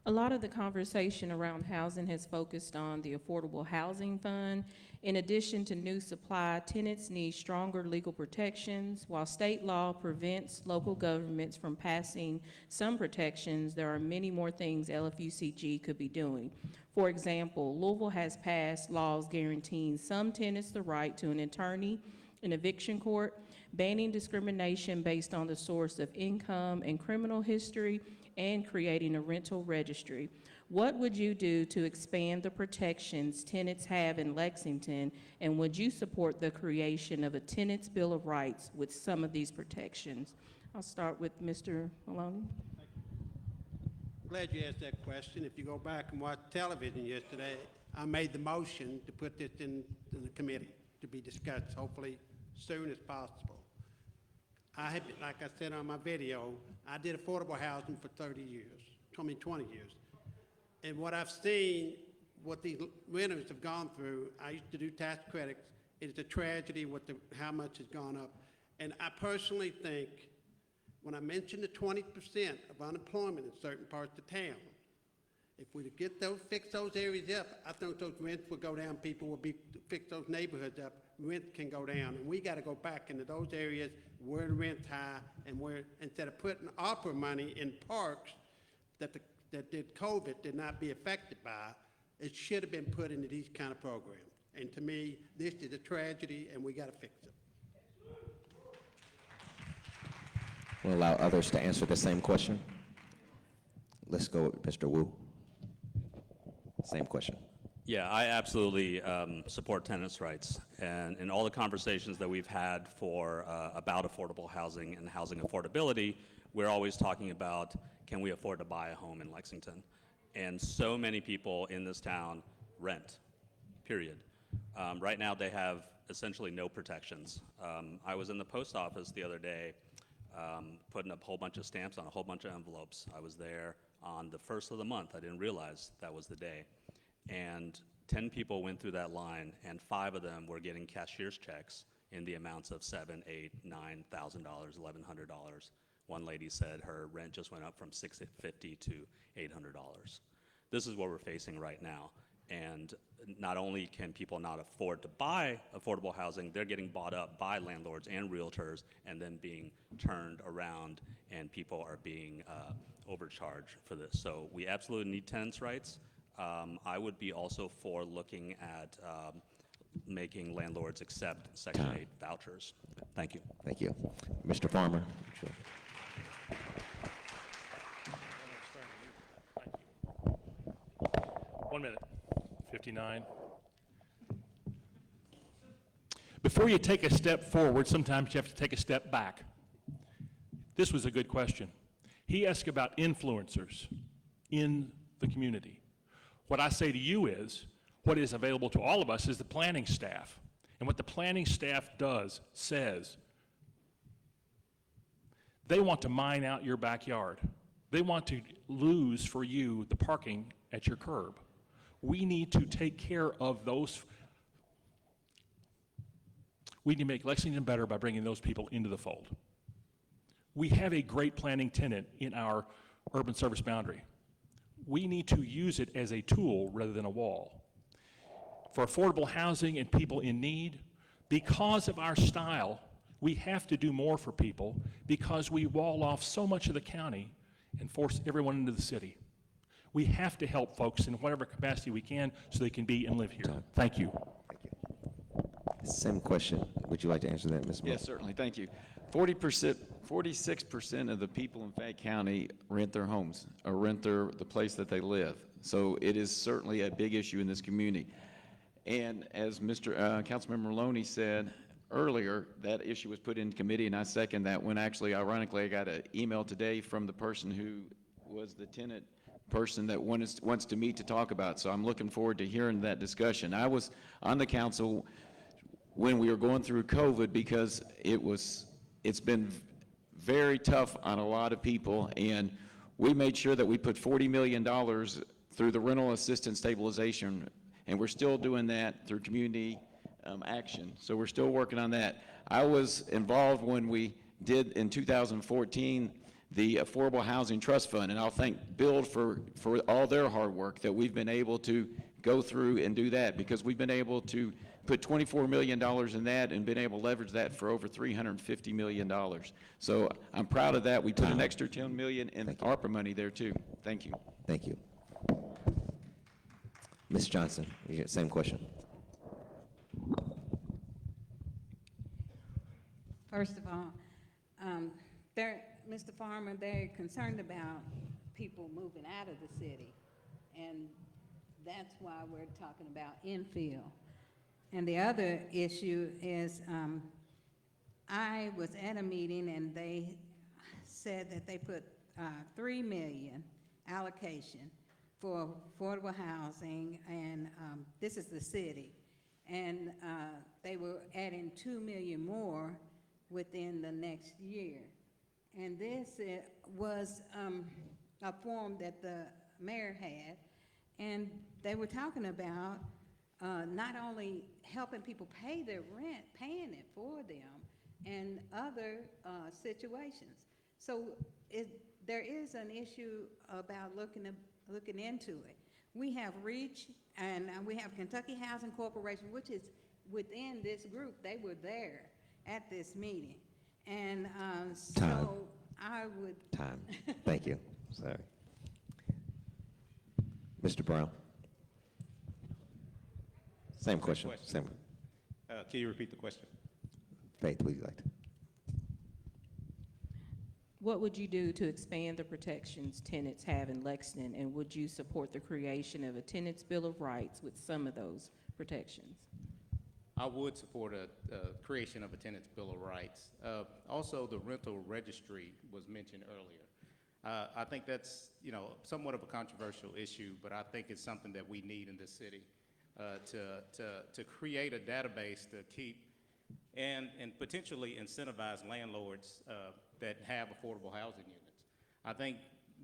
A lot of the conversation around housing has focused on the Affordable Housing Fund. In addition to new supply, tenants need stronger legal protections. While state law prevents local governments from passing some protections, there are many more things LFUCG could be doing. For example, Louisville has passed laws guaranteeing some tenants the right to an attorney in eviction court, banning discrimination based on the source of income and criminal history, and creating a rental registry. What would you do to expand the protections tenants have in Lexington, and would you support the creation of a tenant's Bill of Rights with some of these protections? I'll start with Mr. Maloney. Glad you asked that question. If you go back and watch television yesterday, I made the motion to put this in the committee to be discussed, hopefully soon as possible. Like I said on my video, I did affordable housing for 20 years. And what I've seen, what these renters have gone through, I used to do tax credits, it's a tragedy with how much has gone up. And I personally think, when I mentioned the 20% of unemployment in certain parts of town, if we get fix those areas up, I think those rents will go down, people will fix those neighborhoods up, rent can go down. And we got to go back into those areas where the rent's high, and where, instead of putting opera money in parks that did COVID did not be affected by, it should have been put into these kind of programs. And to me, this is a tragedy, and we got to fix it. We'll allow others to answer the same question. Let's go with Mr. Wu. Same question. Yeah, I absolutely support tenants' rights. And in all the conversations that we've had about affordable housing and housing affordability, we're always talking about, can we afford to buy a home in Lexington? And so many people in this town rent, period. Right now, they have essentially no protections. I was in the post office the other day putting up a whole bunch of stamps on a whole bunch of envelopes. I was there on the 1st of the month. I didn't realize that was the day. And 10 people went through that line, and 5 of them were getting cashier's checks in the amounts of $7,000, $8,000, $9,000, $1,100. One lady said her rent just went up from $650 to $800. This is what we're facing right now. And not only can people not afford to buy affordable housing, they're getting bought up by landlords and realtors and then being turned around, and people are being overcharged for this. So we absolutely need tenants' rights. I would be also for looking at making landlords accept Section 8 vouchers. Thank you. Thank you. Mr. Farmer. Sure. 1 minute, 59. Before you take a step forward, sometimes you have to take a step back. This was a good question. He asked about influencers in the community. What I say to you is, what is available to all of us is the planning staff. And what the planning staff says, they want to mine out your backyard. They want to lose for you the parking at your curb. We need to take care of those. We need to make Lexington better by bringing those people into the fold. We have a great planning tenant in our urban service boundary. We need to use it as a tool rather than a wall. For affordable housing and people in need, because of our style, we have to do more for people because we wall off so much of the county and force everyone into the city. We have to help folks in whatever capacity we can so they can be and live here. Thank you. Same question. Would you like to answer that, Ms. Moore? Yes, certainly, thank you. 46% of the people in Fayette County rent their homes or rent the place that they live. So it is certainly a big issue in this community. And as Councilmember Maloney said earlier, that issue was put in committee, and I second that when actually, ironically, I got an email today from the person who was the tenant person that wants to meet to talk about. So I'm looking forward to hearing that discussion. I was on the council when we were going through COVID because it's been very tough on a lot of people, and we made sure that we put $40 million through the rental assistance stabilization, and we're still doing that through community action. So we're still working on that. I was involved when we did in 2014 the Affordable Housing Trust Fund, and I'll thank Bill for all their hard work that we've been able to go through and do that, because we've been able to put $24 million in that and been able to leverage that for over $350 million. So I'm proud of that. We put an extra $10 million in ARPA money there too. Thank you. Thank you. Ms. Johnson, you get the same question. First of all, Mr. Farmer, they're concerned about people moving out of the city, and that's why we're talking about infill. And the other issue is, I was at a meeting and they said that they put $3 million allocation for affordable housing, and this is the city. And they were adding $2 million more within the next year. And this was a form that the mayor had, and they were talking about not only helping people pay their rent, paying it for them, and other situations. So there is an issue about looking into it. We have REACH, and we have Kentucky Housing Corporation, which is within this group. They were there at this meeting. And so I would... Time. Thank you. Sorry. Mr. Brown. Same question. Same. Can you repeat the question? Faith, would you like to? What would you do to expand the protections tenants have in Lexington, and would you support the creation of a tenant's bill of rights with some of those protections? I would support a creation of a tenant's bill of rights. Also, the rental registry was mentioned earlier. I think that's, somewhat of a controversial issue, but I think it's something that we need in this city to create a database to keep and potentially incentivize landlords that have affordable housing units. I think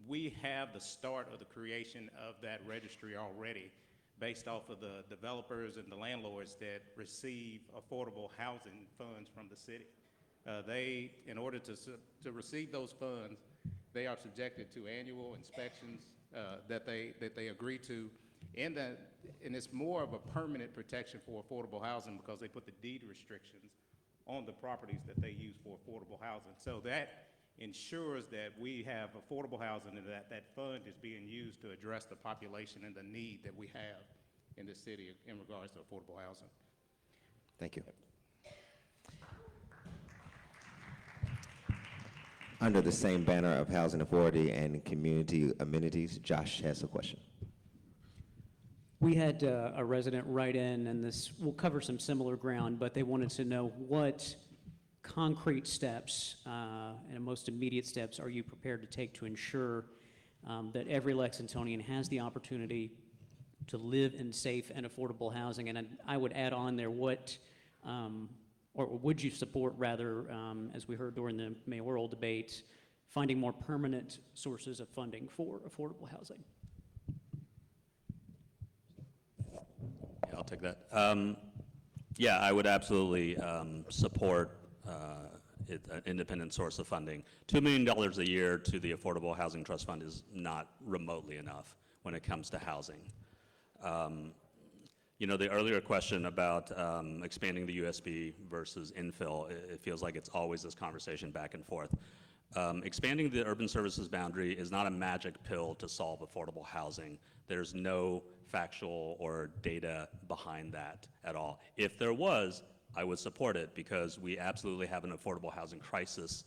we have the start of the creation of that registry already, based off of the developers and the landlords that receive affordable housing funds from the city. They, in order to receive those funds, they are subjected to annual inspections that they agree to, and it's more of a permanent protection for affordable housing because they put the deed restrictions on the properties that they use for affordable housing. So that ensures that we have affordable housing and that fund is being used to address the population and the need that we have in the city in regards to affordable housing. Thank you. Under the same banner of housing authority and community amenities, Josh has a question. We had a resident write in, and this will cover some similar ground, but they wanted to know what concrete steps and most immediate steps are you prepared to take to ensure that every Lexingtonian has the opportunity to live in safe and affordable housing? And I would add on there what, or would you support rather, as we heard during the mayoral debate, finding more permanent sources of funding for affordable housing? Yeah, I'll take that. Yeah, I would absolutely support an independent source of funding. $2 million a year to the Affordable Housing Trust Fund is not remotely enough when it comes to housing. The earlier question about expanding the USB versus infill, it feels like it's always this conversation back and forth. Expanding the urban services boundary is not a magic pill to solve affordable housing. There's no factual or data behind that at all. If there was, I would support it because we absolutely have an affordable housing crisis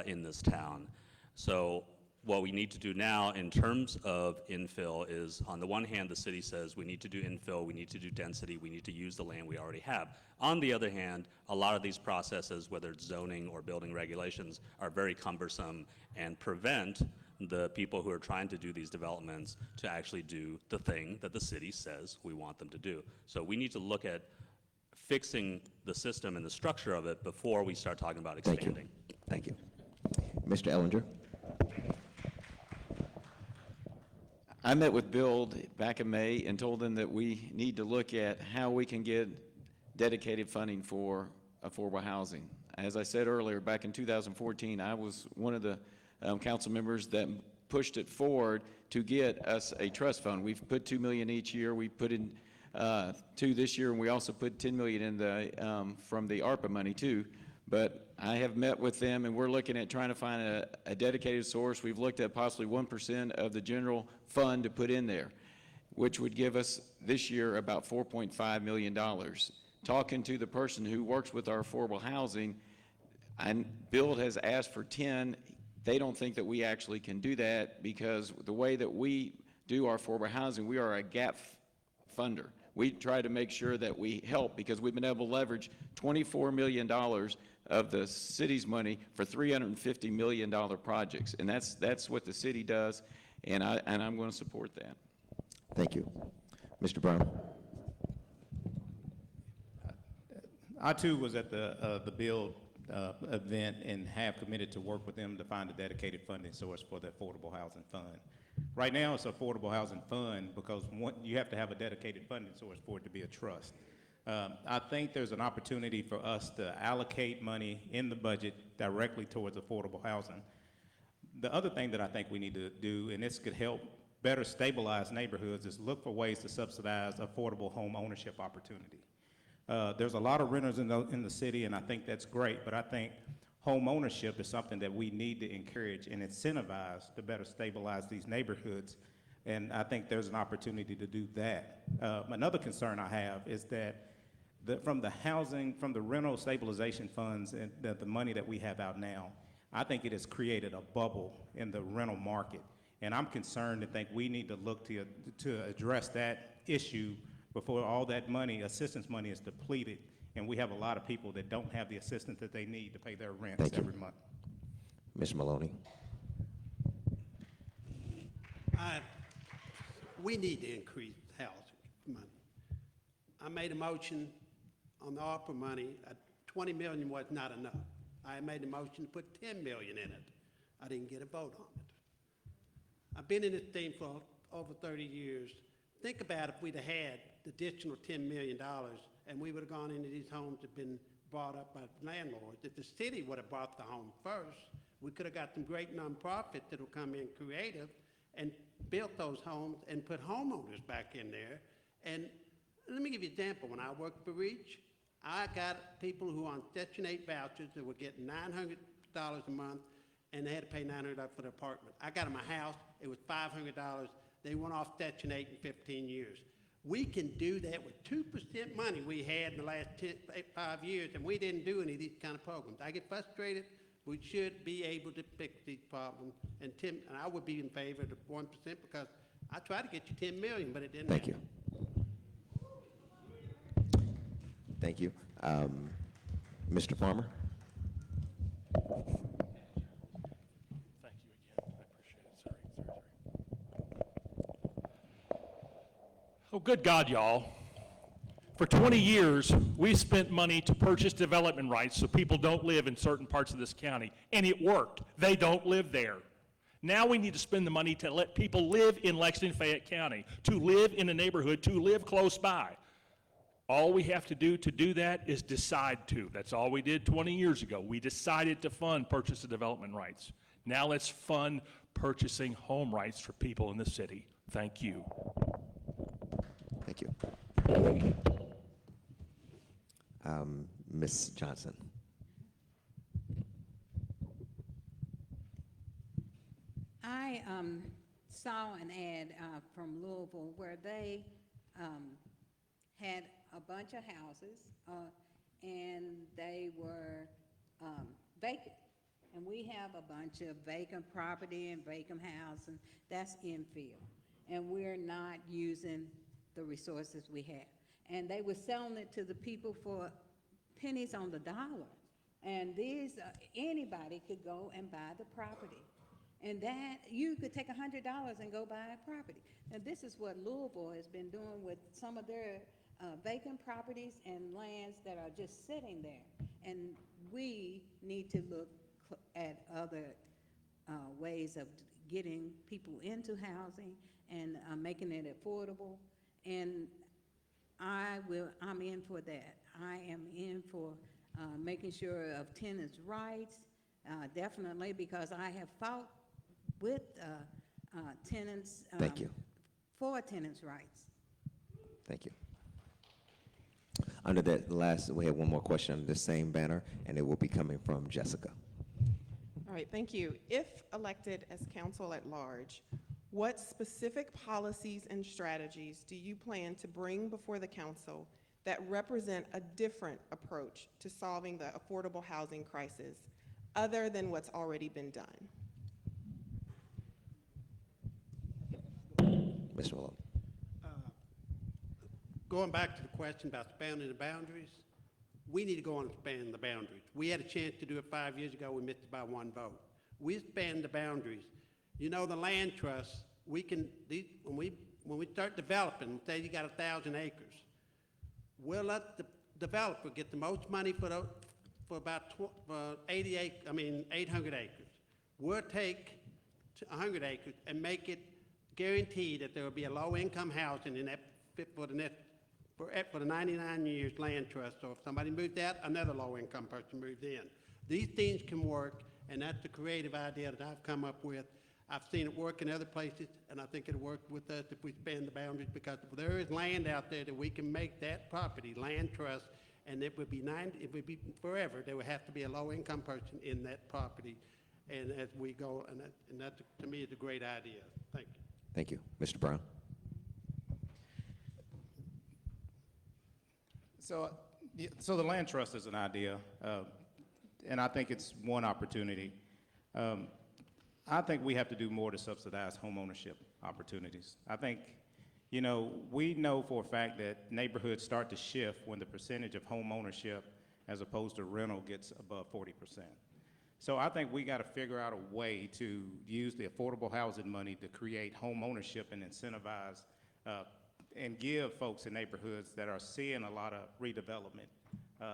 in this town. So what we need to do now in terms of infill is, on the one hand, the city says we need to do infill, we need to do density, we need to use the land we already have. On the other hand, a lot of these processes, whether it's zoning or building regulations, are very cumbersome and prevent the people who are trying to do these developments to actually do the thing that the city says we want them to do. So we need to look at fixing the system and the structure of it before we start talking about expanding. Thank you. Mr. Ellinger. I met with Build back in May and told them that we need to look at how we can get dedicated funding for affordable housing. As I said earlier, back in 2014, I was one of the council members that pushed it forward to get us a trust fund. We've put $2 million each year. We put in $2 this year, and we also put $10 million in the from the ARPA money too. But I have met with them, and we're looking at trying to find a dedicated source. We've looked at possibly 1% of the general fund to put in there, which would give us this year about $4.5 million. Talking to the person who works with our affordable housing, and Build has asked for 10. They don't think that we actually can do that because the way that we do our affordable housing, we are a gap funder. We try to make sure that we help because we've been able to leverage $24 million of the city's money for $350 million projects. And that's what the city does, and I'm going to support that. Thank you. Mr. Brown. I too was at the Build event and have committed to work with them to find a dedicated funding source for the Affordable Housing Fund. Right now, it's Affordable Housing Fund because you have to have a dedicated funding source for it to be a trust. I think there's an opportunity for us to allocate money in the budget directly towards affordable housing. The other thing that I think we need to do, and this could help better stabilize neighborhoods, is look for ways to subsidize affordable home ownership opportunity. There's a lot of renters in the city, and I think that's great, but I think home ownership is something that we need to encourage and incentivize to better stabilize these neighborhoods, and I think there's an opportunity to do that. Another concern I have is that from the rental stabilization funds and the money that we have out now, I think it has created a bubble in the rental market, and I'm concerned and think we need to look to address that issue before all that money, assistance money, is depleted, and we have a lot of people that don't have the assistance that they need to pay their rents every month. Ms. Maloney. We need to increase housing money. I made a motion on the ARPA money. 20 million was not enough. I made a motion to put 10 million in it. I didn't get a vote on it. I've been in this thing for over 30 years. Think about if we'd have had the additional $10 million and we would have gone into these homes that have been bought up by landlords. If the city would have bought the home first, we could have got some great nonprofits that will come in creative and built those homes and put homeowners back in there. And let me give you an example. When I worked for Reach, I got people who were on Section 8 vouchers that were getting $900 a month, and they had to pay $900 for the apartment. I got them a house. It was $500. They went off Section 8 in 15 years. We can do that with 2% money we had in the last 5 years, and we didn't do any of these kind of programs. I get frustrated. We should be able to fix these problems. And Tim, and I would be in favor of the 1% because I tried to get you 10 million, but it didn't happen. Thank you. Mr. Farmer. Thank you again. I appreciate it. Sorry. Oh, good God, y'all. For 20 years, we spent money to purchase development rights so people don't live in certain parts of this county, and it worked. They don't live there. Now we need to spend the money to let people live in Lexington-Fayette County, to live in a neighborhood, to live close by. All we have to do that is decide to. That's all we did 20 years ago. We decided to fund purchase of development rights. Now let's fund purchasing home rights for people in the city. Thank you. Thank you. Ms. Johnson. I saw an ad from Louisville where they had a bunch of houses and they were vacant. And we have a bunch of vacant property and vacant house, and that's infill. And we're not using the resources we have. And they were selling it to the people for pennies on the dollar. And these, anybody could go and buy the property. And that, you could take $100 and go buy a property. And this is what Louisville has been doing with some of their vacant properties and lands that are just sitting there. And we need to look at other ways of getting people into housing and making it affordable. And I'm in for that. I am in for making sure of tenants' rights, definitely, because I have fought with tenants. Thank you. For tenants' rights. Thank you. Under that last, we have one more question under the same banner, and it will be coming from Jessica. All right, thank you. If elected as council at large, what specific policies and strategies do you plan to bring before the council that represent a different approach to solving the affordable housing crisis other than what's already been done? Mr. Malone. Going back to the question about expanding the boundaries, we need to go on and expand the boundaries. We had a chance to do it 5 years ago. We missed it by 1 vote. We expand the boundaries. You know, the land trust, we can, when we start developing, say you got 1,000 acres, we'll let the developer get the most money for about 800 acres. We'll take 100 acres and make it guaranteed that there will be a low-income housing in that for the 99 years land trust. So if somebody moved out, another low-income person moved in. These things can work, and that's the creative idea that I've come up with. I've seen it work in other places, and I think it'll work with us if we expand the boundaries, because there is land out there that we can make that property land trust, and it would be forever. There would have to be a low-income person in that property, and as we go, and that to me is a great idea. Thank you. Thank you. Mr. Brown. So the land trust is an idea, and I think it's one opportunity. I think we have to do more to subsidize home ownership opportunities. I think, you know, we know for a fact that neighborhoods start to shift when the percentage of home ownership as opposed to rental gets above 40%. So I think we got to figure out a way to use the affordable housing money to create home ownership and incentivize and give folks in neighborhoods that are seeing a lot of redevelopment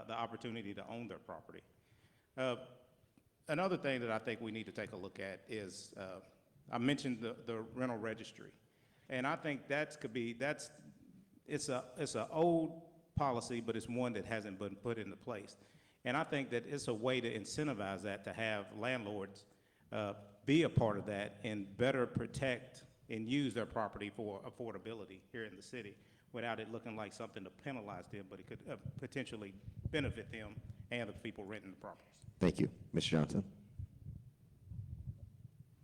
the opportunity to own their property. Another thing that I think we need to take a look at is, I mentioned the rental registry. And I think it's an old policy, but it's one that hasn't been put into place. And I think that it's a way to incentivize that, to have landlords be a part of that and better protect and use their property for affordability here in the city without it looking like something to penalize them, but it could potentially benefit them and the people renting the properties. Thank you. Mr. Johnson.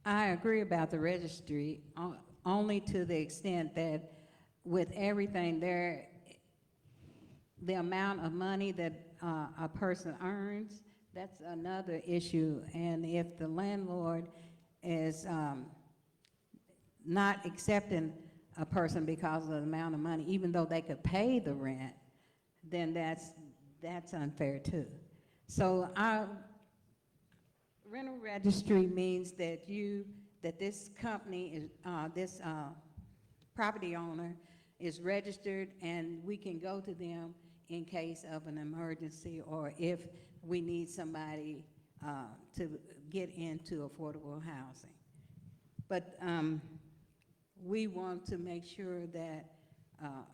I agree about the registry, only to the extent that with everything there, the amount of money that a person earns, that's another issue. And if the landlord is not accepting a person because of the amount of money, even though they could pay the rent, then that's unfair too. So our rental registry means that this company is, this property owner is registered, and we can go to them in case of an emergency or if we need somebody to get into affordable housing. But we want to make sure that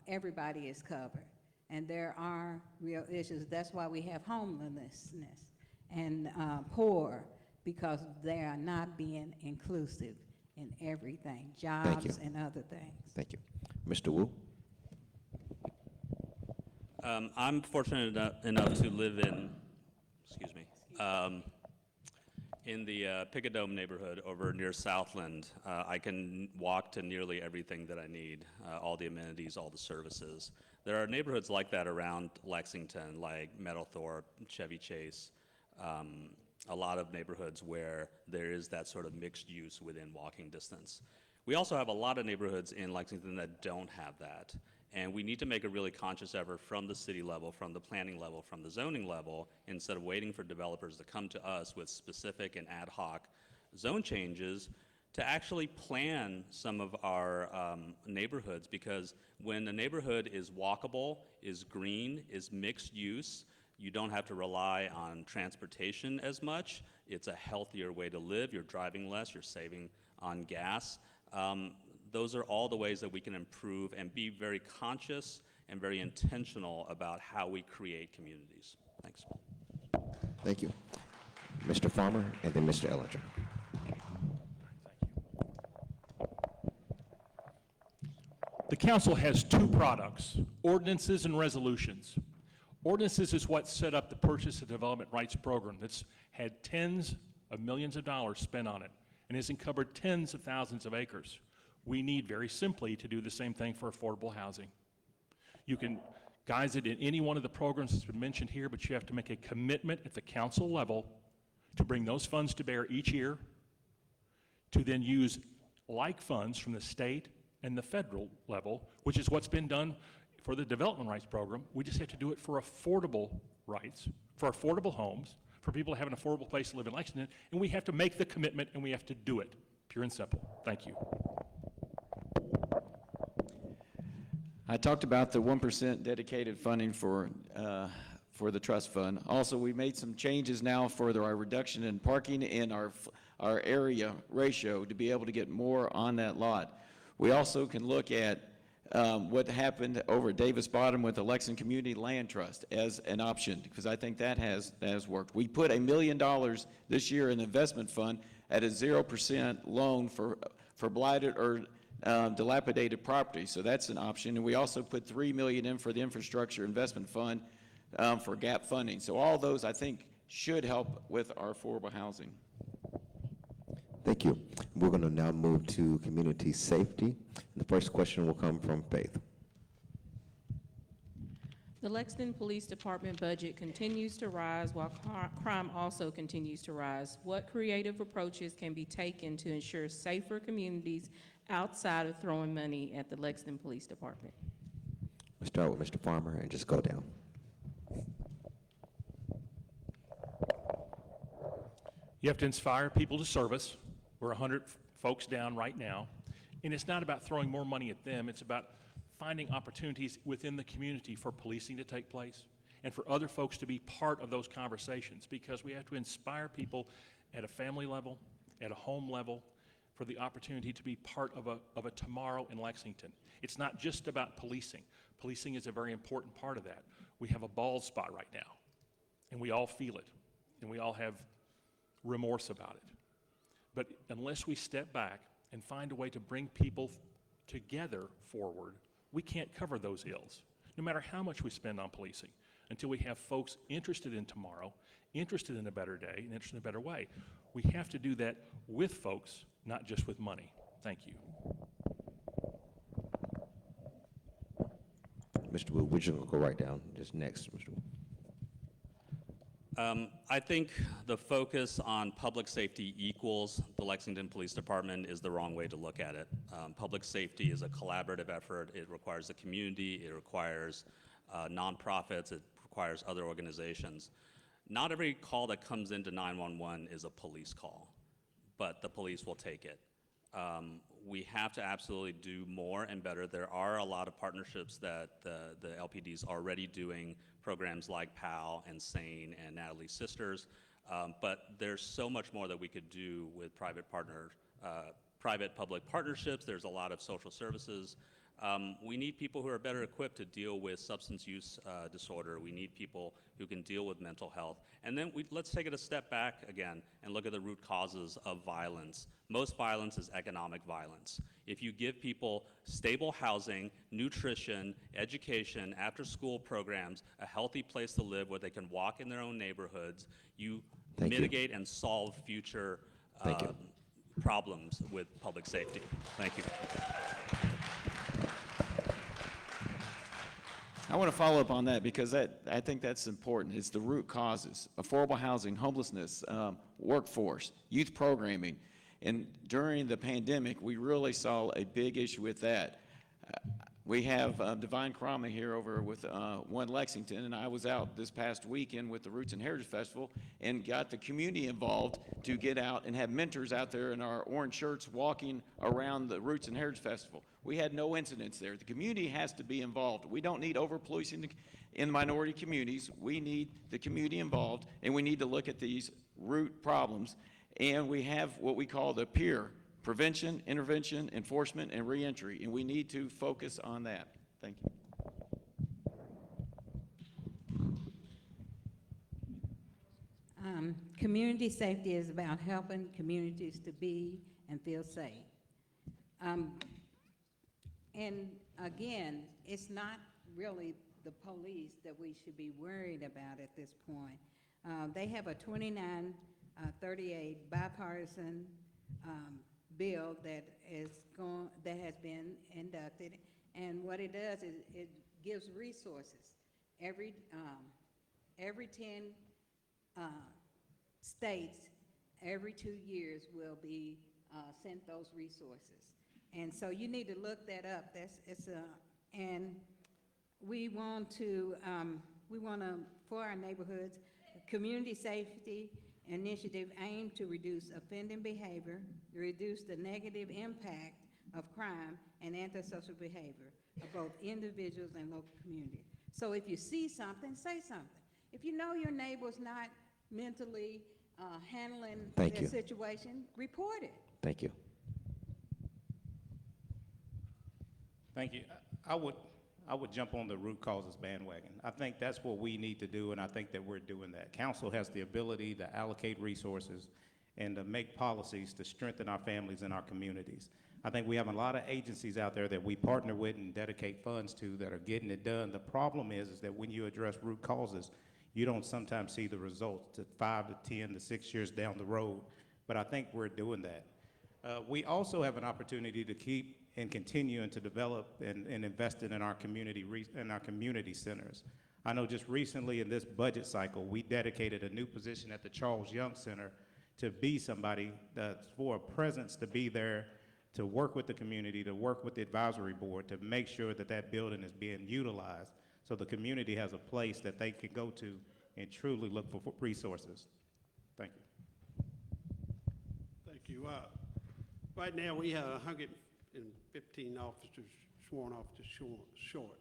everybody is covered. And there are real issues. That's why we have homelessness and poor, because they are not being inclusive in everything, jobs and other things. Thank you. Mr. Wu. I'm fortunate enough to live in, In the Picadome neighborhood over near Southland, I can walk to nearly everything that I need, all the amenities, all the services. There are neighborhoods like that around Lexington, like Meadowthorpe, Chevy Chase, a lot of neighborhoods where there is that sort of mixed use within walking distance. We also have a lot of neighborhoods in Lexington that don't have that. And we need to make a really conscious effort from the city level, from the planning level, from the zoning level, instead of waiting for developers to come to us with specific and ad hoc zone changes, to actually plan some of our neighborhoods. Because when a neighborhood is walkable, is green, is mixed use, you don't have to rely on transportation as much. It's a healthier way to live. You're driving less, you're saving on gas. Those are all the ways that we can improve and be very conscious and very intentional about how we create communities. Thanks. Thank you. Mr. Farmer and then Mr. Ellinger. The council has two products, ordinances and resolutions. Ordinances is what set up the Purchase and Development Rights Program that's had tens of millions of dollars spent on it and has encumbered tens of thousands of acres. We need, very simply, to do the same thing for affordable housing. You can guise it in any one of the programs that's been mentioned here, but you have to make a commitment at the council level to bring those funds to bear each year, to then use like funds from the state and the federal level, which is what's been done for the Development Rights Program. We just have to do it for affordable rights, for affordable homes, for people to have an affordable place to live in Lexington, and we have to make the commitment and we have to do it, pure and simple. Thank you. I talked about the 1% dedicated funding for the trust fund. Also, we made some changes now for our reduction in parking in our area ratio to be able to get more on that lot. We also can look at what happened over at Davis Bottom with the Lexington Community Land Trust as an option, because I think that has worked. We put $1 million this year in the investment fund at a 0% loan for blighted or dilapidated property, so that's an option. And we also put $3 million in for the infrastructure investment fund for gap funding. So all those, I think, should help with our affordable housing. Thank you. We're going to now move to community safety. The first question will come from Faith. The Lexington Police Department budget continues to rise while crime also continues to rise. What creative approaches can be taken to ensure safer communities outside of throwing money at the Lexington Police Department? We'll start with Mr. Farmer and just go down. You have to inspire people to service. We're 100 folks down right now. And it's not about throwing more money at them. It's about finding opportunities within the community for policing to take place and for other folks to be part of those conversations, because we have to inspire people at a family level, at a home level, for the opportunity to be part of a tomorrow in Lexington. It's not just about policing. Policing is a very important part of that. We have a bald spot right now, and we all feel it, and we all have remorse about it. But unless we step back and find a way to bring people together forward, we can't cover those ills, no matter how much we spend on policing, until we have folks interested in tomorrow, interested in a better day, and interested in a better way. We have to do that with folks, not just with money. Thank you. Mr. Wu, we're just going to go right down. Just next, Mr. Wu. I think the focus on public safety equals the Lexington Police Department is the wrong way to look at it. Public safety is a collaborative effort. It requires the community. It requires nonprofits. It requires other organizations. Not every call that comes into 911 is a police call, but the police will take it. We have to absolutely do more and better. There are a lot of partnerships that the LPD is already doing, programs like PAL and SANE and Natalie's Sisters, but there's so much more that we could do with private-public partnerships. There's a lot of social services. We need people who are better equipped to deal with substance use disorder. We need people who can deal with mental health. And then let's take it a step back again and look at the root causes of violence. Most violence is economic violence. If you give people stable housing, nutrition, education, after-school programs, a healthy place to live where they can walk in their own neighborhoods, you Thank you. mitigate and solve future Thank you. problems with public safety. Thank you. I want to follow up on that because I think that's important. It's the root causes: affordable housing, homelessness, workforce, youth programming. And during the pandemic, we really saw a big issue with that. We have Divine Krama here over with One Lexington, and I was out this past weekend with the Roots and Heritage Festival and got the community involved to get out and have mentors out there in our orange shirts walking around the Roots and Heritage Festival. We had no incidents there. The community has to be involved. We don't need over-policing in minority communities. We need the community involved, and we need to look at these root problems. And we have what we call the PEER: prevention, intervention, enforcement, and reentry, and we need to focus on that. Thank you. Community safety is about helping communities to be and feel safe. And again, it's not really the police that we should be worried about at this point. They have a 2938 bipartisan bill that has been inducted, and what it does is it gives resources. Every 10 states, every 2 years will be sent those resources, and so you need to look that up. And we want to for our neighborhoods, community safety initiative aimed to reduce offending behavior, reduce the negative impact of crime and antisocial behavior of both individuals and local community. So if you see something, say something. If you know your neighbor's not mentally handling their situation, report it. Thank you. Thank you. I would jump on the root causes bandwagon. I think that's what we need to do, and I think that we're doing that. Council has the ability to allocate resources and to make policies to strengthen our families and our communities. I think we have a lot of agencies out there that we partner with and dedicate funds to that are getting it done. The problem is that when you address root causes, you don't sometimes see the results to 5 to 10 to 6 years down the road, but I think we're doing that. We also have an opportunity to keep and continuing to develop and invest in our community centers. I know just recently in this budget cycle, we dedicated a new position at the Charles Young Center to be somebody that's for a presence to be there, to work with the community, to work with the advisory board, to make sure that that building is being utilized so the community has a place that they can go to and truly look for resources. Thank you. Thank you. Right now, we have 115 officers, sworn officers short.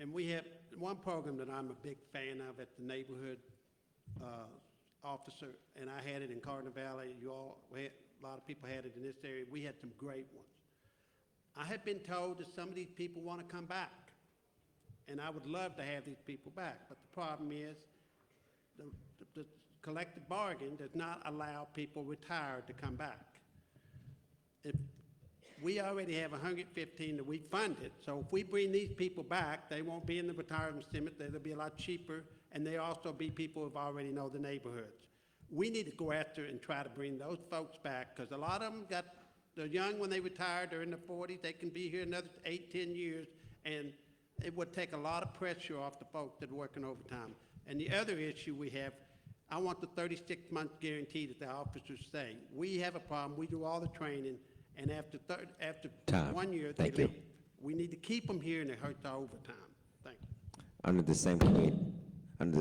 And we have one program that I'm a big fan of at the neighborhood officer, and I had it in Cardinal Valley. A lot of people had it in this area. We had some great ones. I have been told that some of these people want to come back, and I would love to have these people back, but the problem is the collective bargain does not allow people retired to come back. If we already have 115 that we funded, so if we bring these people back, they won't be in the retirement cemetery. They'll be a lot cheaper, and they also be people who already know the neighborhoods. We need to go after and try to bring those folks back, because a lot of them they're young when they retire, they're in their 40s, they can be here another 8, 10 years, and it would take a lot of pressure off the folks that are working overtime. And the other issue we have, I want the 36-month guarantee that the officers stay. We have a problem, we do all the training, and after 1 year, they leave. We need to keep them here, and it hurts our overtime. Thank you. Under the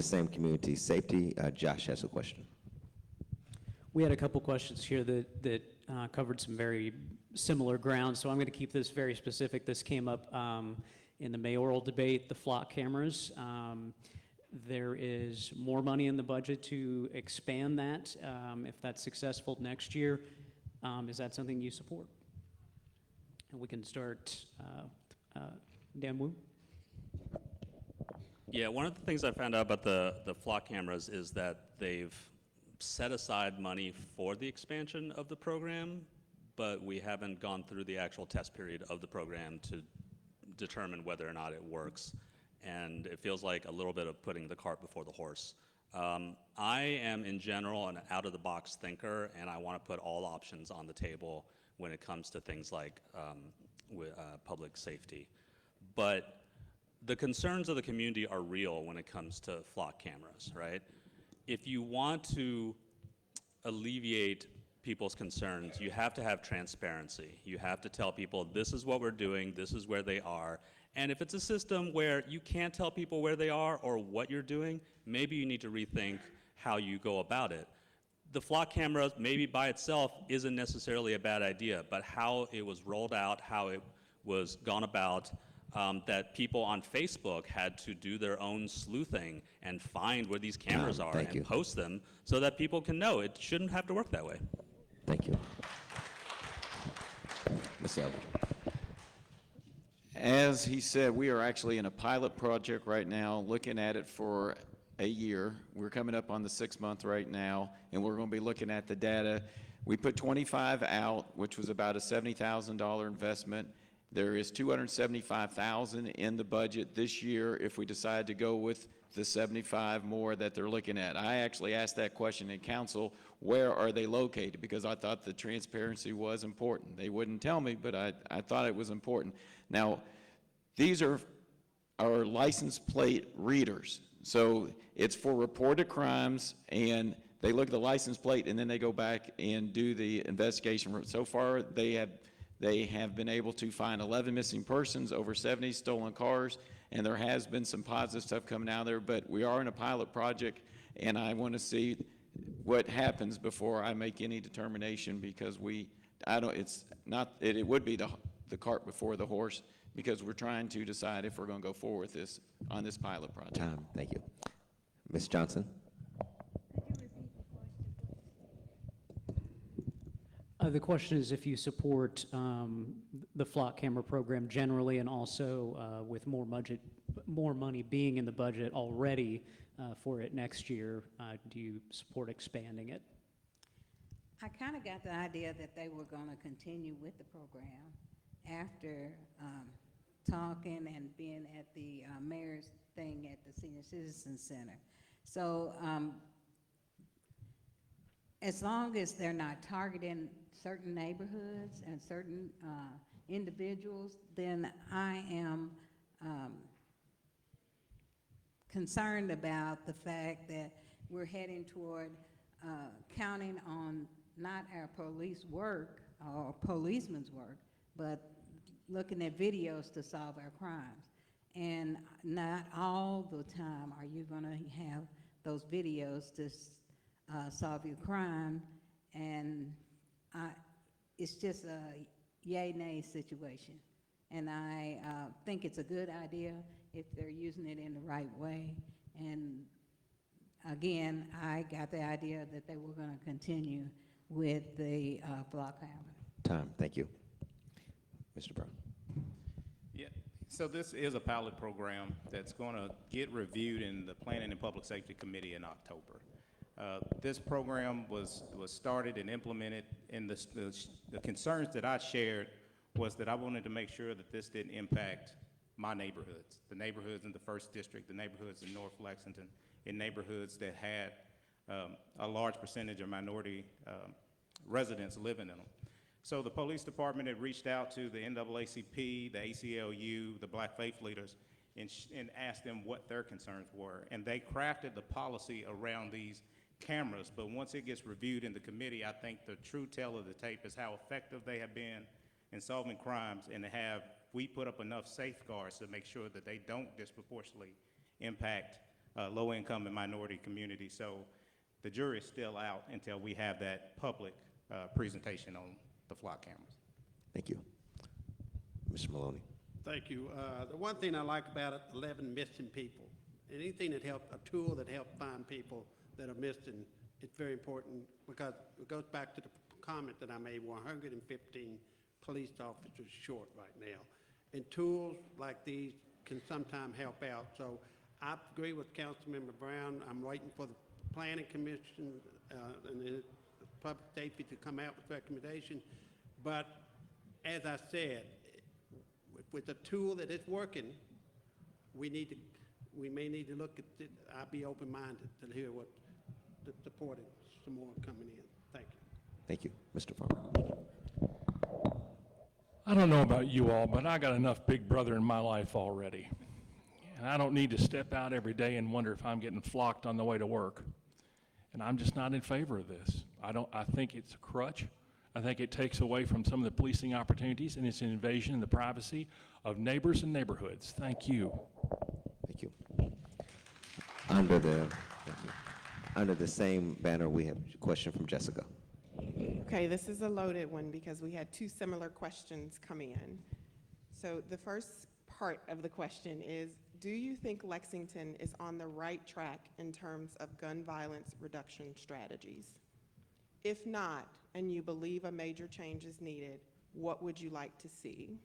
same community safety, Josh has a question. We had a couple questions here that covered some very similar ground, so I'm going to keep this very specific. This came up in the mayoral debate, the flock cameras. There is more money in the budget to expand that if that's successful next year. Is that something you support? And we can start, Dan Wu. Yeah, one of the things I found out about the flock cameras is that they've set aside money for the expansion of the program, but we haven't gone through the actual test period of the program to determine whether or not it works. And it feels like a little bit of putting the cart before the horse. I am, in general, an out-of-the-box thinker, and I want to put all options on the table when it comes to things like public safety. But the concerns of the community are real when it comes to flock cameras, right? If you want to alleviate people's concerns, you have to have transparency. You have to tell people, this is what we're doing, this is where they are. And if it's a system where you can't tell people where they are or what you're doing, maybe you need to rethink how you go about it. The flock camera, maybe by itself, isn't necessarily a bad idea, but how it was rolled out, how it was gone about, that people on Facebook had to do their own sleuthing and find where these cameras are and post them so that people can know. It shouldn't have to work that way. Thank you. Ms. Elder. As he said, we are actually in a pilot project right now, looking at it for a year. We're coming up on the 6th month right now, and we're going to be looking at the data. We put 25 out, which was about a $70,000 investment. There is $275,000 in the budget this year if we decide to go with the 75 more that they're looking at. I actually asked that question in council, where are they located? Because I thought the transparency was important. They wouldn't tell me, but I thought it was important. Now, these are our license plate readers. So it's for reported crimes, and they look at the license plate, and then they go back and do the investigation. So far, they have been able to find 11 missing persons, over 70 stolen cars, and there has been some positive stuff coming out there, but we are in a pilot project, and I want to see what happens before I make any determination, because it would be the cart before the horse, because we're trying to decide if we're going to go forward with on this pilot project. Thank you. Ms. Johnson. The question is if you support the flock camera program generally, and also with more money being in the budget already for it next year, do you support expanding it? I kind of got the idea that they were going to continue with the program after talking and being at the mayor's thing at the Senior Citizen Center. So as long as they're not targeting certain neighborhoods and certain individuals, then I am concerned about the fact that we're heading toward counting on not our police work or policemen's work, but looking at videos to solve our crimes. And not all the time are you going to have those videos to solve your crime, and it's just a yay-nay situation. And I think it's a good idea if they're using it in the right way. And again, I got the idea that they were going to continue with the flock camera. Thank you. Mr. Brown. Yeah, so this is a pilot program that's going to get reviewed in the Planning and Public Safety Committee in October. This program was started and implemented, and the concerns that I shared was that I wanted to make sure that this didn't impact my neighborhoods, the neighborhoods in the 1st District, the neighborhoods in North Lexington, in neighborhoods that had a large percentage of minority residents living in them. So the police department had reached out to the NAACP, the ACLU, the Black Faith Leaders, and asked them what their concerns were. And they crafted the policy around these cameras, but once it gets reviewed in the committee, I think the true tale of the tape is how effective they have been in solving crimes, and we put up enough safeguards to make sure that they don't disproportionately impact low-income and minority communities. So the jury is still out until we have that public presentation on the flock cameras. Thank you. Mr. Maloney. Thank you. The one thing I like about it, 11 missing people. Anything that helps, a tool that helps find people that are missing, it's very important, because it goes back to the comment that I made, 115 police officers short right now. And tools like these can sometimes help out. So I agree with Councilmember Brown. I'm waiting for the Planning Commission and the Public Safety to come out with recommendations. But as I said, with a tool that is working, we need to we may need to look at it. I'll be open-minded to hear what, to support it, some more coming in. Thank you. Thank you. Mr. Farmer. I don't know about you all, but I got enough Big Brother in my life already. And I don't need to step out every day and wonder if I'm getting flocked on the way to work. And I'm just not in favor of this. I think it's a crutch. I think it takes away from some of the policing opportunities, and it's an invasion of the privacy of neighbors and neighborhoods. Thank you. Thank you. Under the same banner, we have a question from Jessica. Okay, this is a loaded one because we had two similar questions come in. So the first part of the question is, do you think Lexington is on the right track in terms of gun violence reduction strategies? If not, and you believe a major change is needed, what would you like to see?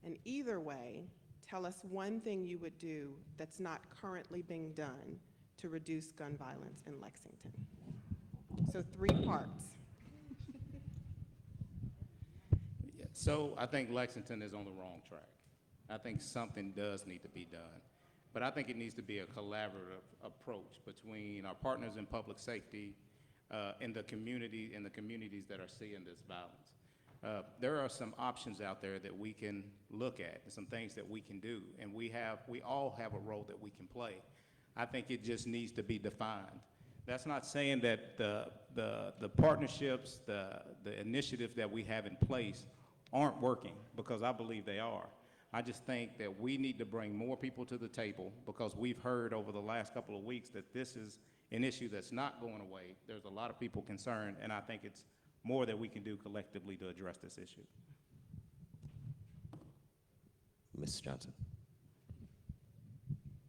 And either way, tell us one thing you would do that's not currently being done to reduce gun violence in Lexington. So 3 parts. So I think Lexington is on the wrong track. I think something does need to be done. But I think it needs to be a collaborative approach between our partners in public safety and the communities that are seeing this violence. There are some options out there that we can look at, and some things that we can do, and we all have a role that we can play. I think it just needs to be defined. That's not saying that the partnerships, the initiatives that we have in place aren't working, because I believe they are. I just think that we need to bring more people to the table, because we've heard over the last couple of weeks that this is an issue that's not going away. There's a lot of people concerned, and I think it's more that we can do collectively to address this issue. Ms. Johnson.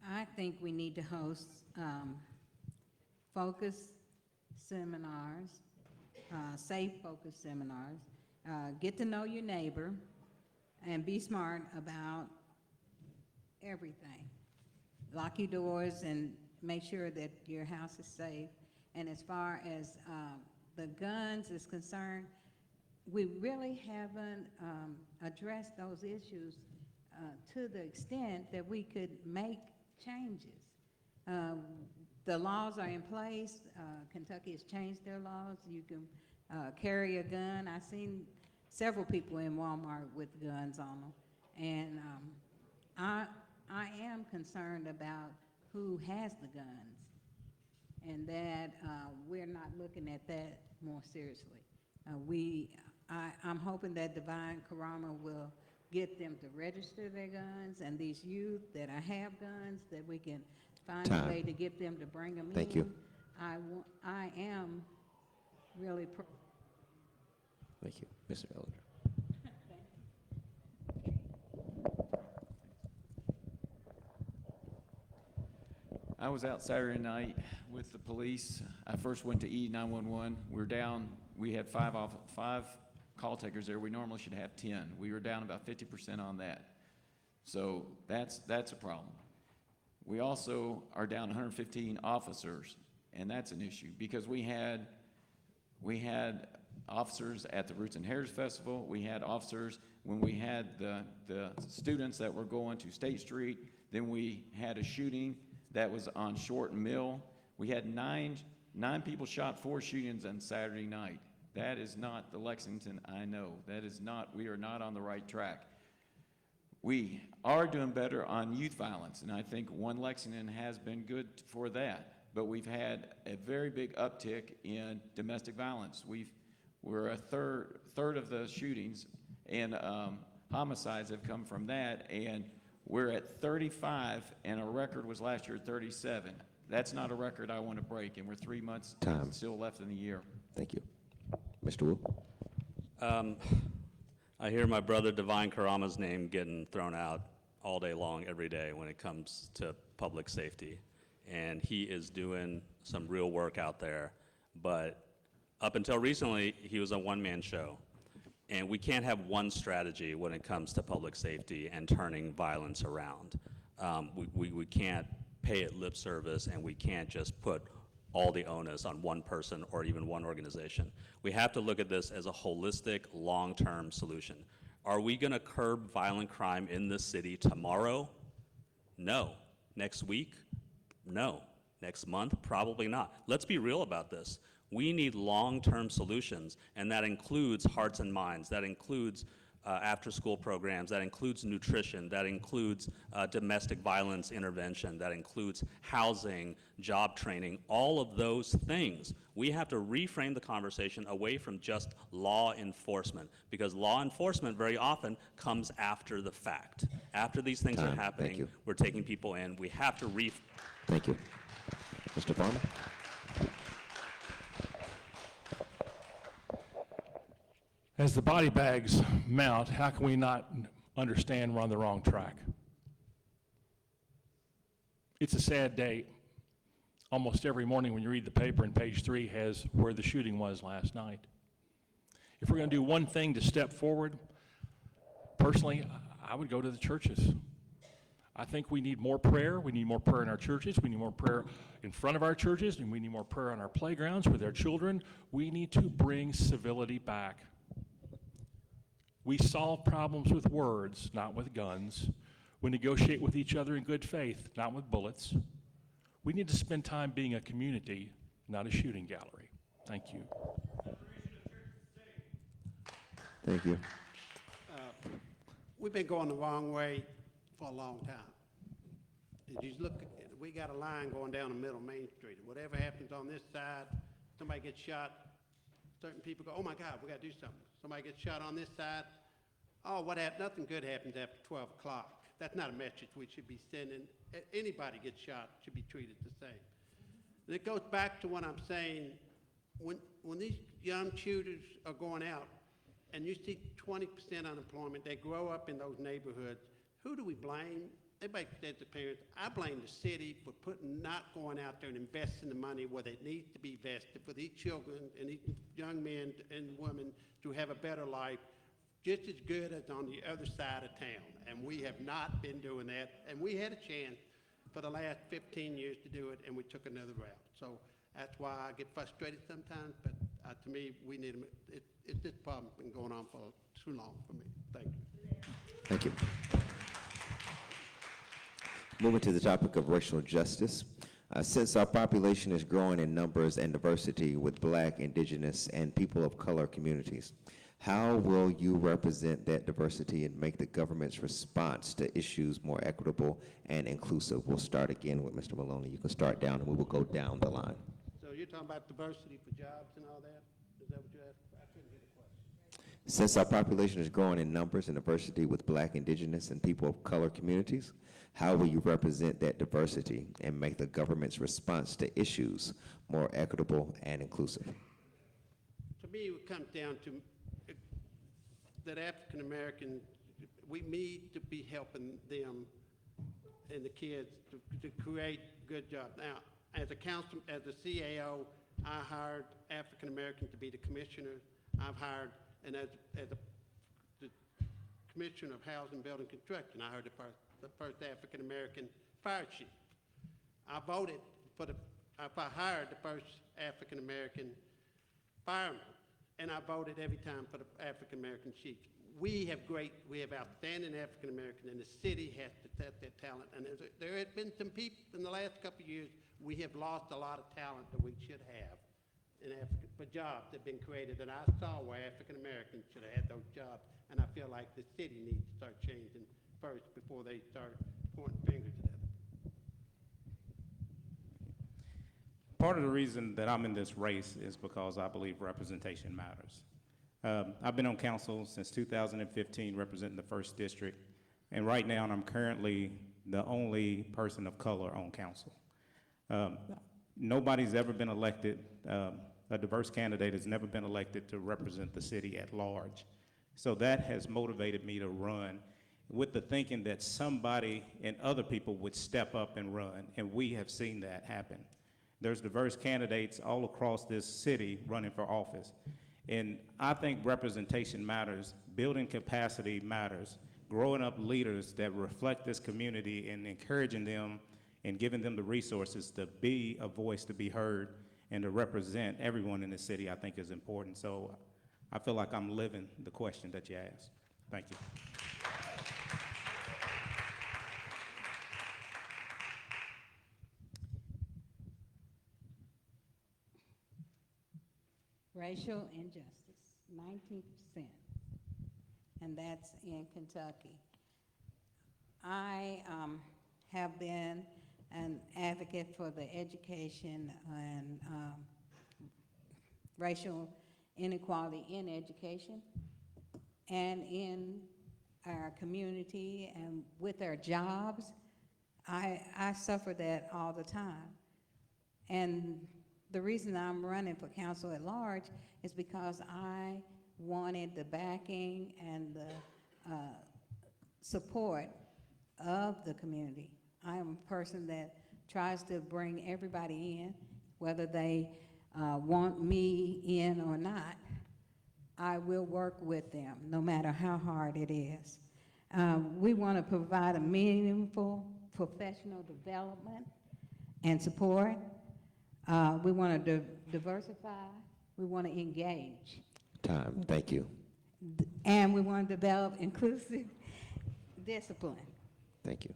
I think we need to host focus seminars, safe focus seminars, get to know your neighbor, and be smart about everything. Lock your doors and make sure that your house is safe. And as far as the guns is concerned, we really haven't addressed those issues to the extent that we could make changes. The laws are in place. Kentucky has changed their laws. You can carry a gun. I've seen several people in Walmart with guns on them. And I am concerned about who has the guns, and that we're not looking at that more seriously. I'm hoping that Divine Karama will get them to register their guns, and these youth that have guns, that we can find a way to get them to bring them in. Thank you. I am really pro. Thank you. Mr. Elder. I was out Saturday night with the police. I first went to E911. We're down, we had five call takers there. We normally should have 10. We were down about 50% on that. So that's a problem. We also are down 115 officers, and that's an issue, because we had officers at the Roots and Heritage Festival. We had officers when we had the students that were going to State Street. Then we had a shooting that was on Short and Mill. We had nine people shot, 4 shootings on Saturday night. That is not the Lexington I know. That is not, we are not on the right track. We are doing better on youth violence, and I think One Lexington has been good for that. But we've had a very big uptick in domestic violence. We're a third of the shootings and homicides have come from that, and we're at 35, and our record was last year 37. That's not a record I want to break, and we're 3 months still left in the year. Thank you. Mr. Wu. I hear my brother Divine Karama's name getting thrown out all day long, every day, when it comes to public safety. And he is doing some real work out there. But up until recently, he was a one-man show. And we can't have one strategy when it comes to public safety and turning violence around. We can't pay it lip service, and we can't just put all the onus on one person or even one organization. We have to look at this as a holistic, long-term solution. Are we going to curb violent crime in this city tomorrow? No. Next week? No. Next month? Probably not. Let's be real about this. We need long-term solutions, and that includes hearts and minds. That includes after-school programs. That includes nutrition. That includes domestic violence intervention. That includes housing, job training, all of those things. We have to reframe the conversation away from just law enforcement, because law enforcement very often comes after the fact. After these things are happening, we're taking people in. We have to Thank you. Mr. Farmer? As the body bags mount, how can we not understand we're on the wrong track? It's a sad day. Almost every morning when you read the paper, and page 3 has where the shooting was last night. If we're going to do one thing to step forward, personally, I would go to the churches. I think we need more prayer. We need more prayer in our churches. We need more prayer in front of our churches, and we need more prayer on our playgrounds with our children. We need to bring civility back. We solve problems with words, not with guns. We negotiate with each other in good faith, not with bullets. We need to spend time being a community, not a shooting gallery. Thank you. Thank you. We've been going the wrong way for a long time. If you look, we got a line going down the middle of Main Street. Whatever happens on this side, somebody gets shot, certain people go, oh my God, we got to do something. Somebody gets shot on this side, oh, what happened? Nothing good happens after 12 o'clock. That's not a message we should be sending. Anybody gets shot should be treated the same. And it goes back to what I'm saying, when these young shooters are going out and you see 20% unemployment, they grow up in those neighborhoods, who do we blame? Everybody says the parents. I blame the city for not going out there and investing the money where it needs to be invested for these children and these young men and women to have a better life, just as good as on the other side of town. And we have not been doing that. And we had a chance for the last 15 years to do it, and we took another route. So that's why I get frustrated sometimes, but to me, we need this problem's been going on for too long for me. Thank you. Thank you. Moving to the topic of racial justice. Since our population is growing in numbers and diversity with Black, Indigenous, and people of color communities, how will you represent that diversity and make the government's response to issues more equitable and inclusive? We'll start again with Mr. Maloney. You can start down and we will go down the line. So you're talking about diversity for jobs and all that? Is that what you asked? I couldn't hear the question. Since our population is growing in numbers and diversity with Black, Indigenous, and people of color communities, how will you represent that diversity and make the government's response to issues more equitable and inclusive? To me, it comes down to that African Americans, we need to be helping them and the kids to create good jobs. Now, as a council, as a CAO, I hired African Americans to be the commissioner. I've hired, and as the commissioner of housing, building, construction, I heard the first African American fire chief. I voted for I hired the first African American fireman, and I voted every time for the African American chief. We have outstanding African Americans, and the city has to set that talent. And there have been some people in the last couple of years, we have lost a lot of talent that we should have in Africa for jobs that have been created. And I saw where African Americans should have had those jobs, and I feel like the city needs to start changing first before they start pointing fingers at them. Part of the reason that I'm in this race is because I believe representation matters. I've been on council since 2015, representing the 1st District, and right now I'm currently the only person of color on council. Nobody's ever been elected, a diverse candidate has never been elected to represent the city at large. So that has motivated me to run with the thinking that somebody and other people would step up and run, and we have seen that happen. There's diverse candidates all across this city running for office. And I think representation matters, building capacity matters, growing up leaders that reflect this community and encouraging them and giving them the resources to be a voice to be heard and to represent everyone in the city, I think is important. So I feel like I'm living the question that you asked. Thank you. racial injustice, 19%, and that's in Kentucky. I have been an advocate for the education and racial inequality in education and in our community and with our jobs. I suffer that all the time. And the reason I'm running for council at large is because I wanted the backing and the support of the community. I am a person that tries to bring everybody in, whether they want me in or not. I will work with them, no matter how hard it is. We want to provide a meaningful professional development and support. We want to diversify. We want to engage. Time, thank you. And we want to develop inclusive discipline. Thank you.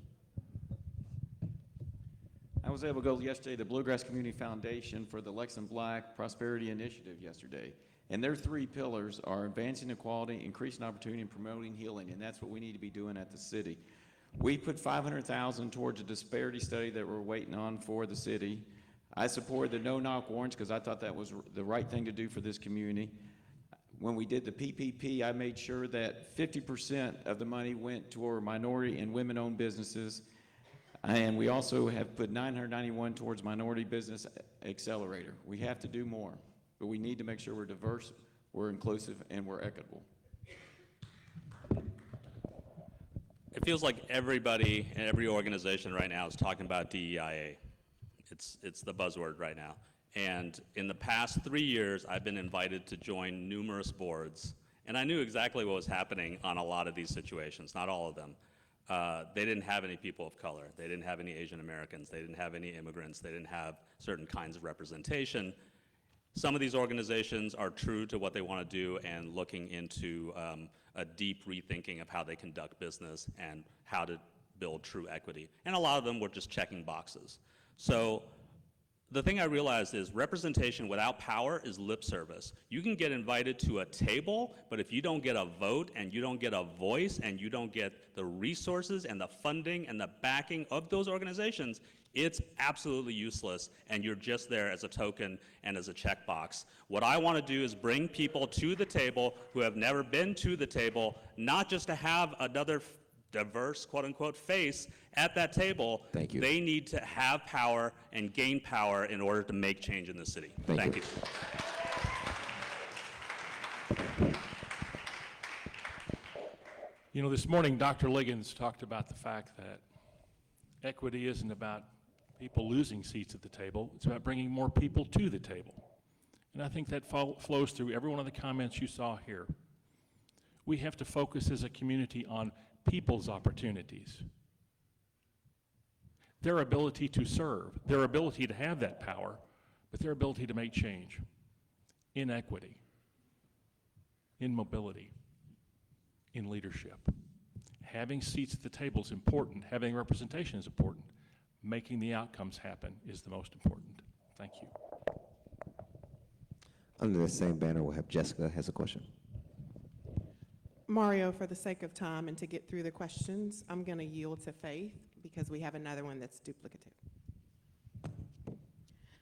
I was able to go yesterday to the Bluegrass Community Foundation for the Lexington Black Prosperity Initiative yesterday. And their 3 pillars are advancing equality, increasing opportunity, and promoting healing. And that's what we need to be doing at the city. We put $500,000 towards a disparity study that we're waiting on for the city. I supported the no-knock warrants because I thought that was the right thing to do for this community. When we did the PPP, I made sure that 50% of the money went toward minority and women-owned businesses. And we also have put $991 towards Minority Business Accelerator. We have to do more, but we need to make sure we're diverse, we're inclusive, and we're equitable. It feels like everybody and every organization right now is talking about DEIA. It's the buzzword right now. And in the past 3 years, I've been invited to join numerous boards, and I knew exactly what was happening on a lot of these situations, not all of them. They didn't have any people of color. They didn't have any Asian Americans. They didn't have any immigrants. They didn't have certain kinds of representation. Some of these organizations are true to what they want to do and looking into a deep rethinking of how they conduct business and how to build true equity. And a lot of them were just checking boxes. So the thing I realized is representation without power is lip service. You can get invited to a table, but if you don't get a vote and you don't get a voice and you don't get the resources and the funding and the backing of those organizations, it's absolutely useless, and you're just there as a token and as a checkbox. What I want to do is bring people to the table who have never been to the table, not just to have another diverse, quote-unquote, face at that table. Thank you. They need to have power and gain power in order to make change in the city. Thank you. You know, this morning, Dr. Liggins talked about the fact that equity isn't about people losing seats at the table. It's about bringing more people to the table. And I think that flows through every one of the comments you saw here. We have to focus as a community on people's opportunities, their ability to serve, their ability to have that power, but their ability to make change in equity, in mobility, in leadership. Having seats at the table is important. Having representation is important. Making the outcomes happen is the most important. Thank you. Under the same banner, we'll have Jessica has a question. Mario, for the sake of time and to get through the questions, I'm going to yield to Faith because we have another one that's duplicative.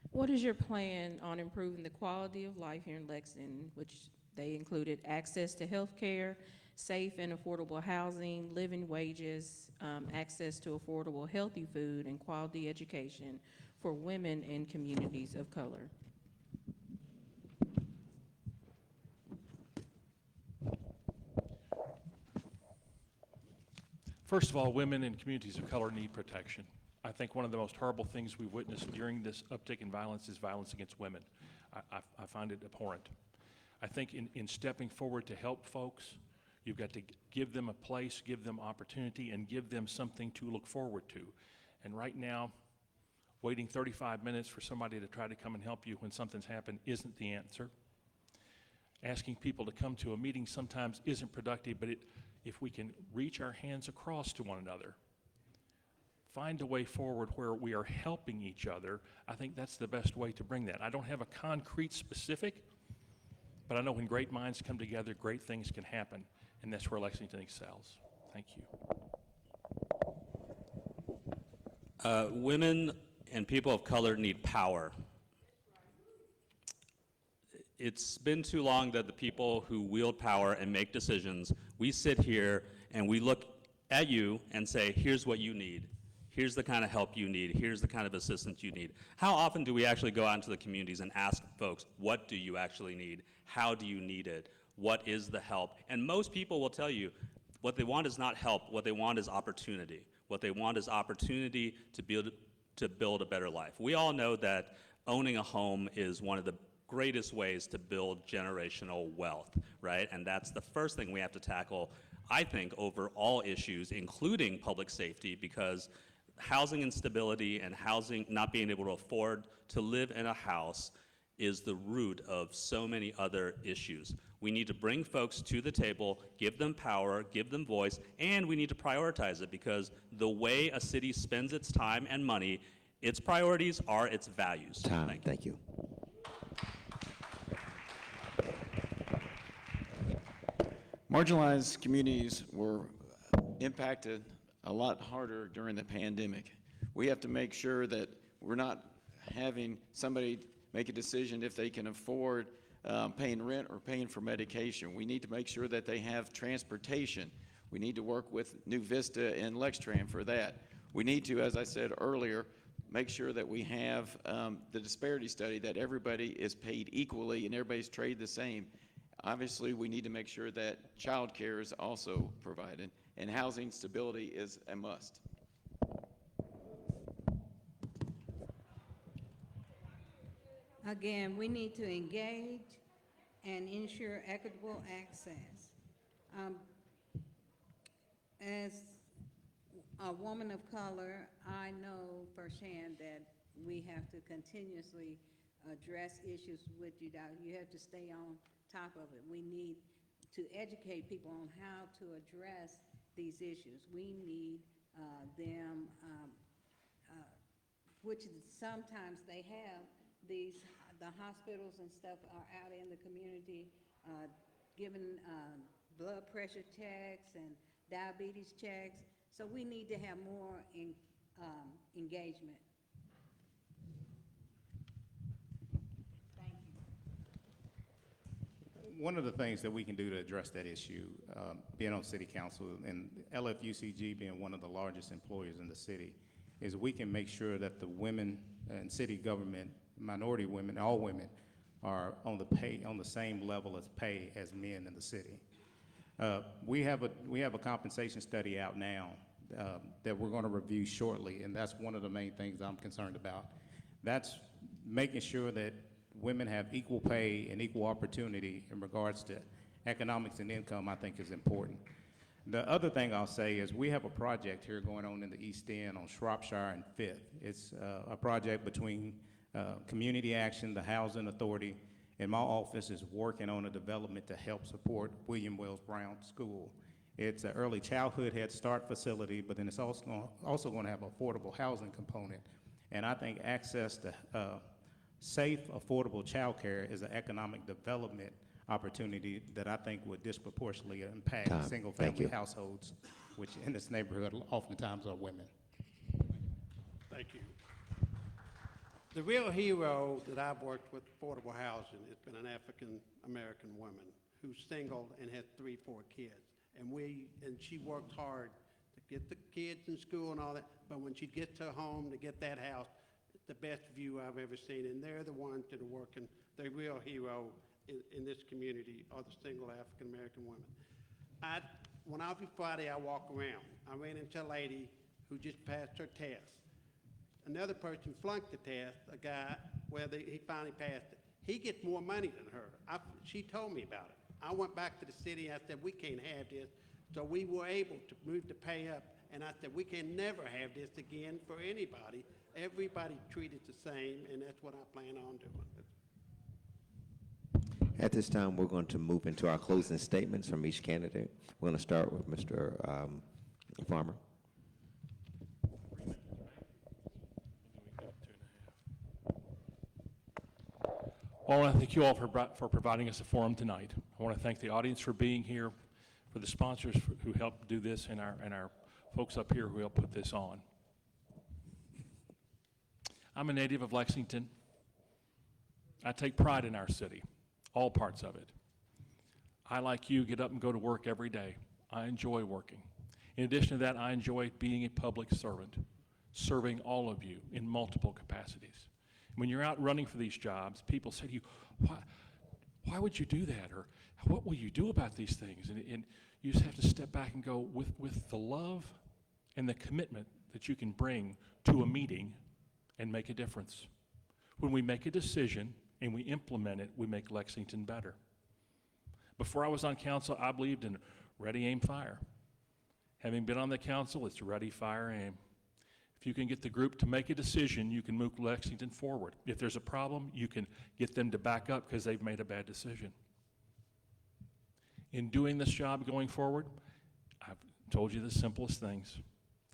What is your plan on improving the quality of life here in Lexington, which they included access to health care, safe and affordable housing, living wages, access to affordable, healthy food, and quality education for women in communities of color? First of all, women in communities of color need protection. I think one of the most horrible things we've witnessed during this uptick in violence is violence against women. I find it abhorrent. I think in stepping forward to help folks, you've got to give them a place, give them opportunity, and give them something to look forward to. And right now, waiting 35 minutes for somebody to try to come and help you when something's happened isn't the answer. Asking people to come to a meeting sometimes isn't productive, but if we can reach our hands across to one another, find a way forward where we are helping each other, I think that's the best way to bring that. I don't have a concrete specific, But I know when great minds come together, great things can happen, and that's where Lexington excels. Thank you. Women and people of color need power. It's been too long that the people who wield power and make decisions, we sit here and we look at you and say, here's what you need. Here's the kind of help you need. Here's the kind of assistance you need. How often do we actually go out into the communities and ask folks, what do you actually need? How do you need it? What is the help? And most people will tell you what they want is not help. What they want is opportunity. What they want is opportunity to build a better life. We all know that owning a home is one of the greatest ways to build generational wealth, right? And that's the first thing we have to tackle, I think, over all issues, including public safety, because housing instability and housing, not being able to afford to live in a house, is the root of so many other issues. We need to bring folks to the table, give them power, give them voice, and we need to prioritize it, because the way a city spends its time and money, its priorities are its values. Thank you. Marginalized communities were impacted a lot harder during the pandemic. We have to make sure that we're not having somebody make a decision if they can afford paying rent or paying for medication. We need to make sure that they have transportation. We need to work with New Vista and Lextran for that. We need to, as I said earlier, make sure that we have the disparity study, that everybody is paid equally and everybody's treated the same. Obviously, we need to make sure that child care is also provided, and housing stability is a must. Again, we need to engage and ensure equitable access. As a woman of color, I know firsthand that we have to continuously address issues with you. You have to stay on top of it. We need to educate people on how to address these issues. We need them, which sometimes they have the hospitals and stuff are out in the community giving blood pressure checks and diabetes checks. So we need to have more engagement. One of the things that we can do to address that issue, being on city council and LFUCG being one of the largest employers in the city, is we can make sure that the women in city government, minority women, all women, are on the same level of pay as men in the city. We have a compensation study out now that we're going to review shortly, and that's one of the main things I'm concerned about. That's making sure that women have equal pay and equal opportunity in regards to economics and income, I think is important. The other thing I'll say is we have a project here going on in the East End on Shropshire and Fifth. It's a project between Community Action, the Housing Authority, and my office is working on a development to help support William Wells Brown School. It's an early childhood Head Start facility, but then it's also going to have an affordable housing component. And I think access to safe, affordable childcare is an economic development opportunity that I think would disproportionately impact single-family households, which in this neighborhood oftentimes are women. Thank you. The real hero that I've worked with affordable housing has been an African-American woman who's single and has 3, 4 kids. And she worked hard to get the kids in school and all that, but when she gets to home to get that house, it's the best view I've ever seen. And they're the ones that are working. The real hero in this community are the single African-American women. When every Friday I walk around, I ran into a lady who just passed her test. Another person flunked the test, a guy, he finally passed it. He gets more money than her. She told me about it. I went back to the city and I said, we can't have this. So we were able to move the pay up. And I said, we can never have this again for anybody. Everybody treated the same, and that's what I plan on doing. At this time, we're going to move into our closing statements from each candidate. We're going to start with Mr. Farmer. Well, I want to thank you all for providing us a forum tonight. I want to thank the audience for being here, for the sponsors who helped do this, and our folks up here who helped put this on. I'm a native of Lexington. I take pride in our city, all parts of it. I, like you, get up and go to work every day. I enjoy working. In addition to that, I enjoy being a public servant, serving all of you in multiple capacities. When you're out running for these jobs, people say to you, why would you do that? Or what will you do about these things? And you just have to step back and go, with the love and the commitment that you can bring to a meeting and make a difference. When we make a decision and we implement it, we make Lexington better. Before I was on council, I believed in ready, aim, fire. Having been on the council, it's ready, fire, aim. If you can get the group to make a decision, you can move Lexington forward. If there's a problem, you can get them to back up because they've made a bad decision. In doing this job going forward, I've told you the simplest things.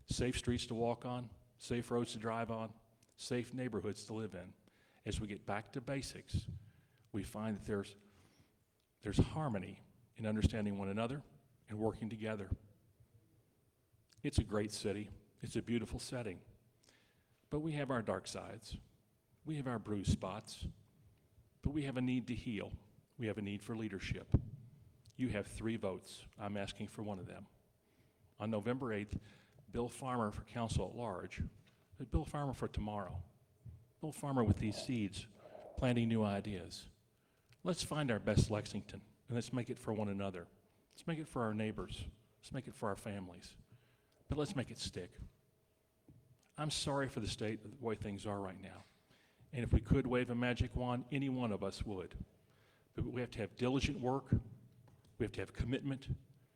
Safe streets to walk on, safe roads to drive on, safe neighborhoods to live in. As we get back to basics, we find that there's harmony in understanding one another and working together. It's a great city. It's a beautiful setting. But we have our dark sides. We have our bruised spots. But we have a need to heal. We have a need for leadership. You have 3 votes. I'm asking for one of them. On November 8th, Bill Farmer for council at large. Bill Farmer for tomorrow. Bill Farmer with these seeds, planting new ideas. Let's find our best Lexington, and let's make it for one another. Let's make it for our neighbors. Let's make it for our families. But let's make it stick. I'm sorry for the state of the way things are right now. And if we could wave a magic wand, any one of us would. But we have to have diligent work. We have to have commitment. We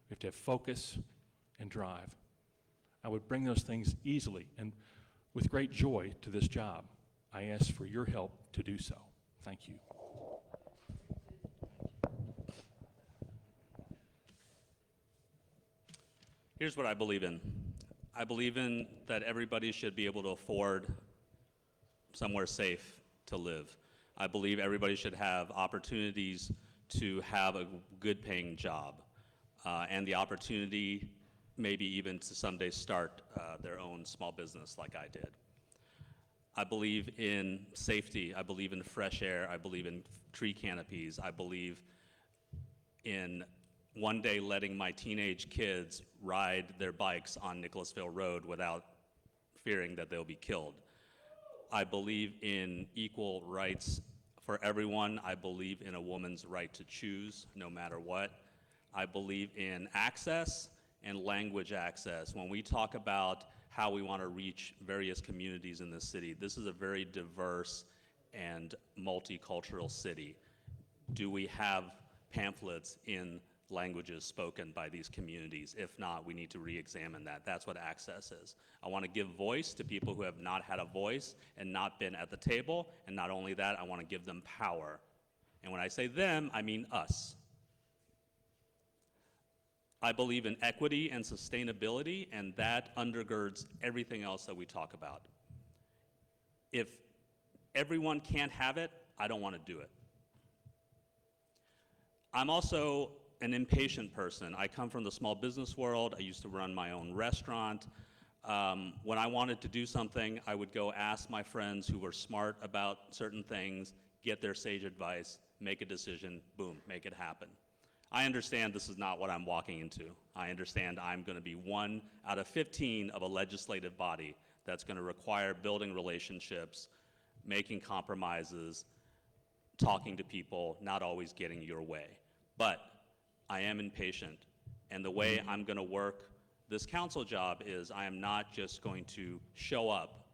have to have focus and drive. I would bring those things easily and with great joy to this job. I ask for your help to do so. Thank you. Here's what I believe in. I believe in that everybody should be able to afford somewhere safe to live. I believe everybody should have opportunities to have a good paying job and the opportunity maybe even to someday start their own small business like I did. I believe in safety. I believe in fresh air. I believe in tree canopies. I believe in one day letting my teenage kids ride their bikes on Nicholasville Road without fearing that they'll be killed. I believe in equal rights for everyone. I believe in a woman's right to choose no matter what. I believe in access and language access. When we talk about how we want to reach various communities in this city, this is a very diverse and multicultural city. Do we have pamphlets in languages spoken by these communities? If not, we need to re-examine that. That's what access is. I want to give voice to people who have not had a voice and not been at the table, and not only that, I want to give them power. And when I say them, I mean us. I believe in equity and sustainability, and that undergirds everything else that we talk about. If everyone can't have it, I don't want to do it. I'm also an impatient person. I come from the small business world. I used to run my own restaurant. When I wanted to do something, I would go ask my friends who were smart about certain things, get their sage advice, make a decision, boom, make it happen. I understand this is not what I'm walking into. I understand I'm going to be 1 out of 15 of a legislative body that's going to require building relationships, making compromises, talking to people, not always getting your way. But I am impatient, and the way I'm going to work this council job is I am not just going to show up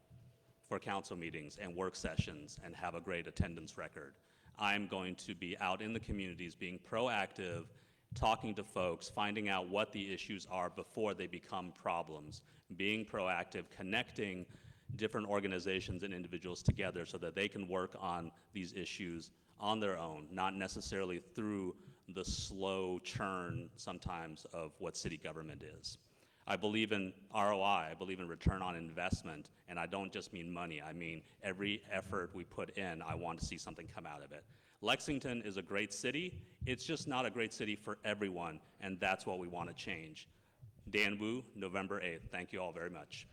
for council meetings and work sessions and have a great attendance record. I'm going to be out in the communities, being proactive, talking to folks, finding out what the issues are before they become problems, being proactive, connecting different organizations and individuals together so that they can work on these issues on their own, not necessarily through the slow churn sometimes of what city government is. I believe in ROI, I believe in return on investment, and I don't just mean money, I mean every effort we put in, I want to see something come out of it. Lexington is a great city. It's just not a great city for everyone, and that's what we want to change. Dan Wu, November 8th. Thank you all very much.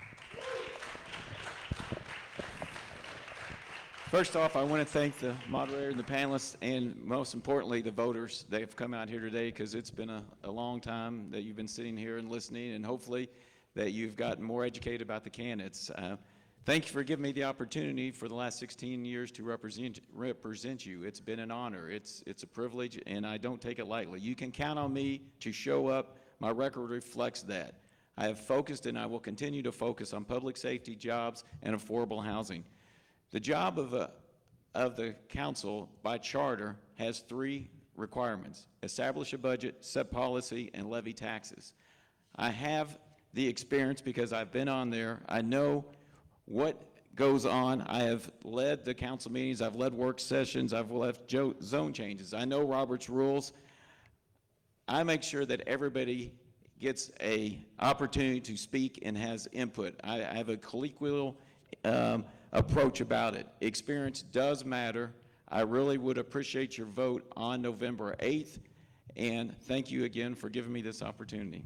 First off, I want to thank the moderator and the panelists, and most importantly, the voters that have come out here today, because it's been a long time that you've been sitting here and listening, and hopefully that you've gotten more educated about the candidates. Thank you for giving me the opportunity for the last 16 years to represent you. It's been an honor. It's a privilege, and I don't take it lightly. You can count on me to show up. My record reflects that. I have focused, and I will continue to focus on public safety, jobs, and affordable housing. The job of the council by charter has 3 requirements: establish a budget, set policy, and levy taxes. I have the experience because I've been on there. I know what goes on. I have led the council meetings, I've led work sessions, I've led zone changes. I know Robert's rules. I make sure that everybody gets an opportunity to speak and has input. I have a colloquial approach about it. Experience does matter. I really would appreciate your vote on November 8th, and thank you again for giving me this opportunity.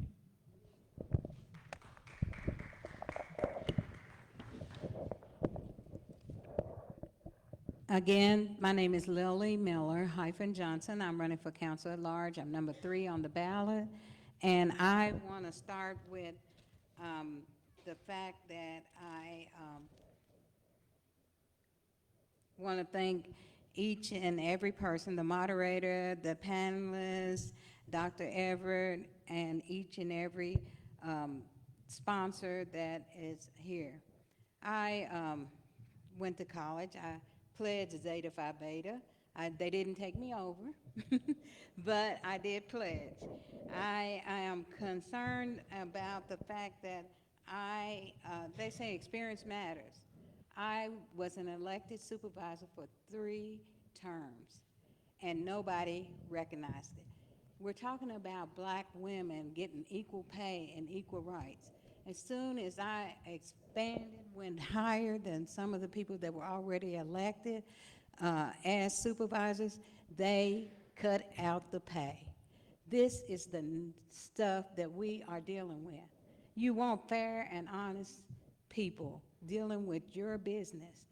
Again, my name is Lily Miller-Johnson. I'm running for council at large. I'm number 3 on the ballot. And I want to start with the fact that I want to thank each and every person, the moderator, the panelists, Dr. Everett, and each and every sponsor that is here. I went to college. I pledged Zeta Phi Beta. They didn't take me over, but I did pledge. I am concerned about the fact that they say experience matters. I was an elected supervisor for 3 terms, and nobody recognized it. We're talking about black women getting equal pay and equal rights. As soon as I expanded, went higher than some of the people that were already elected as supervisors, they cut out the pay. This is the stuff that we are dealing with. You want fair and honest people dealing with your business.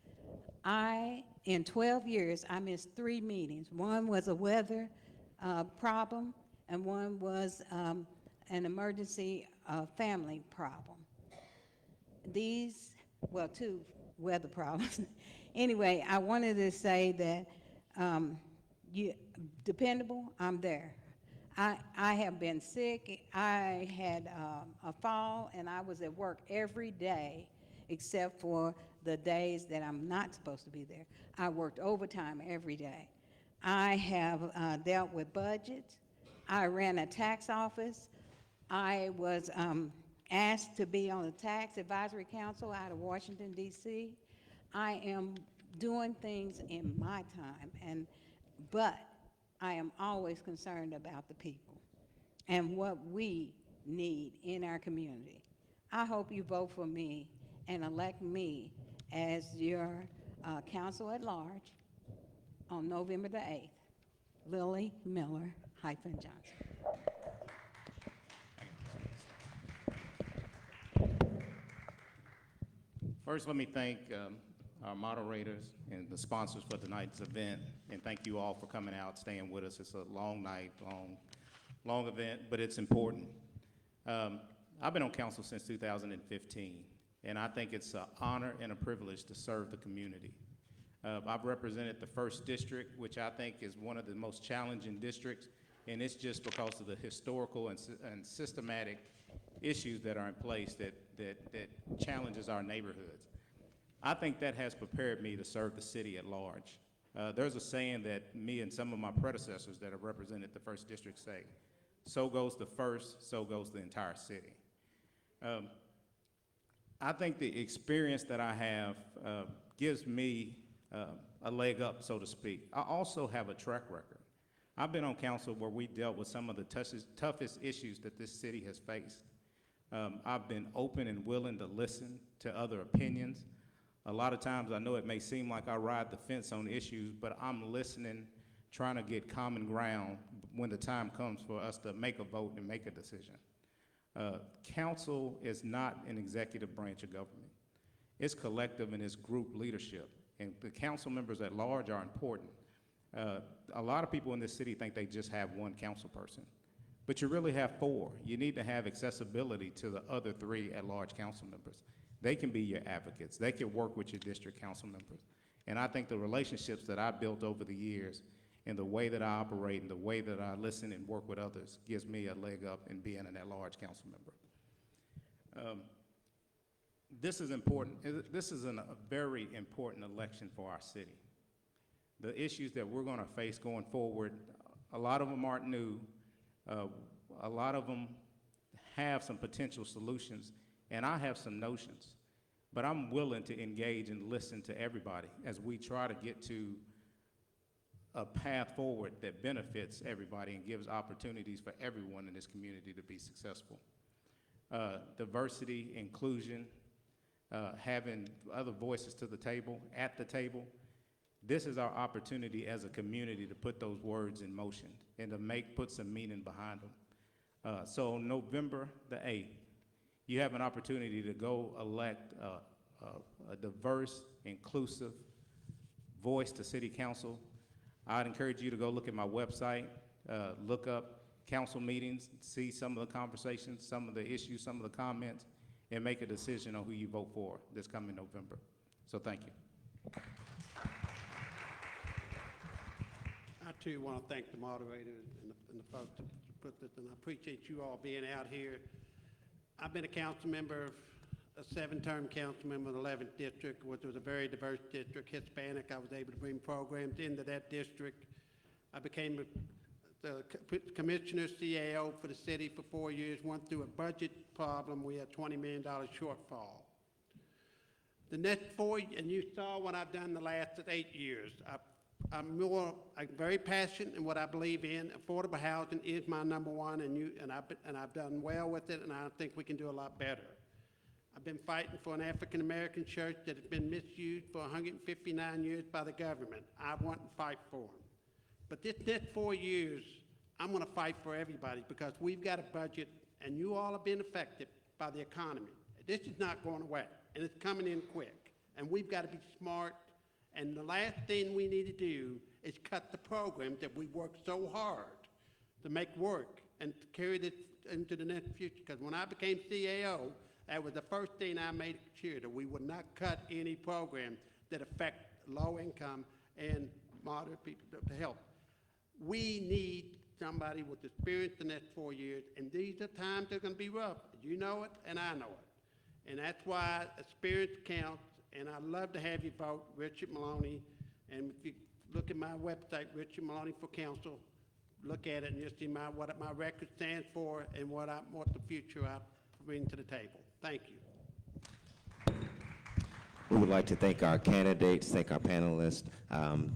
In 12 years, I missed 3 meetings. One was a weather problem, and one was an emergency family problem. 2 weather problems. Anyway, I wanted to say that dependable, I'm there. I have been sick. I had a fall, and I was at work every day except for the days that I'm not supposed to be there. I worked overtime every day. I have dealt with budgets. I ran a tax office. I was asked to be on the Tax Advisory Council out of Washington, D.C. I am doing things in my time, but I am always concerned about the people and what we need in our community. I hope you vote for me and elect me as your council at large on November the 8th. Lily Miller-Johnson. First, let me thank our moderators and the sponsors for tonight's event, and thank you all for coming out, staying with us. It's a long night, long event, but it's important. I've been on council since 2015, and I think it's an honor and a privilege to serve the community. I've represented the 1st District, which I think is one of the most challenging districts, and it's just because of the historical and systematic issues that are in place that challenges our neighborhoods. I think that has prepared me to serve the city at large. There's a saying that me and some of my predecessors that have represented the 1st District say, so goes the 1st, so goes the entire city. I think the experience that I have gives me a leg up, so to speak. I also have a track record. I've been on council where we dealt with some of the toughest issues that this city has faced. I've been open and willing to listen to other opinions. A lot of times I know it may seem like I ride the fence on issues, but I'm listening trying to get common ground when the time comes for us to make a vote and make a decision. Council is not an executive branch of government. It's collective and it's group leadership. And the council members at large are important. A lot of people in this city think they just have one council person, but you really have four. You need to have accessibility to the other three at-large council members. They can be your advocates. They can work with your district council members. And I think the relationships that I built over the years and the way that I operate and the way that I listen and work with others gives me a leg up in being an at-large council member. This is important. This is a very important election for our city. The issues that we're going to face going forward, a lot of them aren't new. A lot of them have some potential solutions, and I have some notions. But I'm willing to engage and listen to everybody as we try to get to a path forward that benefits everybody and gives opportunities for everyone in this community to be successful. Diversity, inclusion, having other voices to the table, at the table. This is our opportunity as a community to put those words in motion and to put some meaning behind them. So November the 8th, you have an opportunity to go elect a diverse, inclusive voice to city council. I'd encourage you to go look at my website, look up council meetings, see some of the conversations, some of the issues, some of the comments, and make a decision on who you vote for this coming November. So thank you. I too want to thank the moderator and the folks that put this, and I appreciate you all being out here. I've been a council member, a 7-term council member in the 11th district, which was a very diverse district, Hispanic. I was able to bring programs into that district. I became the commissioner CAO for the city for 4 years, went through a budget problem. We had $20 million shortfall. The next 4, and you saw what I've done the last 8 years. I'm very passionate in what I believe in. Affordable housing is my number one, and I've done well with it, and I think we can do a lot better. I've been fighting for an African-American church that has been misused for 159 years by the government. I want to fight for them. But this next 4 years, I'm going to fight for everybody because we've got a budget, and you all have been affected by the economy. This is not going away, and it's coming in quick, and we've got to be smart. And the last thing we need to do is cut the programs that we worked so hard to make work and to carry this into the next future. Because when I became CAO, that was the first thing I made sure that we would not cut any program that affect low income and moderate people to help. We need somebody with experience in the next 4 years, and these are times that are going to be rough. You know it, and I know it. And that's why experience counts. And I'd love to have you vote Richard Maloney. And if you look at my website, Richard Maloney for Council, look at it and you'll see what my record stands for and what the future I bring to the table. Thank you. We would like to thank our candidates, thank our panelists,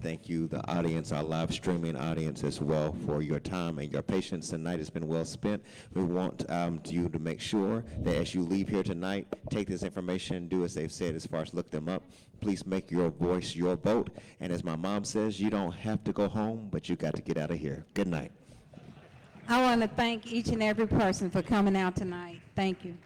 thank you, the audience, our live streaming audience as well, for your time and your patience tonight. Has been well spent. We want you to make sure that as you leave here tonight, take this information, do as they've said as far as look them up. Please make your voice your vote. And as my mom says, you don't have to go home, but you got to get out of here. Good night. I want to thank each and every person for coming out tonight. Thank you.